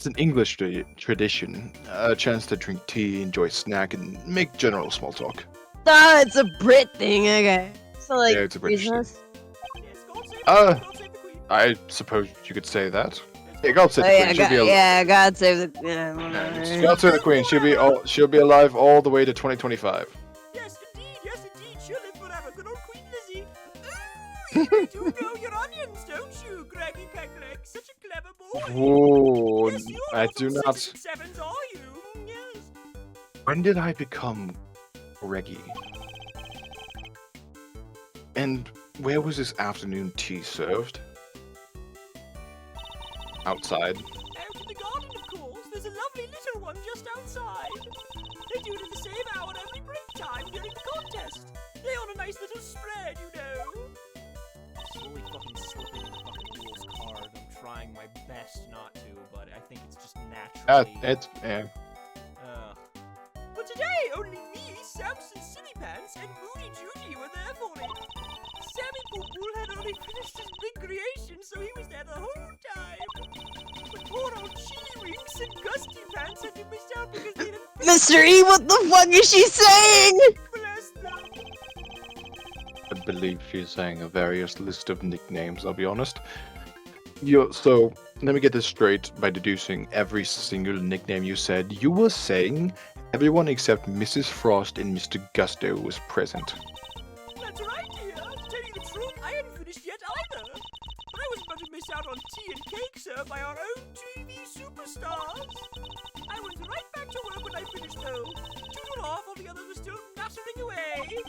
B: an English tradition. A chance to drink tea, enjoy a snack, and make general small talk.
E: Ah, it's a Brit thing, okay. So, like,
B: Yeah, it's a British thing.
E: recess?
C: Yes, God save
B: Uh,
C: God save the Queen.
B: I suppose you could say that. Yeah, God save
E: Oh,
B: the
E: yeah,
B: Queen.
E: God save the. Yeah,
B: God save the Queen. She'll be alive all the way to 2025.
C: Yes, indeed, she'll live forever. Good old Queen Lizzie. Ooh, you do know your onions, don't you, Greggy Pegleg? Such a clever boy.
B: Whoa,
C: Yes, you're
B: I
C: not
B: do
C: from
B: not.
C: 6s and 7s, are you? Yes.
B: When did I become Reggie? And where was this afternoon tea served? Outside.
C: Out in the garden, of course. There's a lovely little one just outside. They do it at the same hour every break time during the contest. They on a nice little spread, you know.
A: Slowly fucking slipping the fucking rules card. I'm trying my best not to, but I think it's just naturally.
B: Yeah.
A: Ugh.
C: But today, only me, Samson Sillypants, and Moody Judy were there for it. Sammy Poopool had only finished his big creation, so he was there the whole time. But poor old Chili Winks and Gusty Pants had to miss out because they didn't
E: Mr. E, what the fuck is she saying?
C: bless them.
B: I believe she's saying a various list of nicknames, I'll be honest. So, let me get this straight by deducing every single nickname you said. You were saying everyone except Mrs. Frost and Mr. Gusto was present.
C: That's right, dear. To tell you the truth, I hadn't finished yet either. But I was about to miss out on tea and cake served by our own TV superstars. I went right back to work when I finished, though. Toodle off while the others were still nattering away.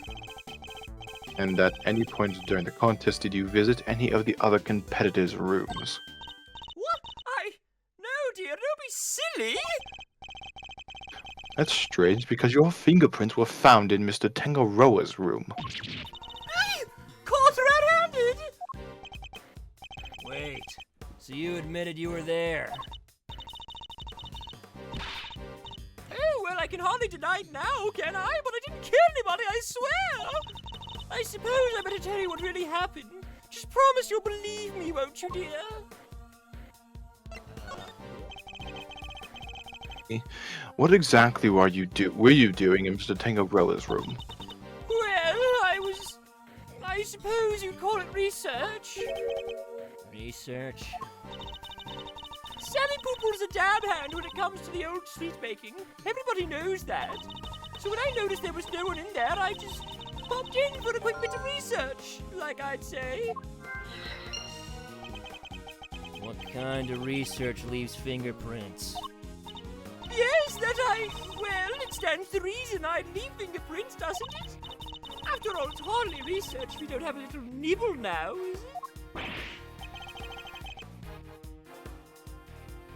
B: And at any point during the contest, did you visit any of the other competitors' rooms?
C: What? No, dear, don't be silly.
B: That's strange, because your fingerprints were found in Mr. Tangaroa's room.
C: Caught red-handed.
A: Wait. So you admitted you were there?
C: Oh, well, I can hardly deny it now, can I? But I didn't kill anybody, I swear. I suppose I better tell you what really happened. Just promise you'll believe me, won't you, dear?
B: What exactly were you doing in Mr. Tangaroa's room?
C: Well, I suppose you'd call it research.
A: Research?
C: Sammy Poople's a dab hand when it comes to the old sweet baking. Everybody knows that. So when I noticed there was no one in there, I just popped in for a quick bit of research, like I'd say.
A: What kind of research leaves fingerprints?
C: Yes, well, it stands explains the reason I leave fingerprints, doesn't it? After all, it's hardly research if you don't have a little nibble now, is it?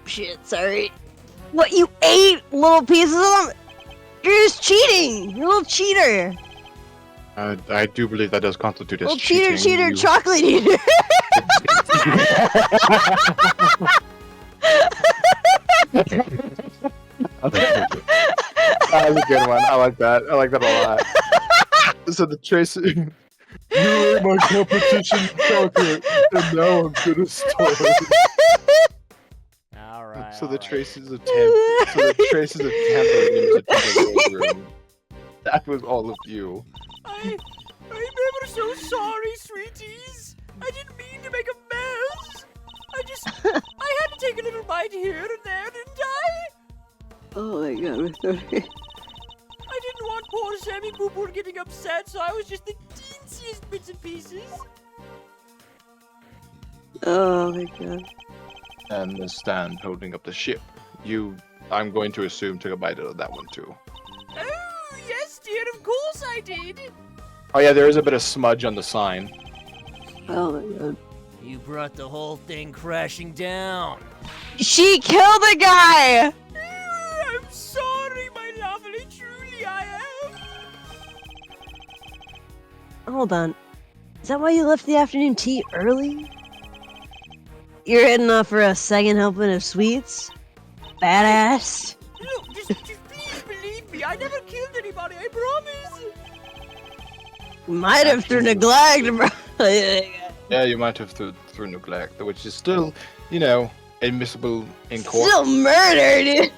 E: Shit, sorry. What, you ate little pieces of them? You're just cheating! You're a little cheater!
B: I do believe that does constitute as
E: Little
B: cheating.
E: cheater,
B: You-
E: chocolate eater!
F: That was a good one. I like that. I like that a lot. So the Tracy, you ate my competition chocolate, and now I'm gonna starve.
A: All right.
B: So the
A: all right.
B: traces of tampering into the room. That was all of you.
C: I'm ever so sorry, sweeties. I didn't mean to make a mess. I had to take a little bite here and there, didn't I?
E: Oh my god, I'm sorry.
C: I didn't want poor Sammy Poo Poo getting upset, so I was just the teensiest bits and pieces.
E: Oh my god.
B: And the stand holding up the ship. I'm going to assume, took a bite out of that one too.
C: Oh, yes, dear, of course I did.
B: Oh yeah, there is a bit of smudge on the sign.
E: Oh my god.
A: You brought the whole thing crashing down.
E: She killed a guy!
C: Oh, I'm sorry, my lovely, truly I am.
E: Hold on. Is that why you left the afternoon tea early? You're heading off for a second helping of sweets? Badass.
C: Look, just please believe me. I never killed anybody, I promise.
E: Might have through neglect, bro.
B: Yeah, you might have through neglect, which is still, admissible in court.
E: Still murder, dude.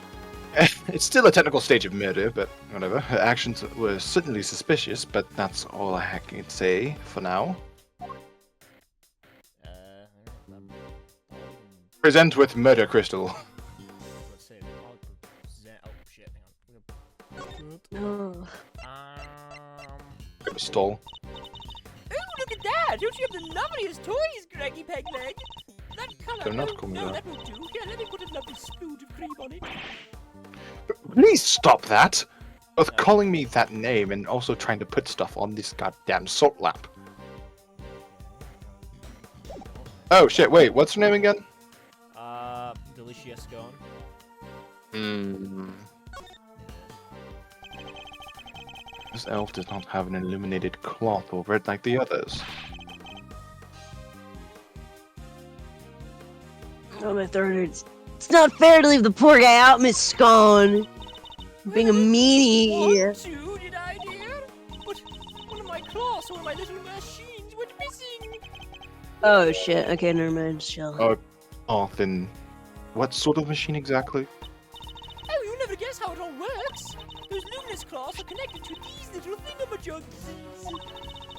B: It's still a technical stage of murder, but whatever. Her actions were certainly suspicious, but that's all I can say for now. Present with murder crystal.
A: Let's say, oh shit, hang on.
E: Oh.
B: Stall.
C: Oh, look at that. Don't you have the loveliest toys, Greggy Pegleg? That color.
B: They're not
C: oh,
B: coming
C: no,
B: out.
C: that won't do. Here, let me put a lovely splooge of cream on it.
B: Please stop that! Both calling me that name and also trying to put stuff on this goddamn salt lamp. Oh shit, wait, what's her name again?
A: Delicia Scone.
B: This elf does not have an illuminated cloth over it like the others.
E: Oh, my throat hurts. It's not fair to leave the poor guy out, Miss Scone. Being a meanie.
C: One, two, did I, dear? But one of my cloths, one of my little machines went missing.
E: Oh shit, okay, never mind, chill.
B: Oh, cloth and what sort of machine exactly?
C: Oh, you'll never guess how it all works. Those luminous cloths are connected to these little thingamajugs.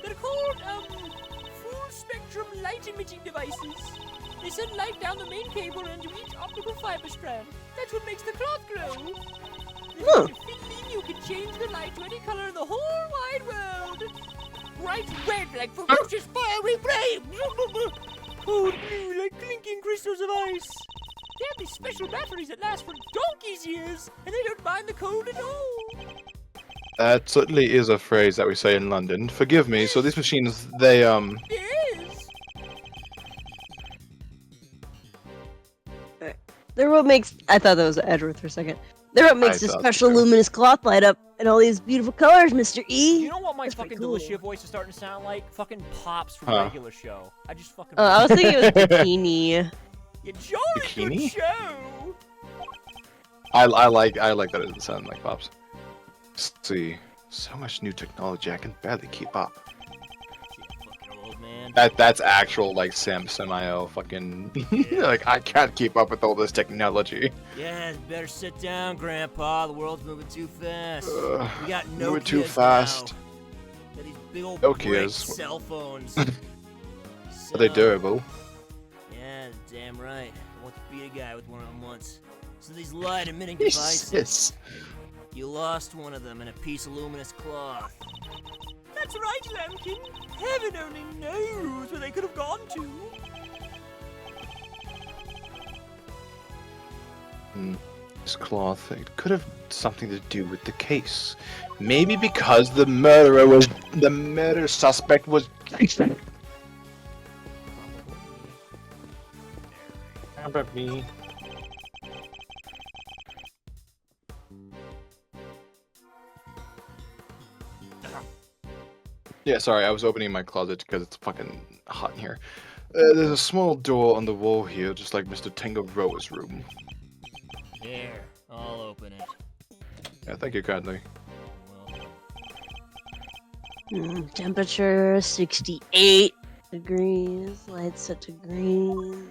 C: They're called, full-spectrum light-emitting devices. They send light down the main cable into each optical fiber strand. That's what makes the cloth glow.
E: Huh.
C: You can change the light to any color in the whole wide world. Bright red like ferocious fiery flames. Cold blue like clinking crystals of ice. They have these special batteries that last for donkey's years, and they don't mind the cold at all.
B: That certainly is a phrase that we say in London. Forgive me, so these machines, they,
C: Yes.
E: They're what makes. I thought that was Edgeworth for a second. They're what makes
B: I
E: this
B: thought
E: special
B: so.
E: luminous cloth light up in all these beautiful colors, Mr. E.
A: You know what my
E: That's pretty
A: fucking
E: cool.
A: Delicia voice is starting to sound like? Fucking Pops from
B: Huh.
A: regular show. I just fucking.
E: I was thinking it was bikini.
C: You jolly
B: Bikini?
C: good show.
B: I like that it doesn't sound like Pops. Let's see. So much new technology, I can barely keep up.
A: Fucking old man.
B: That's actual like Samsung fucking like I can't keep up with all this technology.
A: Yeah, better sit down, Grandpa. The world's moving too fast.
B: Ugh,
A: We got no
B: moving too fast.
A: Got these big old
B: Nokias.
A: brick cell phones.
B: Are they durable?
A: Yeah, damn right. I want to beat a guy with one of them once. So these light emitting devices.
B: Jesus.
A: You lost one of them in a piece of luminous cloth.
C: That's right, Lambkin. Heaven only knows where they could have gone to.
F: This cloth, it could have something to do with the case. Maybe because the murder suspect was. How about me? Yeah, sorry, I was opening my closet because it's fucking hot in here. There's a small door on the wall here, just like Mr. Tangaroa's room.
A: Here, I'll open it.
F: Yeah, thank you kindly.
E: Temperature 68 degrees. Light set to green.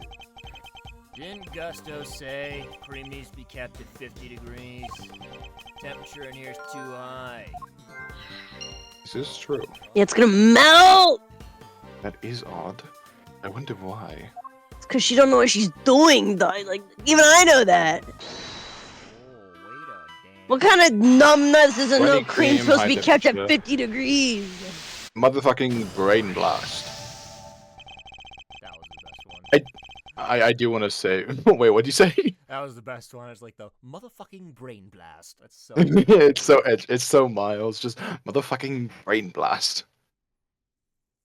A: Didn't Gusto say cream needs to be kept at 50 degrees? Temperature in here is too high.
B: This is true.
E: Yeah, it's gonna melt!
B: That is odd. I wonder why.
E: It's because she don't know what she's doing, though. Like, even I know that.
A: Oh, wait a damn.
E: What kind of numbnuts doesn't know
B: Running
E: cream's
B: cream,
E: supposed to
B: high
E: be kept at
B: temperature.
E: 50 degrees?
B: Motherfucking brain blast.
A: That was the best one.
B: I do want to say. Wait, what'd you say?
A: That was the best one. It's like the motherfucking brain blast. That's so.
B: It's so mild. It's just motherfucking brain blast.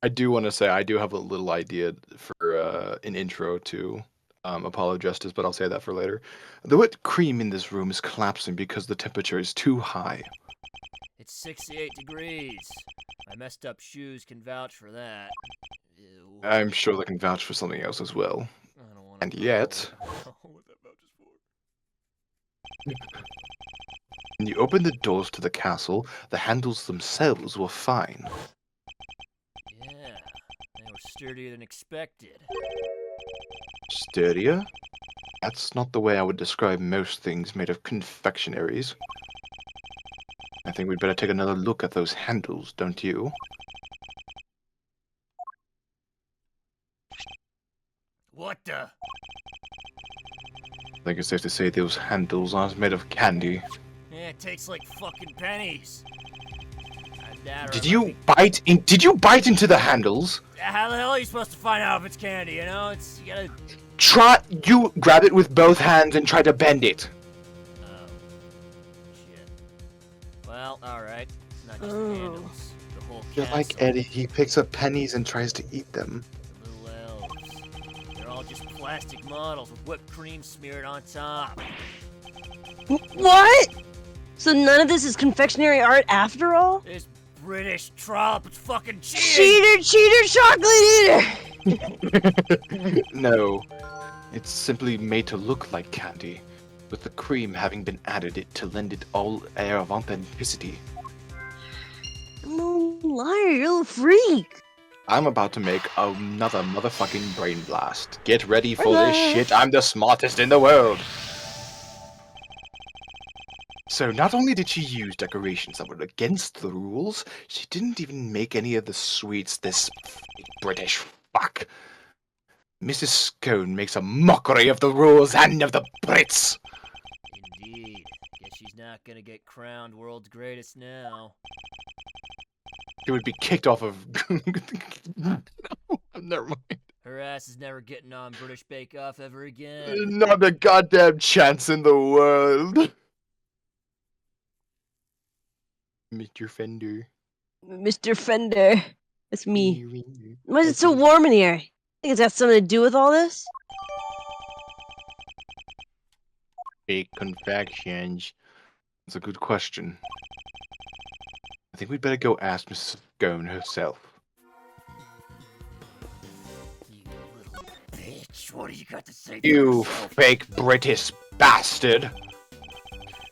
B: I do want to say I do have a little idea for an intro to Apollo Justice, but I'll say that for later. The whipped cream in this room is collapsing because the temperature is too high.
A: It's 68 degrees. My messed up shoes can vouch for that. Ew.
B: I'm sure they can vouch for something else as well.
A: I don't wanna
B: And
A: know
B: yet,
A: what that vouches for.
B: when you open the doors to the castle, the handles themselves were fine.
A: Yeah, they were sturdier than expected.
B: Sturdier? That's not the way I would describe most things made of confectionaries. I think we'd better take another look at those handles, don't you?
A: What the?
B: I think it's safe to say those handles aren't made of candy.
A: Yeah, it tastes like fucking pennies. That or
B: Did
A: it
B: you
A: might
B: bite in? Did you bite into the handles?
A: be- How the hell are you supposed to find out if it's candy? You know, it's you gotta.
B: Try. You grab it with both hands and try to bend it.
A: Oh, shit. Well, all right. Not just
E: Oh.
A: the handles. The whole
B: You're
A: castle.
B: like Eddie. He picks up pennies and tries to eat them.
A: The little elves. They're all just plastic models with whipped cream smeared on top.
E: What? So none of this is confectionery art after all?
A: This British trollop is fucking cheating.
E: Cheater, chocolate eater!
B: No, it's simply made to look like candy, with the cream having been added it to lend it all air of authenticity.
E: No liar, you're a little freak.
B: I'm about to make another motherfucking brain blast. Get ready for this
E: Brain
B: shit. I'm the smartest in the world. So not only did she use decorations that were against the rules, she didn't even make any of the sweets, this British fuck. Mrs. Scone makes a mockery of the rules and of the Brits.
A: Indeed. Guess she's not gonna get crowned world's greatest now.
B: She would be kicked off of... No, never mind.
A: Her ass is never getting on British Bake Off ever again.
B: Not a goddamn chance in the world. Mr. Fender.
E: Mr. Fender. It's me. Why is it so warm in here? I think it's got something to do with all this?
B: Fake confections. That's a good question. I think we'd better go ask Mrs. Scone herself.
A: You little bitch. What do you got to say?
B: You fake British bastard!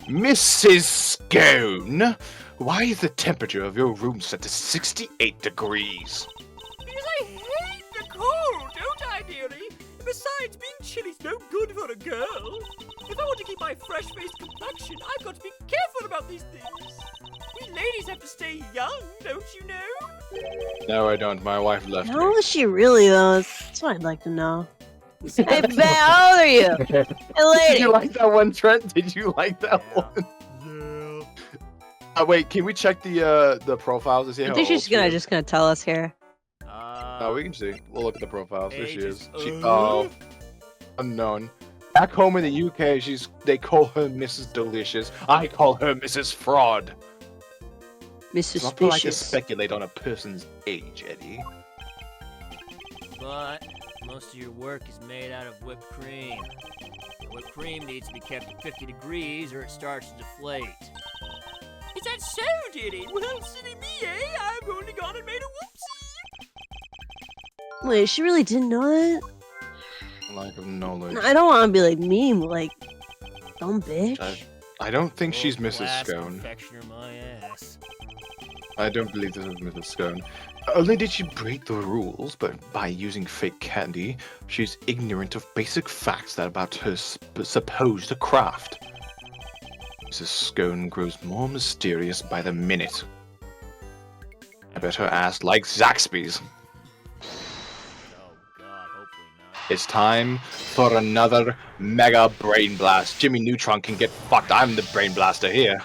B: Mrs. Scone, why is the temperature of your room set to 68 degrees?
C: Because I hate the cold, don't I, dearie? Besides, being chilly's no good for a girl. If I want to keep my fresh-faced complexion, I've got to be careful about these things. We ladies have to stay young, don't you know?
B: No, I don't. My wife left
E: How
B: me.
E: old is she really, though? That's what I'd like to know. Hey, Ben, how old are you? Hey, lady.
B: Did you like that one, Trent? Did you like that one?
A: Yeah.
B: Wait, can we check the profiles to see
E: I
B: how
E: think
B: old
E: she's
B: she is?
E: just gonna tell us here.
B: No, we can see. We'll look at the profiles. There she
A: Ages,
B: is. Unknown.
F: Back home in the UK, they call her Mrs. Delicious. I call her Mrs. Fraud.
E: Miss
F: It's not polite to
E: Suspicious.
F: speculate on a person's age, Eddie.
A: But most of your work is made out of whipped cream. The whipped cream needs to be kept at 50 degrees or it starts to deflate.
C: Is that so, did it? Well, silly me, eh? I've only gone and made a whoopsie.
E: Wait, she really didn't know that?
B: Lack of knowledge.
E: I don't want to be like mean, but like, dumb bitch.
B: I don't think she's
A: World
B: Mrs.
A: class
B: Scone.
A: confectioner my ass.
B: I don't believe this is Mrs. Scone. Only did she break the rules, but by using fake candy, she's ignorant of basic facts about her supposed craft. Mrs. Scone grows more mysterious by the minute. I bet her ass likes Zaxby's.
A: Oh god, hopefully not.
F: It's time for another mega brain blast. Jimmy Neutron can get fucked. I'm the brain blaster here.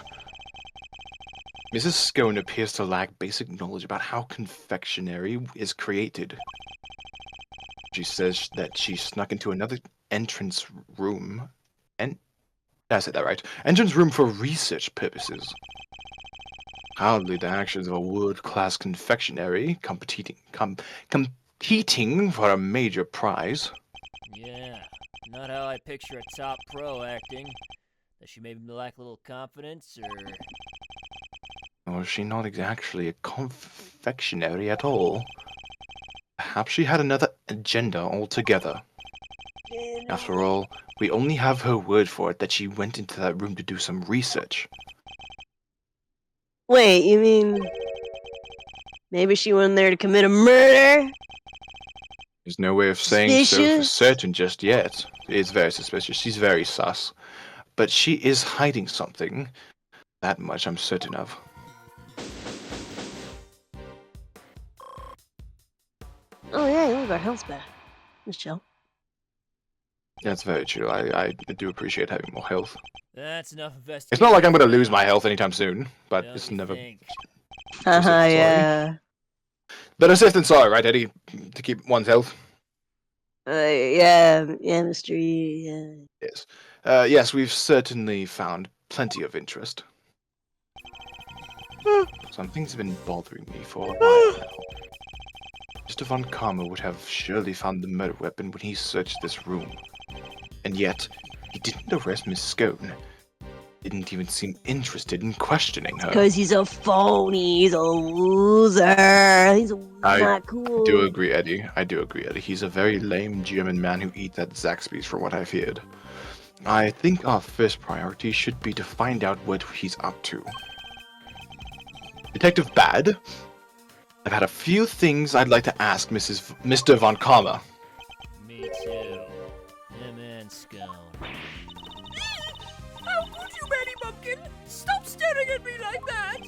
F: Mrs. Scone appears to lack basic knowledge about how confectionery is created. She says that she snuck into another entrance room, and did I say that right? Entrance room for research purposes. Hardly the actions of a world-class confectionery competing for a major prize.
A: Yeah, not how I picture a top pro acting. Does she maybe lack a little confidence,
B: Or is she not actually a confectionery at all? Perhaps she had another agenda altogether. After all, we only have her word for it that she went into that room to do some research.
E: Wait, you mean maybe she went in there to commit a murder?
B: There's no way of saying so for
E: Suspicious?
B: certain just yet. It's very suspicious. She's very sus. But she is hiding something. That much I'm certain of.
E: Oh yeah, look, our health's back. Let's chill.
B: That's very true. I do appreciate having more health.
A: That's enough investigation.
F: It's not like I'm gonna lose my health anytime soon, but
A: Don't
F: it's
A: you
F: never
A: think?
E: Haha,
F: sorry.
E: yeah.
F: better safe than sorry, right, Eddie? To keep one's health.
E: Yeah, mystery, yeah.
F: Yes. Yes, we've certainly found plenty of interest. Something's been bothering me for a while now. Mr. Von Karma would have surely found the murder weapon when he searched this room. And yet, he didn't arrest Miss Scone. Didn't even seem interested in questioning her.
E: Because he's a phony, he's a loser, he's not cool.
B: I do agree, Eddie. I do agree, Eddie. He's a very lame German man who eats at Zaxby's, from what I've heard. I think our first priority should be to find out what he's up to. Detective Bad, I've had a few things I'd like to ask Mr. Von Karma.
A: Me too. Him and Scone.
C: How could you, Betty Bumpkin? Stop staring at me like that!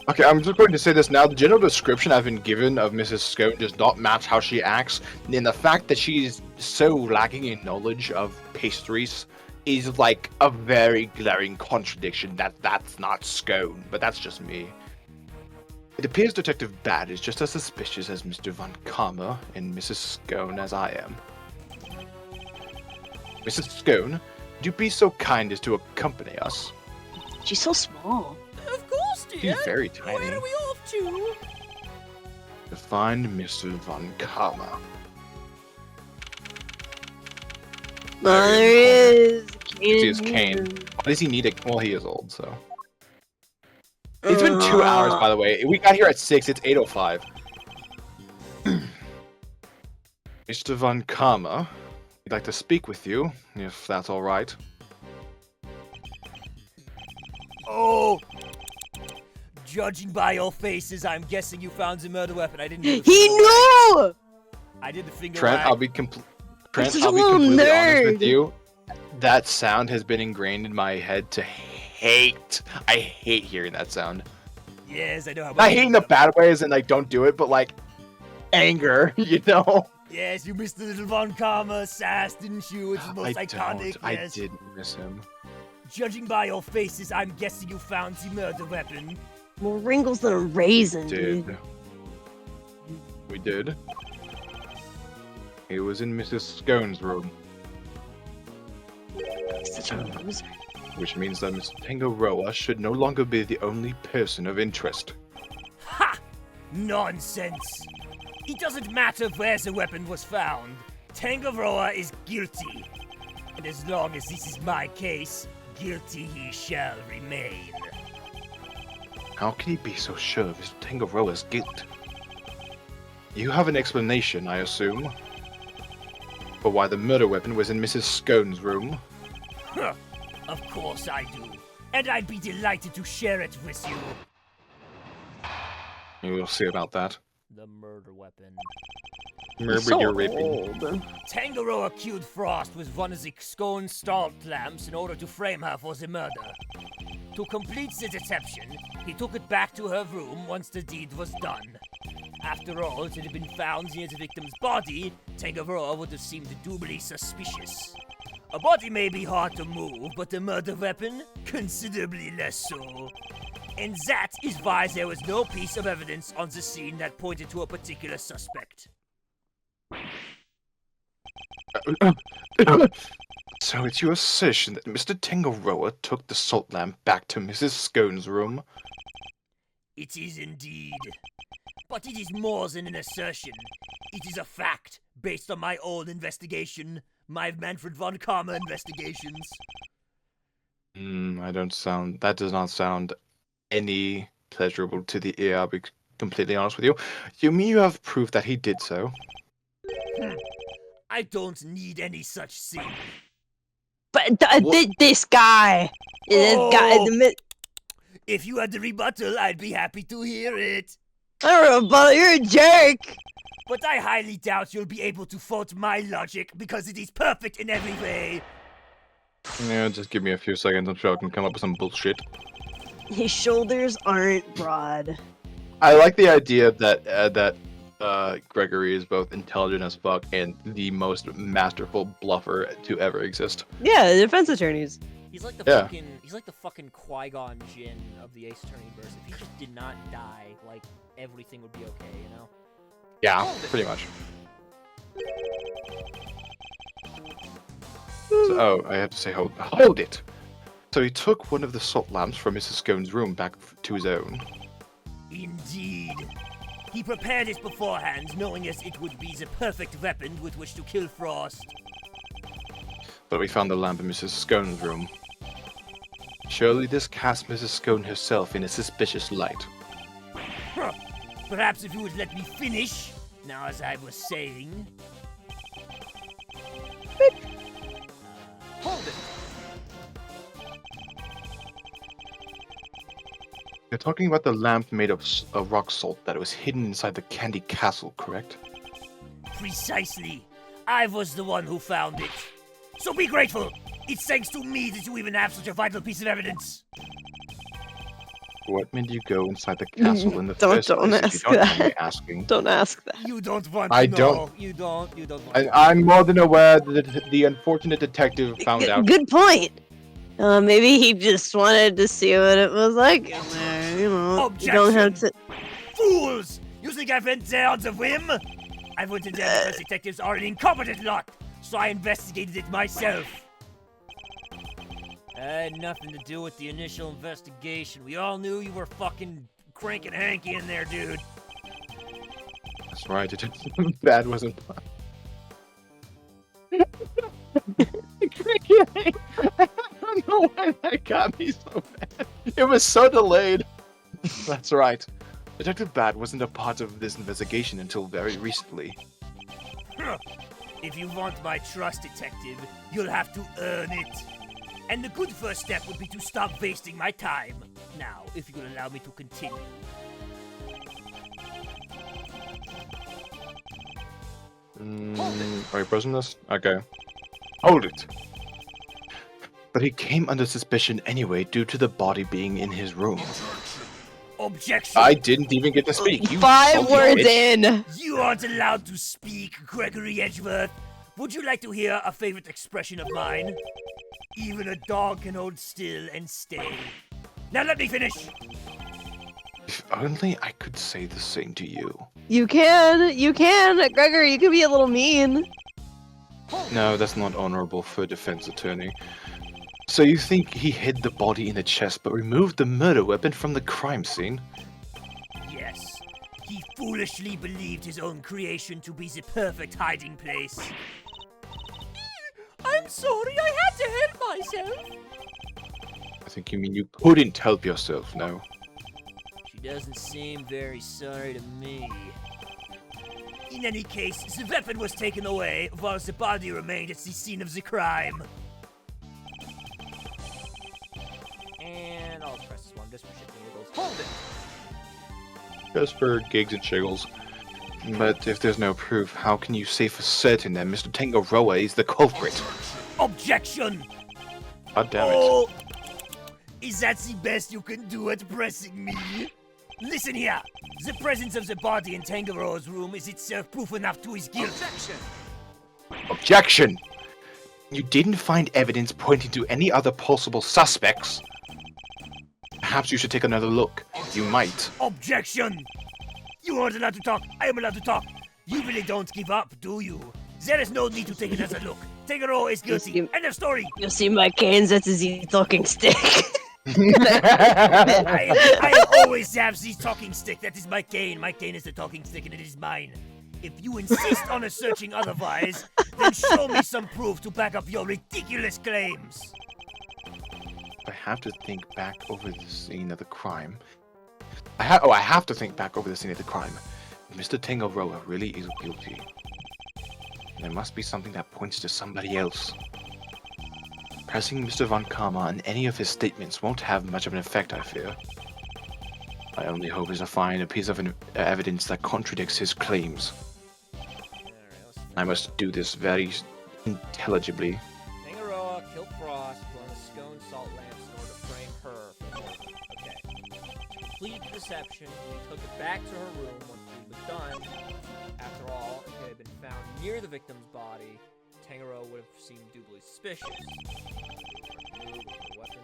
F: Okay, I'm just going to say this now. The general description I've been given of Mrs. Scone does not match how she acts, and the fact that she's so lacking in knowledge of pastries is like a very glaring contradiction that that's not Scone, but that's just me. It appears Detective Bad is just as suspicious as Mr. Von Karma and Mrs. Scone as I am. Mrs. Scone, would you be so kind as to accompany us?
E: She's so small.
C: Of course, dear.
F: She's very tiny.
C: Where are we off to?
B: To find Mr. Von Karma.
E: Oh, there he is.
F: He is Kane. Why does he need it? Well, he is old, so. It's been 2 hours, by the way. We got here at 6. It's 8:05.
B: Mr. Von Karma, I'd like to speak with you, if that's all right.
A: Oh! Judging by your faces, I'm guessing you found the murder weapon. I didn't do the
E: He
A: finger
E: knew!
A: wag. I did the finger
F: Trent,
A: wag.
F: I'll be completely
E: such a little
F: honest
E: nerd.
F: with you. That sound has been ingrained in my head to hate. I hate hearing that sound.
A: Yes, I know how much
F: Not
A: you
F: hating the
A: love-
F: bad ways and like don't do it, but like anger, you know?
A: Yes, you missed the little Von Karma sass, didn't you? It's the most iconic.
B: I
A: Yes.
B: didn't miss him.
A: Judging by your faces, I'm guessing you found the murder weapon.
E: More wrinkles than a raisin, dude.
B: Did. We did. It was in Mrs. Scone's room.
F: Which means that Mr. Tangaroa should no longer be the only person of interest.
A: Ha! Nonsense! It doesn't matter where the weapon was found. Tangaroa is guilty. And as long as this is my case, guilty he shall remain.
F: How can he be so sure of Mr. Tangaroa's guilt? You have an explanation, I assume, for why the murder weapon was in Mrs. Scone's room.
A: Huh. Of course I do. And I'd be delighted to share it with you.
F: We'll see about that.
A: The murder weapon.
F: Remember your raping.
E: old.
A: Tangaroa killed Frost with one of the Scone stall lamps in order to frame her for the murder. To complete the deception, he took it back to her room once the deed was done. After all, it had been found near the victim's body, Tangaroa would have seemed doubly suspicious. A body may be hard to move, but the murder weapon, considerably less so. And that is why there was no piece of evidence on the scene that pointed to a particular suspect.
F: So it's your assertion that Mr. Tangaroa took the salt lamp back to Mrs. Scone's room?
A: It is indeed. But it is more than an assertion. It is a fact, based on my own investigation, my Manfred von Karma investigations.
F: That does not sound any pleasurable to the ear, I'll be completely honest with you. You mean you have proof that he did so?
A: I don't need any such thing.
E: But this guy,
A: If you had the rebuttal, I'd be happy to hear it.
E: I don't know, but you're a jerk.
A: But I highly doubt you'll be able to fault my logic because it is perfect in every way.
F: Yeah, just give me a few seconds. I'm sure I can come up with some bullshit.
E: His shoulders aren't broad.
F: I like the idea that Gregory is both intelligent as fuck and the most masterful bluffer to ever exist.
E: Yeah, the defense attorneys.
A: He's like the fucking Qui-Gon Jinn of the Ace Attorney verse. If he just did not die, like everything would be okay, you know?
F: Yeah, pretty much. So, I have to say, hold it! So he took one of the salt lamps from Mrs. Scone's room back to his own.
A: Indeed. He prepared it beforehand, knowing as it would be the perfect weapon with which to kill Frost.
F: But we found the lamp in Mrs. Scone's room. Surely this cast Mrs. Scone herself in a suspicious light.
A: Huh. Perhaps if you would let me finish. Now, as I was saying... Hold it!
F: You're talking about the lamp made of rock salt that was hidden inside the Candy Castle, correct?
A: Precisely. I was the one who found it. So be grateful. It's thanks to me that you even have such a vital piece of evidence.
F: What made you go inside the castle in the first
E: Don't
F: place?
E: ask
F: If you don't mind me
E: that.
F: asking.
E: Don't ask that.
A: You don't want to
F: I
A: know.
F: don't.
A: You don't want to.
F: I'm more than aware that the unfortunate detective found out.
E: Good point. Maybe he just wanted to see what it was like in there. You know, you don't have to.
A: Fools! You think I went there on the whim? I went in there because detectives are an incompetent lot, so I investigated it myself. Had nothing to do with the initial investigation. We all knew you were fucking cranking hanky in there, dude.
F: That's right. That wasn't. I don't know why that got me so bad. It was so delayed. That's right. Detective Bad wasn't a part of this investigation until very recently.
A: If you want my trust, detective, you'll have to earn it. And the good first step would be to stop wasting my time. Now, if you will allow me to continue.
F: Are you pressing this? Okay. Hold it! But he came under suspicion anyway due to the body being in his room.
A: Objection!
F: I didn't even get to speak. You
E: 5
F: salty
E: words
F: bitch.
E: in.
A: You aren't allowed to speak, Gregory Edgeworth. Would you like to hear a favorite expression of mine? Even a dog can hold still and stay. Now let me finish!
F: If only I could say the same to you.
E: You can, Gregory. You can be a little mean.
F: No, that's not honorable for a defense attorney. So you think he hid the body in the chest but removed the murder weapon from the crime scene?
C: Yes. He foolishly believed his own creation to be the perfect hiding place. I'm sorry, I had to help myself.
F: I think you mean you couldn't help yourself, no?
C: She doesn't seem very sorry to me. In any case, the weapon was taken away while the body remained at the scene of the crime.
A: And I'll press this one just for shits and giggles. Hold it!
F: Just for gigs and shiggles. But if there's no proof, how can you say for certain that Mr. Tangaroa is the culprit?
C: Objection!
F: God damn it.
C: Oh! Is that the best you can do at pressing me? Listen here! The presence of the body in Tangaroa's room is itself proof enough to his guilt.
F: Objection! You didn't find evidence pointing to any other possible suspects. Perhaps you should take another look. You might.
C: Objection! You aren't allowed to talk. I am allowed to talk. You really don't give up, do you? There is no need to take another look. Tangaroa is guilty. End of story.
E: You see my canes, that's his talking stick.
C: I always have the talking stick. That is my cane. My cane is the talking stick, and it is mine. If you insist on asserting otherwise, then show me some proof to back up your ridiculous claims.
F: I have to think back over the scene of the crime. I have to think back over the scene of the crime. If Mr. Tangaroa really is guilty, there must be something that points to somebody else. Pressing Mr. Von Karma on any of his statements won't have much of an effect, I fear. My only hope is to find a piece of evidence that contradicts his claims. I must do this very intelligibly.
A: Tangaroa killed Frost, blown a scone salt lamp in order to frame her for murder. Okay. To complete the deception, we took it back to her room once we was done. After all, if it had been found near the victim's body, Tangaroa would have seemed doubly suspicious. Removed her weapon,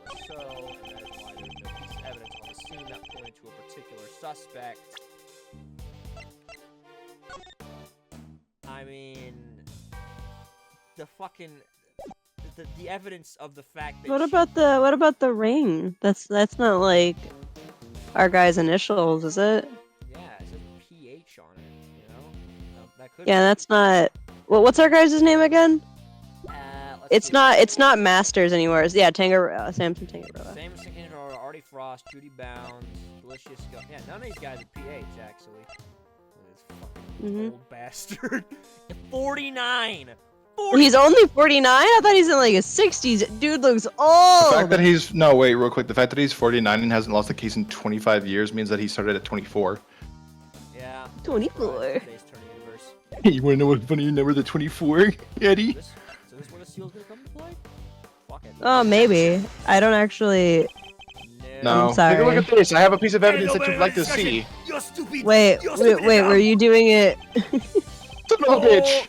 A: considerably so, and that is why there was no piece of evidence on the scene that pointed to a particular suspect. I mean, the fucking the evidence of the fact that
E: What about the ring? That's not like our guy's initials, is it?
A: yeah, it says PH on it, you know? That could
E: Yeah, that's not. What's our guy's name again? It's not Masters anymore. It's, yeah, Samson Tangaroa.
A: Samson Tangaroa, Artie Frost, Judy Bounds, Delicious Go. Yeah, none of these guys are PH actually. This fucking old bastard. 49.
E: He's only 49? I thought he's in like his 60s. Dude looks old.
F: The fact that he's real quick. The fact that he's 49 and hasn't lost a case in 25 years means that he started at 24.
A: Yeah.
E: 24.
A: Today's turn universe.
F: Hey, you wanna know what funny number the 24, Eddie?
A: So this is where the seal's gonna come to play? Fuck it.
E: Oh, maybe. I don't actually.
F: No.
E: I'm sorry.
F: Take a look at this. I have a piece of evidence that you'd like to see.
C: You're stupid.
E: Wait, were you doing it?
F: Son of a bitch!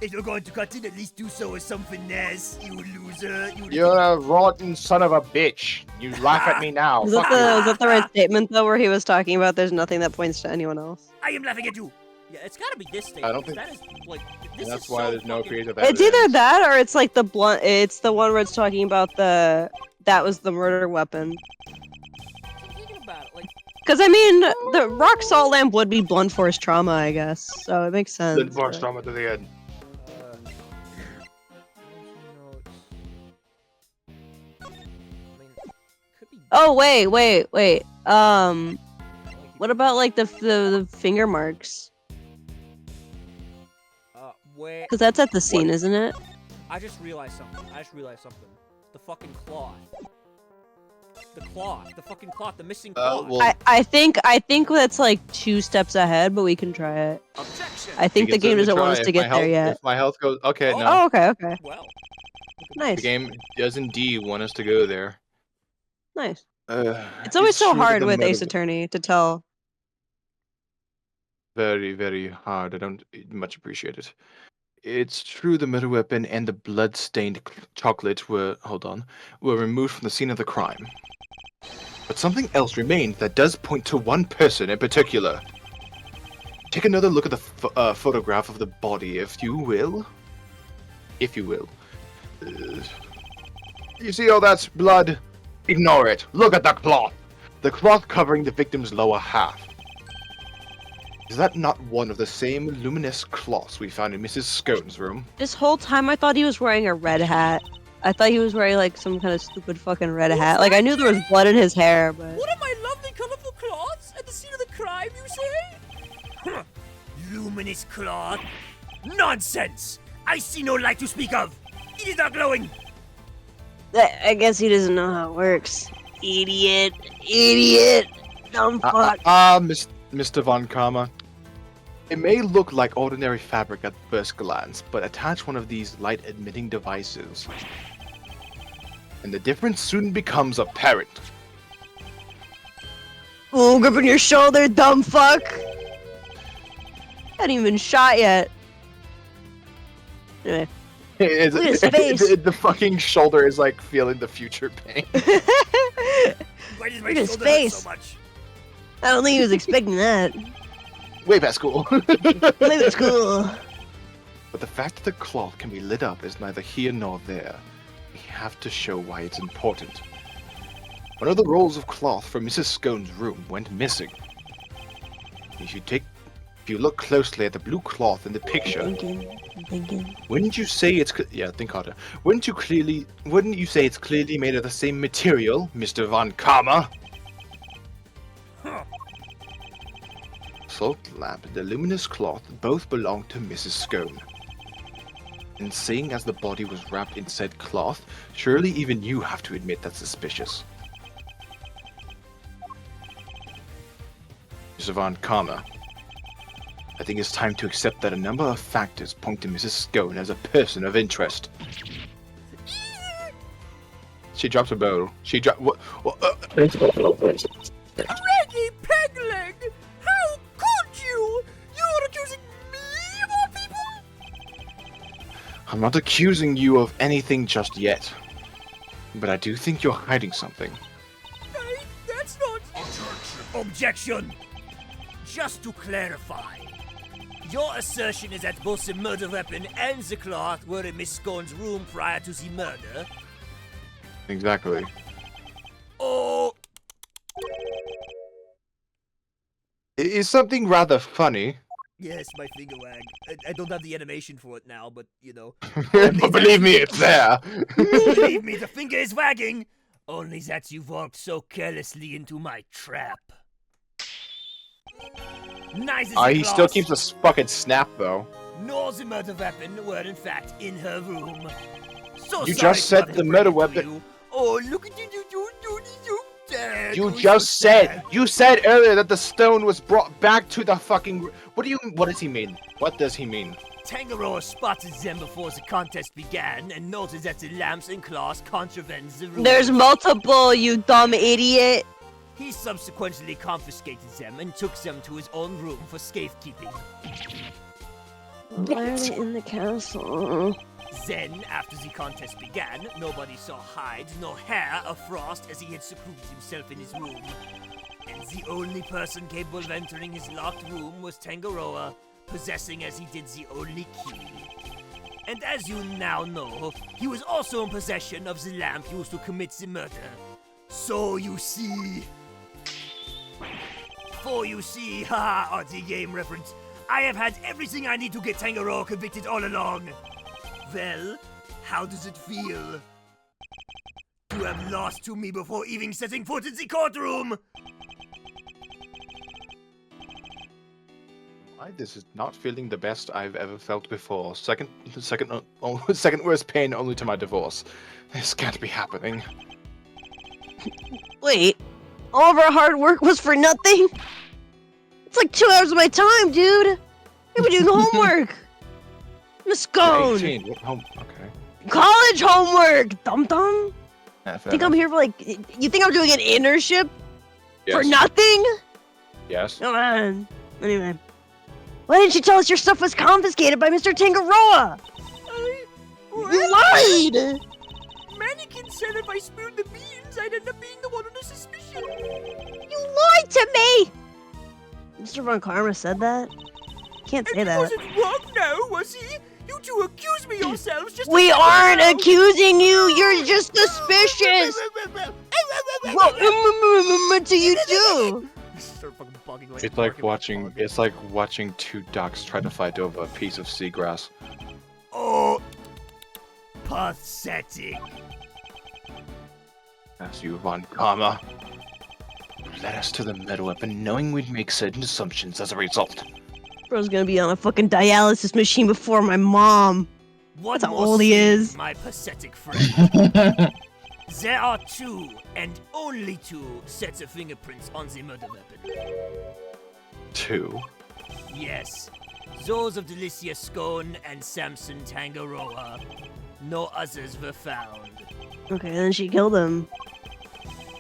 C: If you're going to cut in, at least do so with some finesse, you loser.
F: You're a rotten son of a bitch. You laugh at me now.
E: Was that the right statement though, where he was talking about there's nothing that points to anyone else?
C: I am laughing at you.
A: Yeah, it's gotta be this statement.
F: I don't think-
A: that is like. This
F: That's
A: is
F: why
A: so
F: there's no
A: fucking-
F: creative
E: It's
F: evidence.
E: either that or it's like the blunt. It's the one where it's talking about that was the murder weapon.
A: I'm thinking about it, like.
E: Because I mean, the rock salt lamp would be blunt force trauma, I guess. So it makes sense.
F: Good force
E: but-
F: trauma to the head.
E: Oh wait. What about like the finger marks?
A: Wait.
E: Because that's at the scene, isn't it?
A: I just realized something. The fucking cloth. The fucking cloth. The missing cloth.
F: Well,
E: I think that's like 2 steps ahead, but we can try it.
C: Objection.
E: I think the game doesn't want us to get there yet.
F: If my health goes, okay, no.
E: Oh, okay.
A: Well.
E: Nice.
F: The game does indeed want us to go there.
E: Nice. It's always so
F: true that
E: hard
F: the
E: with Ace
F: murder-
E: Attorney to tell.
F: Very, very hard. I don't much appreciate it. It's true the murder weapon and the blood-stained chocolate were removed from the scene of the crime. But something else remained that does point to one person in particular. Take another look at the photograph of the body, if you will. You see all that blood? Ignore it. Look at the cloth. The cloth covering the victim's lower half. Is that not one of the same luminous cloths we found in Mrs. Scone's room?
E: This whole time I thought he was wearing a red hat. I thought he was wearing like some kind of stupid fucking red hat. Like I knew there was blood in his hair, but
C: What are my lovely colorful cloths at the scene of the crime, you say? Huh. Luminous cloth? Nonsense! I see no light to speak of. It is not glowing.
E: I guess he doesn't know how it works. Idiot. Idiot. Dumb fuck.
F: Mr. Von Karma. It may look like ordinary fabric at first glance, but attach one of these light-emitting devices, and the difference soon becomes apparent.
E: Ooh, gripping your shoulder, dumb fuck. Hadn't even shot yet. Anyway. Look at his face.
F: The fucking shoulder is like feeling the future pain.
C: Why does my
E: Look at his
C: shoulder hurt
E: face.
C: so much?
E: I don't think he was expecting that.
F: Way past school.
E: Maybe it's cool.
F: But the fact that the cloth can be lit up is neither here nor there. We have to show why it's important. One of the rolls of cloth from Mrs. Scone's room went missing. If you look closely at the blue cloth in the picture,
E: I'm thinking.
F: wouldn't you say it's think harder. Wouldn't you say it's clearly made of the same material, Mr. Von Karma?
C: Huh.
F: Salt lamp and the luminous cloth both belonged to Mrs. Scone. And seeing as the body was wrapped in said cloth, surely even you have to admit that's suspicious. Mr. Von Karma, I think it's time to accept that a number of factors point to Mrs. Scone as a person of interest. She dropped a bowl. She dropped.
C: Reggie Pegleg! How could you? You're accusing me of all people?
F: I'm not accusing you of anything just yet, but I do think you're hiding something.
C: That's not... Objection! Just to clarify, your assertion is that both the murder weapon and the cloth were in Miss Scone's room prior to the murder?
F: Exactly.
C: Oh...
F: It is something rather funny.
C: Yes, my finger wag. I don't have the animation for it now, but, you know.
F: But believe me, it's there.
C: Believe me, the finger is wagging! Only that you walked so carelessly into my trap. Nice as
F: He still keeps a fucking snap, though.
C: Nor the murder weapon were in fact in her room. So
F: You
C: sorry
F: just
C: to
F: said
C: have to
F: the
C: break
F: murder
C: it to
F: weapon-
C: you. Oh, look at you!
F: You just said. You said earlier that the stone was brought back to the fucking. What does he mean? What does he mean?
C: Tangaroa spotted them before the contest began and noted that the lamps and claws contravened the rules.
E: There's multiple, you dumb idiot.
C: He subsequently confiscated them and took them to his own room for safekeeping.
E: Why are they in the castle?
C: Then, after the contest began, nobody saw hide nor hair of Frost as he had secluded himself in his room. And the only person capable of entering his locked room was Tangaroa, possessing as he did the only key. And as you now know, he was also in possession of the lamp used to commit the murder. So you see... For you see, haha, RT game reference, I have had everything I need to get Tangaroa convicted all along. Well, how does it feel to have lost to me before even setting foot in the courtroom?
F: This is not feeling the best I've ever felt before. Second worst pain only to my divorce. This can't be happening.
E: Wait, all of our hard work was for nothing? It's like 2 hours of my time, dude. I've been doing homework. Miss Scone.
F: 18. What home? Okay.
E: College homework, dum-dum.
F: Yeah, fair
E: Think I'm
F: enough.
E: here for you think I'm doing an internship for
F: Yes.
E: nothing?
F: Yes.
E: Come on. Anyway. Why didn't you tell us your stuff was confiscated by Mr. Tangaroa? You lied!
C: Mannequin said if I spilled the beans, I'd end up being the one under suspicion.
E: You lied to me! Mr. Von Karma said that? Can't say
C: And he
E: that.
C: wasn't wrong now, was he? You two You accuse me yourselves just
E: We aren't accusing you. You're just suspicious. What do you do?
A: Start fucking bugging like
F: It's like
A: barking
F: watching. It's like watching two ducks try to fight over a piece of seagrass.
A: Oh, pathetic.
F: As you, Von Karma, led us to the meta weapon, knowing we'd make certain assumptions as a result.
E: Bro's gonna be on a fucking dialysis machine before my mom.
A: What
E: That's how
A: more
E: old he
A: say,
E: is.
A: my pathetic friend? There are 2, and only 2, sets of fingerprints on the murder weapon.
F: 2.
A: Yes, those of Delicia Scone and Samson Tangaroa. No others were found.
E: Okay, then she killed him.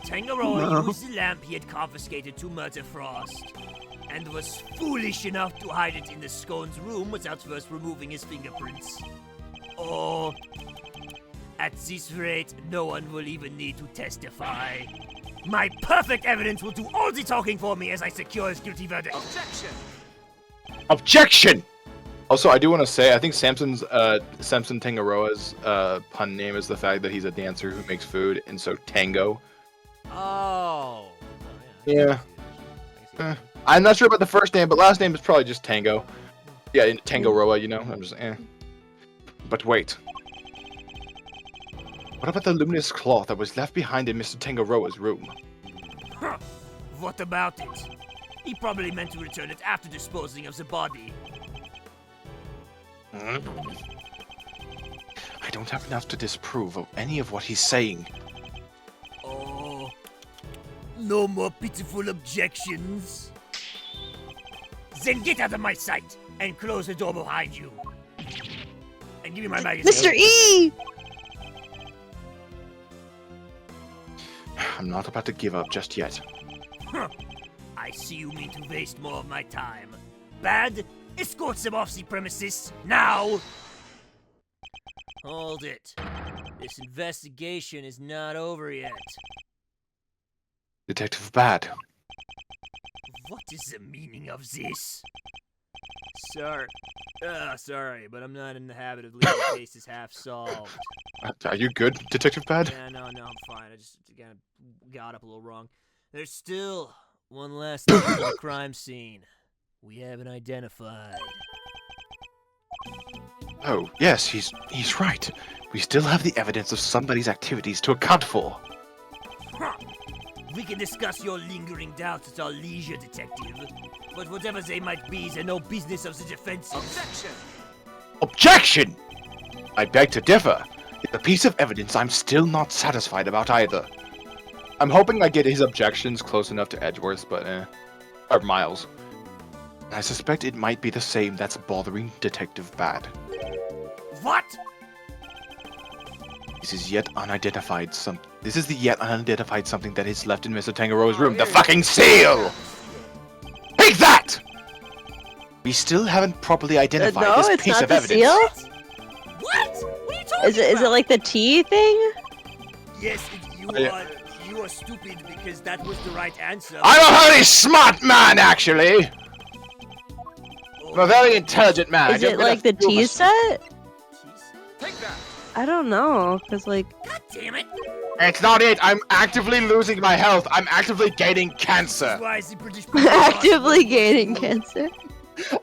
A: Tangaroa
E: No.
A: used the lamp he had confiscated to murder Frost, and was foolish enough to hide it in the Scone's room without first removing his fingerprints. Oh, at this rate, no one will even need to testify. My perfect evidence will do all the talking for me as I secure his guilty verdict.
F: Objection! Also, I do want to say, I think Samson Tangaroa's pun name is the fact that he's a dancer who makes food, and so Tango.
A: Oh.
F: Yeah. I'm not sure about the first name, but last name is probably just Tango. Yeah, Tangaroa, you know? I'm just, But wait. What about the luminous cloth that was left behind in Mr. Tangaroa's room?
A: Huh. What about it? He probably meant to return it after disposing of the body.
F: I don't have enough to disprove of any of what he's saying.
A: Oh. No more pitiful objections. Then get out of my sight and close the door behind you. And give me my magazine.
E: Mr. E!
F: I'm not about to give up just yet.
A: Huh. I see you mean to waste more of my time. Bad? Escort them off the premises, now! Hold it. This investigation is not over yet.
F: Detective Bad.
A: What is the meaning of this? Sorry, but I'm not in the habit of leaving cases half solved.
F: Are you good, Detective Bad?
A: Yeah, no, I'm fine. I just kind of got up a little wrong. There's still one last thing on the crime scene we haven't identified.
F: Oh, yes, he's right. We still have the evidence of somebody's activities to account for.
A: Huh. We can discuss your lingering doubts at our leisure, Detective. But whatever they might be, they're no business of the defense. Objection!
F: Objection! I beg to differ. It's a piece of evidence I'm still not satisfied about either. I'm hoping I get his objections close enough to Edgeworth's, but or Miles. I suspect it might be the same that's bothering Detective Bad.
A: What?
F: This is the yet unidentified something that is left in Mr. Tangaroa's room. The fucking seal! Take that! We still haven't properly identified
E: No,
F: this
E: it's
F: piece
E: not
F: of
E: the
F: evidence.
E: seal?
A: What? What are you talking
E: Is it
A: about?
E: like the T thing?
A: Yes, you are stupid because that was the right answer.
F: I'm a very smart man, actually. I'm a very intelligent man.
E: Is it like the T set?
A: Take that.
E: I don't know, cause like
A: God damn it!
F: It's not it. I'm actively losing my health. I'm actively gaining cancer.
A: Why is the British
E: actively gaining cancer.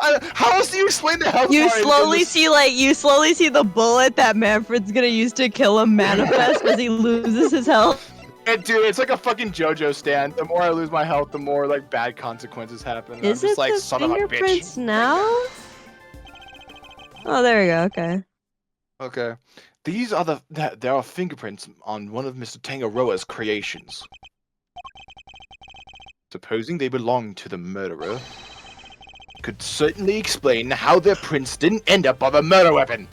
F: How else do you explain the health?
E: You
F: bar in
E: slowly
F: this-
E: see the bullet that Manfred's gonna use to kill him manifest as he loses his health.
F: And dude, it's like a fucking JoJo stand. The more I lose my health, the more like bad consequences happen. And
E: Is
F: I'm
E: it
F: just like,
E: the
F: son of a bitch.
E: fingerprints now? Oh, there we go. Okay.
F: Okay. These are there are fingerprints on one of Mr. Tangaroa's creations. Supposing they belong to the murderer, could certainly explain how their prints didn't end up on the murder weapon.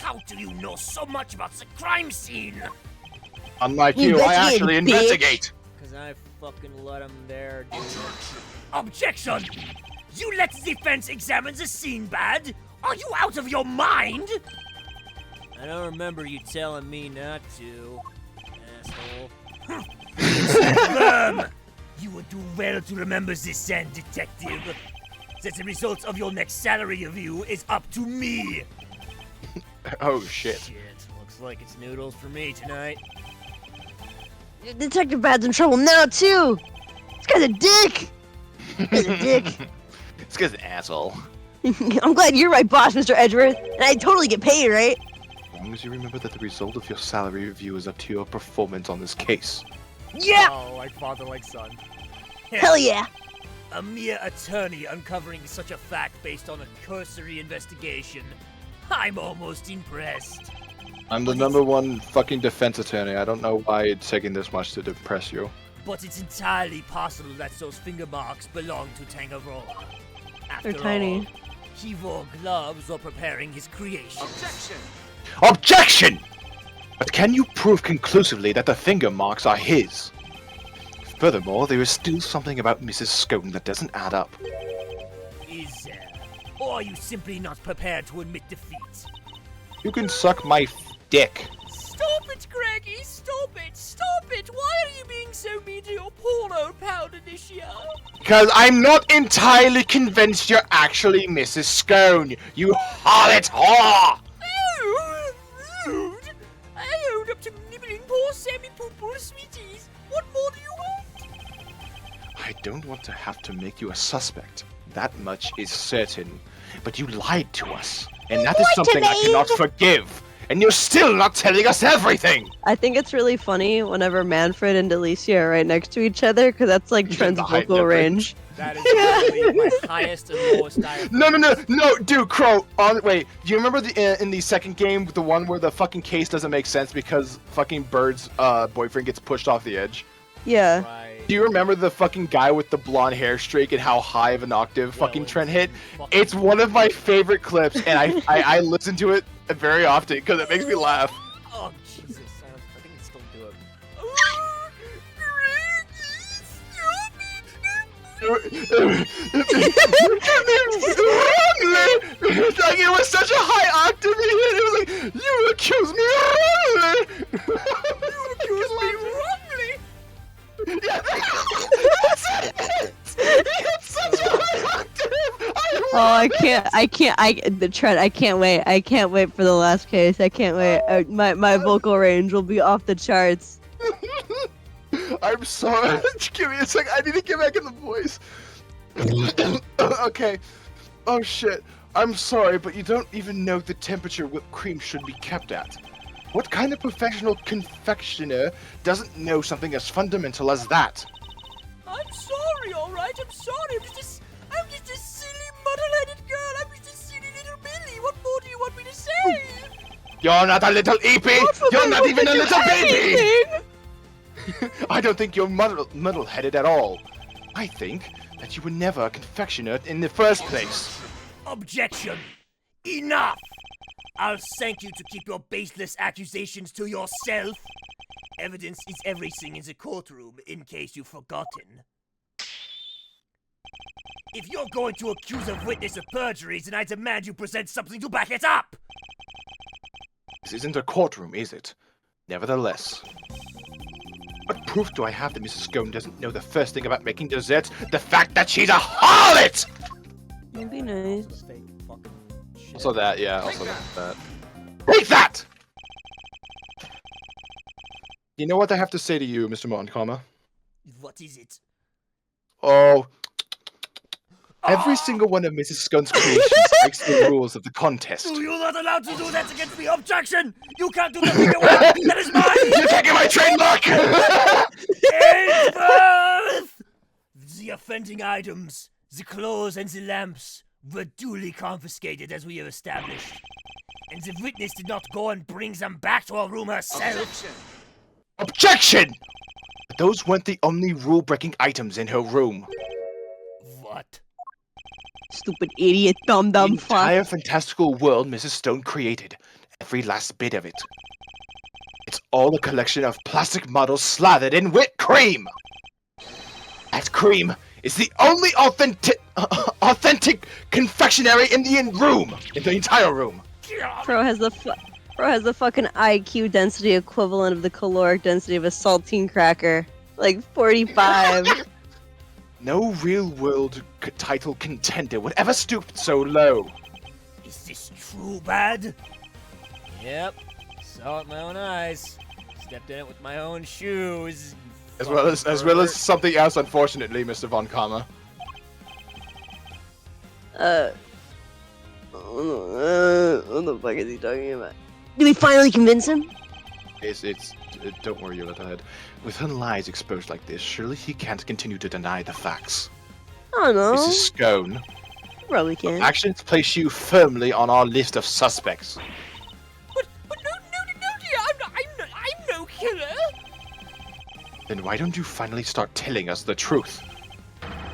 A: How do you know so much about the crime scene?
F: Unlike you, I
E: Investigate,
F: actually
E: bitch.
F: investigate.
A: Cause I fucking let him there, dude. Objection! You let the defense examine the scene, Bad? Are you out of your mind? I don't remember you telling me not to, asshole. Confirm! You would do well to remember this end, Detective. that the results of your next salary review is up to me.
F: Oh shit.
A: Shit, looks like it's noodles for me tonight.
E: Detective Bad's in trouble now too. This guy's a dick. This guy's a dick.
F: This guy's an asshole.
E: I'm glad you're my boss, Mr. Edgeworth, and I totally get paid, right?
F: As long as you remember that the result of your salary review is up to your performance on this case.
E: Yeah.
A: Oh, like father, like son.
E: Hell yeah.
A: A mere attorney uncovering such a fact based on a cursory investigation. I'm almost impressed.
F: I'm the #1 fucking defense attorney. I don't know why it's taking this much to impress you.
A: But it's entirely possible that those finger marks belong to Tangaroa. After
E: They're tiny.
A: all, he wore gloves while preparing his creation.
F: Objection! But can you prove conclusively that the finger marks are his? Furthermore, there is still something about Mrs. Scone that doesn't add up.
A: Is there? Or are you simply not prepared to admit defeat?
F: You can suck my dick.
C: Stop it, Greggy! Stop it! Stop it! Why are you being so mean to your poor old pal Initia?
F: Because I'm not entirely convinced you're actually Mrs. Scone, you harlot whore!
C: Oh, rude! I owned up to nibbling poor Sammy Poo-Poo sweeties. What more do you want?
F: I don't want to have to make you a suspect. That much is certain. But you lied to us. And that is something I cannot forgive. And you're still not telling us everything!
E: I think it's really funny whenever Manfred and Delicia are right next to each other, because that's like Trent's
F: The height
E: vocal
F: difference.
E: range.
A: That is literally my highest and lowest I have.
F: No, dude, Crow, wait, do you remember in the second game, the one where the fucking case doesn't make sense because fucking Bird's boyfriend gets pushed off the edge?
E: Yeah.
A: Right.
F: Do you remember the fucking guy with the blonde hair streak and how high of an octave fucking Trent hit? It's one of my favorite clips, and I listen to it very often because it makes me laugh.
A: Oh, Jesus. I think it's still do it.
F: Like it was such a high octave he hit. It was like, you accuse me wrongly. You accuse me wrongly. Yeah, that's it. He hit such a high octave.
E: Trent, I can't wait. I can't wait for the last case. I can't wait. My vocal range will be off the charts.
F: I'm sorry. Give me a sec. I need to get back in the voice. Okay. Oh shit. I'm sorry, but you don't even know the temperature whipped cream should be kept at. What kind of professional confectioner doesn't know something as fundamental as that?
C: I'm sorry, alright? I'm sorry. I'm just a silly, muddle-headed girl. I'm just a silly little Billy. What more do you want me to say?
F: You're not a little eepy! You're not even a little baby! I don't think you're muddle-headed at all. I think that you were never a confectioner in the first place.
A: Objection! Enough! I'll thank you to keep your baseless accusations to yourself. Evidence is everything in the courtroom, in case you've forgotten. If you're going to accuse a witness of perjury, then I demand you present something to back it up!
F: This isn't a courtroom, is it? Nevertheless. What proof do I have that Mrs. Scone doesn't know the first thing about making desserts? The fact that she's a harlot!
E: It'd be nice.
F: Also that, yeah, also that. Take that! You know what I have to say to you, Mr. Montcalmer?
A: What is it?
F: Oh. Every single one of Mrs. Scone's creations breaks the rules of the contest.
A: You're not allowed to do that against me! Objection! You can't do that away! That is mine!
F: You're taking my trademark!
A: Edgeworth! The offending items, the clothes and the lamps, were duly confiscated as we have established. And the witness did not go and bring them back to her room herself.
F: Objection! But those weren't the only rule-breaking items in her room.
A: What?
E: Stupid idiot,
F: The
E: dumb fuck.
F: entire fantastical world Mrs. Stone created. Every last bit of it. It's all a collection of plastic models slathered in whipped cream! That cream is the only authentic confectionery in the entire room.
E: Pro has the fucking IQ density equivalent of the caloric density of a saltine cracker. Like 45.
F: No real-world title contender would ever stoop so low.
A: Is this true, Bad? Yep. Saw it with my own eyes. Stepped in it with my own shoes.
F: As well as something else, unfortunately, Mr. Von Karma.
E: What the fuck is he talking about? Do we finally convince him?
F: Don't worry, your little head. With her lies exposed like this, surely he can't continue to deny the facts.
E: I don't know.
F: Mrs. Scone,
E: Probably can.
F: actions place you firmly on our list of suspects.
C: But no, dear, I'm no killer.
F: Then why don't you finally start telling us the truth?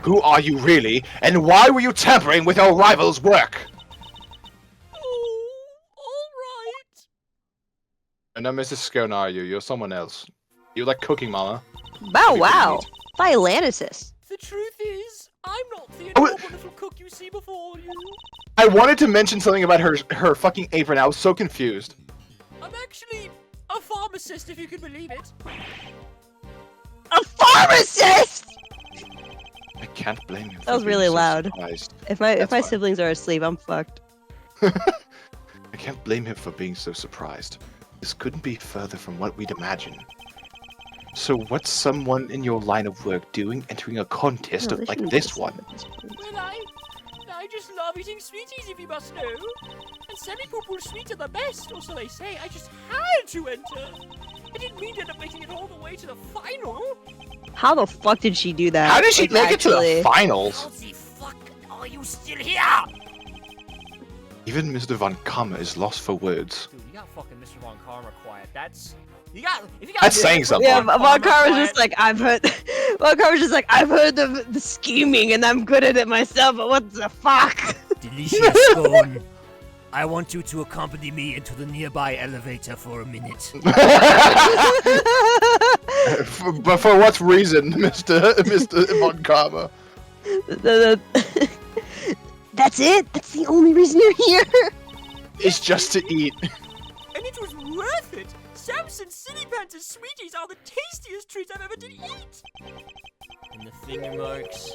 F: Who are you really, and why were you tampering with your rival's work?
C: Oh, all right.
F: And now, Mrs. Scone, are you? You're someone else. You like cooking, Mama.
E: Bow wow. Philanasis.
C: The truth is, I'm not the
F: Oh,
C: adorable little cook you see before you.
F: I wanted to mention something about her fucking apron. I was so confused.
C: I'm actually a pharmacist, if you can believe it.
E: A pharmacist!
F: I can't blame you.
E: That was really loud.
F: Surprised.
E: If my
F: fine.
E: siblings are asleep, I'm fucked.
F: I can't blame him for being so surprised. This couldn't be further from what we'd imagine. So what's someone in your line of work doing entering a contest
E: No, they
F: like
E: shouldn't
F: this
E: be
F: one?
E: asleep at this point.
C: Well, I just love eating sweeties, if you must know. And semi-purple sweets are the best, or so they say. I just had to enter. I didn't mean to end up making it all the way to the final.
E: How the fuck did she do that?
F: How did she
E: Like,
F: make it to the
E: actually?
F: finals?
C: How the fuck are you still here?
F: Even Mr. Von Kammer is lost for words.
A: Dude, you got fucking Mr. Von Karma quiet. That's... If you got
F: That's saying something.
E: Yeah, Von Car was
A: quiet.
E: just like, I've heard. Von Car was just like, I've heard of the scheming, and I'm good at it myself. But what the fuck?
A: Delicious Scone. I want you to accompany me into the nearby elevator for a minute.
F: But for what reason, Mr. Von Karma?
E: That's it. That's the only reason you're here.
F: It's just to eat.
C: And it was worth it. Samson's Silly Pants sweeties are the tastiest treats I've ever did eat.
A: And the finger marks.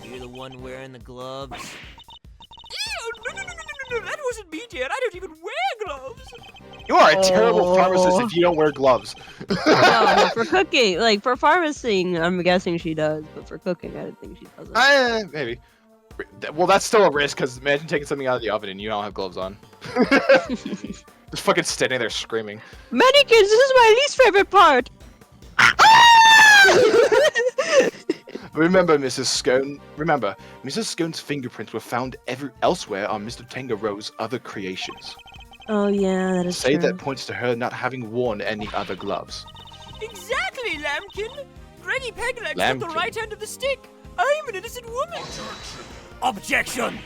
A: You're the one wearing the gloves.
C: Ew, no, that wasn't me, dear. I don't even wear gloves.
F: You are a terrible
E: Oh.
F: pharmacist if you don't wear gloves.
E: No, for cooking, like for pharmacing, I'm guessing she does, but for cooking, I don't think she doesn't.
F: Maybe. Well, that's still a risk, because imagine taking something out of the oven and you don't have gloves on. Just fucking standing there screaming.
E: Mannequins, this is my least favorite part.
F: Remember, Mrs. Scone. Remember, Mrs. Scone's fingerprints were found elsewhere on Mr. Tangaro's other creations.
E: Oh yeah, that is
F: Say
E: true.
F: that points to her not having worn any other gloves.
C: Exactly, Lambkin. Greggy Pegleg's got the
F: Lambkin.
C: right end of the stick. I'm an innocent woman.
A: Objection!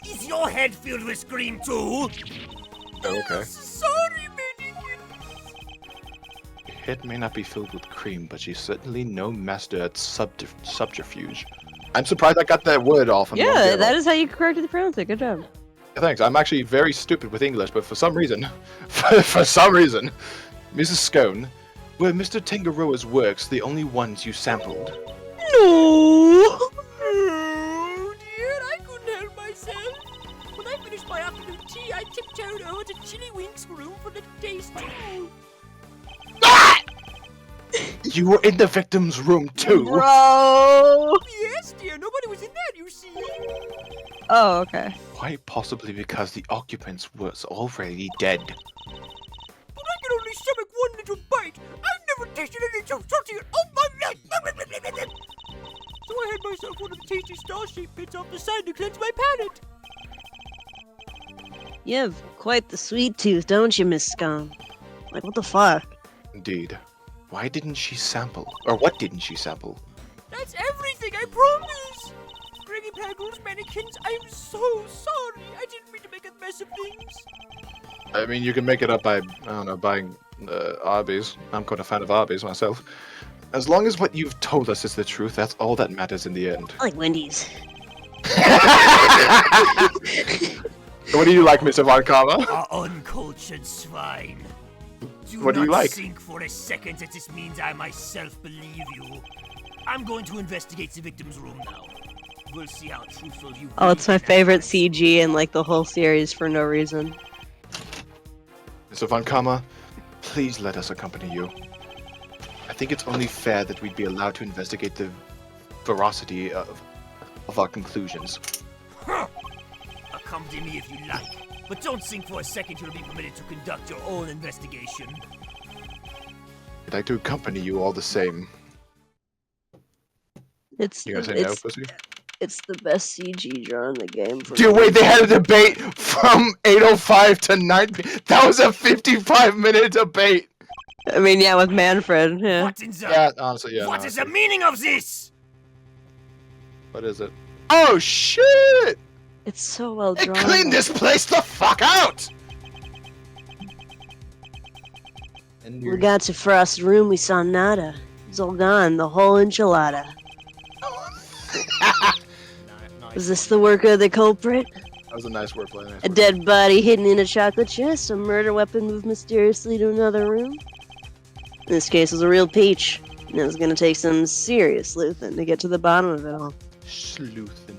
A: Is your head filled with scream too?
F: Oh, okay.
C: Sorry, Mannequin.
F: Your head may not be filled with cream, but she's certainly no master at subterfuge. I'm surprised I got that word off.
E: Yeah, that is how you correctly pronounce it. Good job.
F: Thanks. I'm actually very stupid with English, but for some reason, Mrs. Scone, were Mr. Tangaroa's works the only ones you sampled?
E: No.
C: Oh, dear, I couldn't help myself. When I finished my afternoon tea, I tiptoed over to Chili Wink's room for the taste too.
F: You were in the victim's room too.
E: Bro.
C: Yes, dear, nobody was in there, you see.
E: Oh, okay.
F: Quite possibly because the occupants was already dead.
C: But I can only stomach one little bite. I've never tasted anything so salty in all my life. So I had myself one of the tasty star-shaped bits off the side to cleanse my palate.
E: You have quite the sweet tooth, don't you, Miss Scum? Like, what the fuck?
F: Indeed. Why didn't she sample? Or what didn't she sample?
C: That's everything, I promise. Greggy Paggles, Mannequins, I'm so sorry. I didn't mean to make a mess of things.
F: I mean, you can make it up by, I don't know, buying Arby's. I'm quite a fan of Arby's myself. As long as what you've told us is the truth, that's all that matters in the end.
E: I like Wendy's.
F: What do you like, Mr. Von Karma?
A: Uncultured swine.
F: What do you
A: not
F: like?
A: Think for a second that this means I myself believe you.
C: I'm going to investigate the victim's room now. We'll see how truthful you.
E: Oh, it's my favorite CG in like the whole series for no reason.
B: Mr. Von Karma, please let us accompany you. I think it's only fair that we'd be allowed to investigate the veracity of our conclusions.
C: Accompany me if you like, but don't think for a second you'll be permitted to conduct your own investigation.
B: I'd like to accompany you all the same.
E: It's
B: You gonna say no,
E: it's
B: pussy?
E: it's the best CG draw in the game. For
F: Dude,
E: me.
F: wait, they had a debate from 8:05 to 9 That was a 55-minute debate.
E: I mean, yeah, with Manfred. Yeah.
C: What in the?
B: Yeah, honestly, yeah.
C: What
B: no,
C: is
B: I
C: the meaning of this?
B: What is it?
F: Oh, shit!
E: It's so well
F: They
E: drawn.
F: cleaned this place the fuck out!
D: And
E: We got to Frost's room, we saw nada. It's all gone, the whole enchilada. Was this the work of the culprit?
B: That was a nice wordplay. Nice
E: A
B: wordplay.
E: dead body hidden in a chocolate chest? A murder weapon moved mysteriously to another room? This case was a real peach. And it was gonna take some serious sleuthing to get to the bottom of it all.
B: Sleuthin.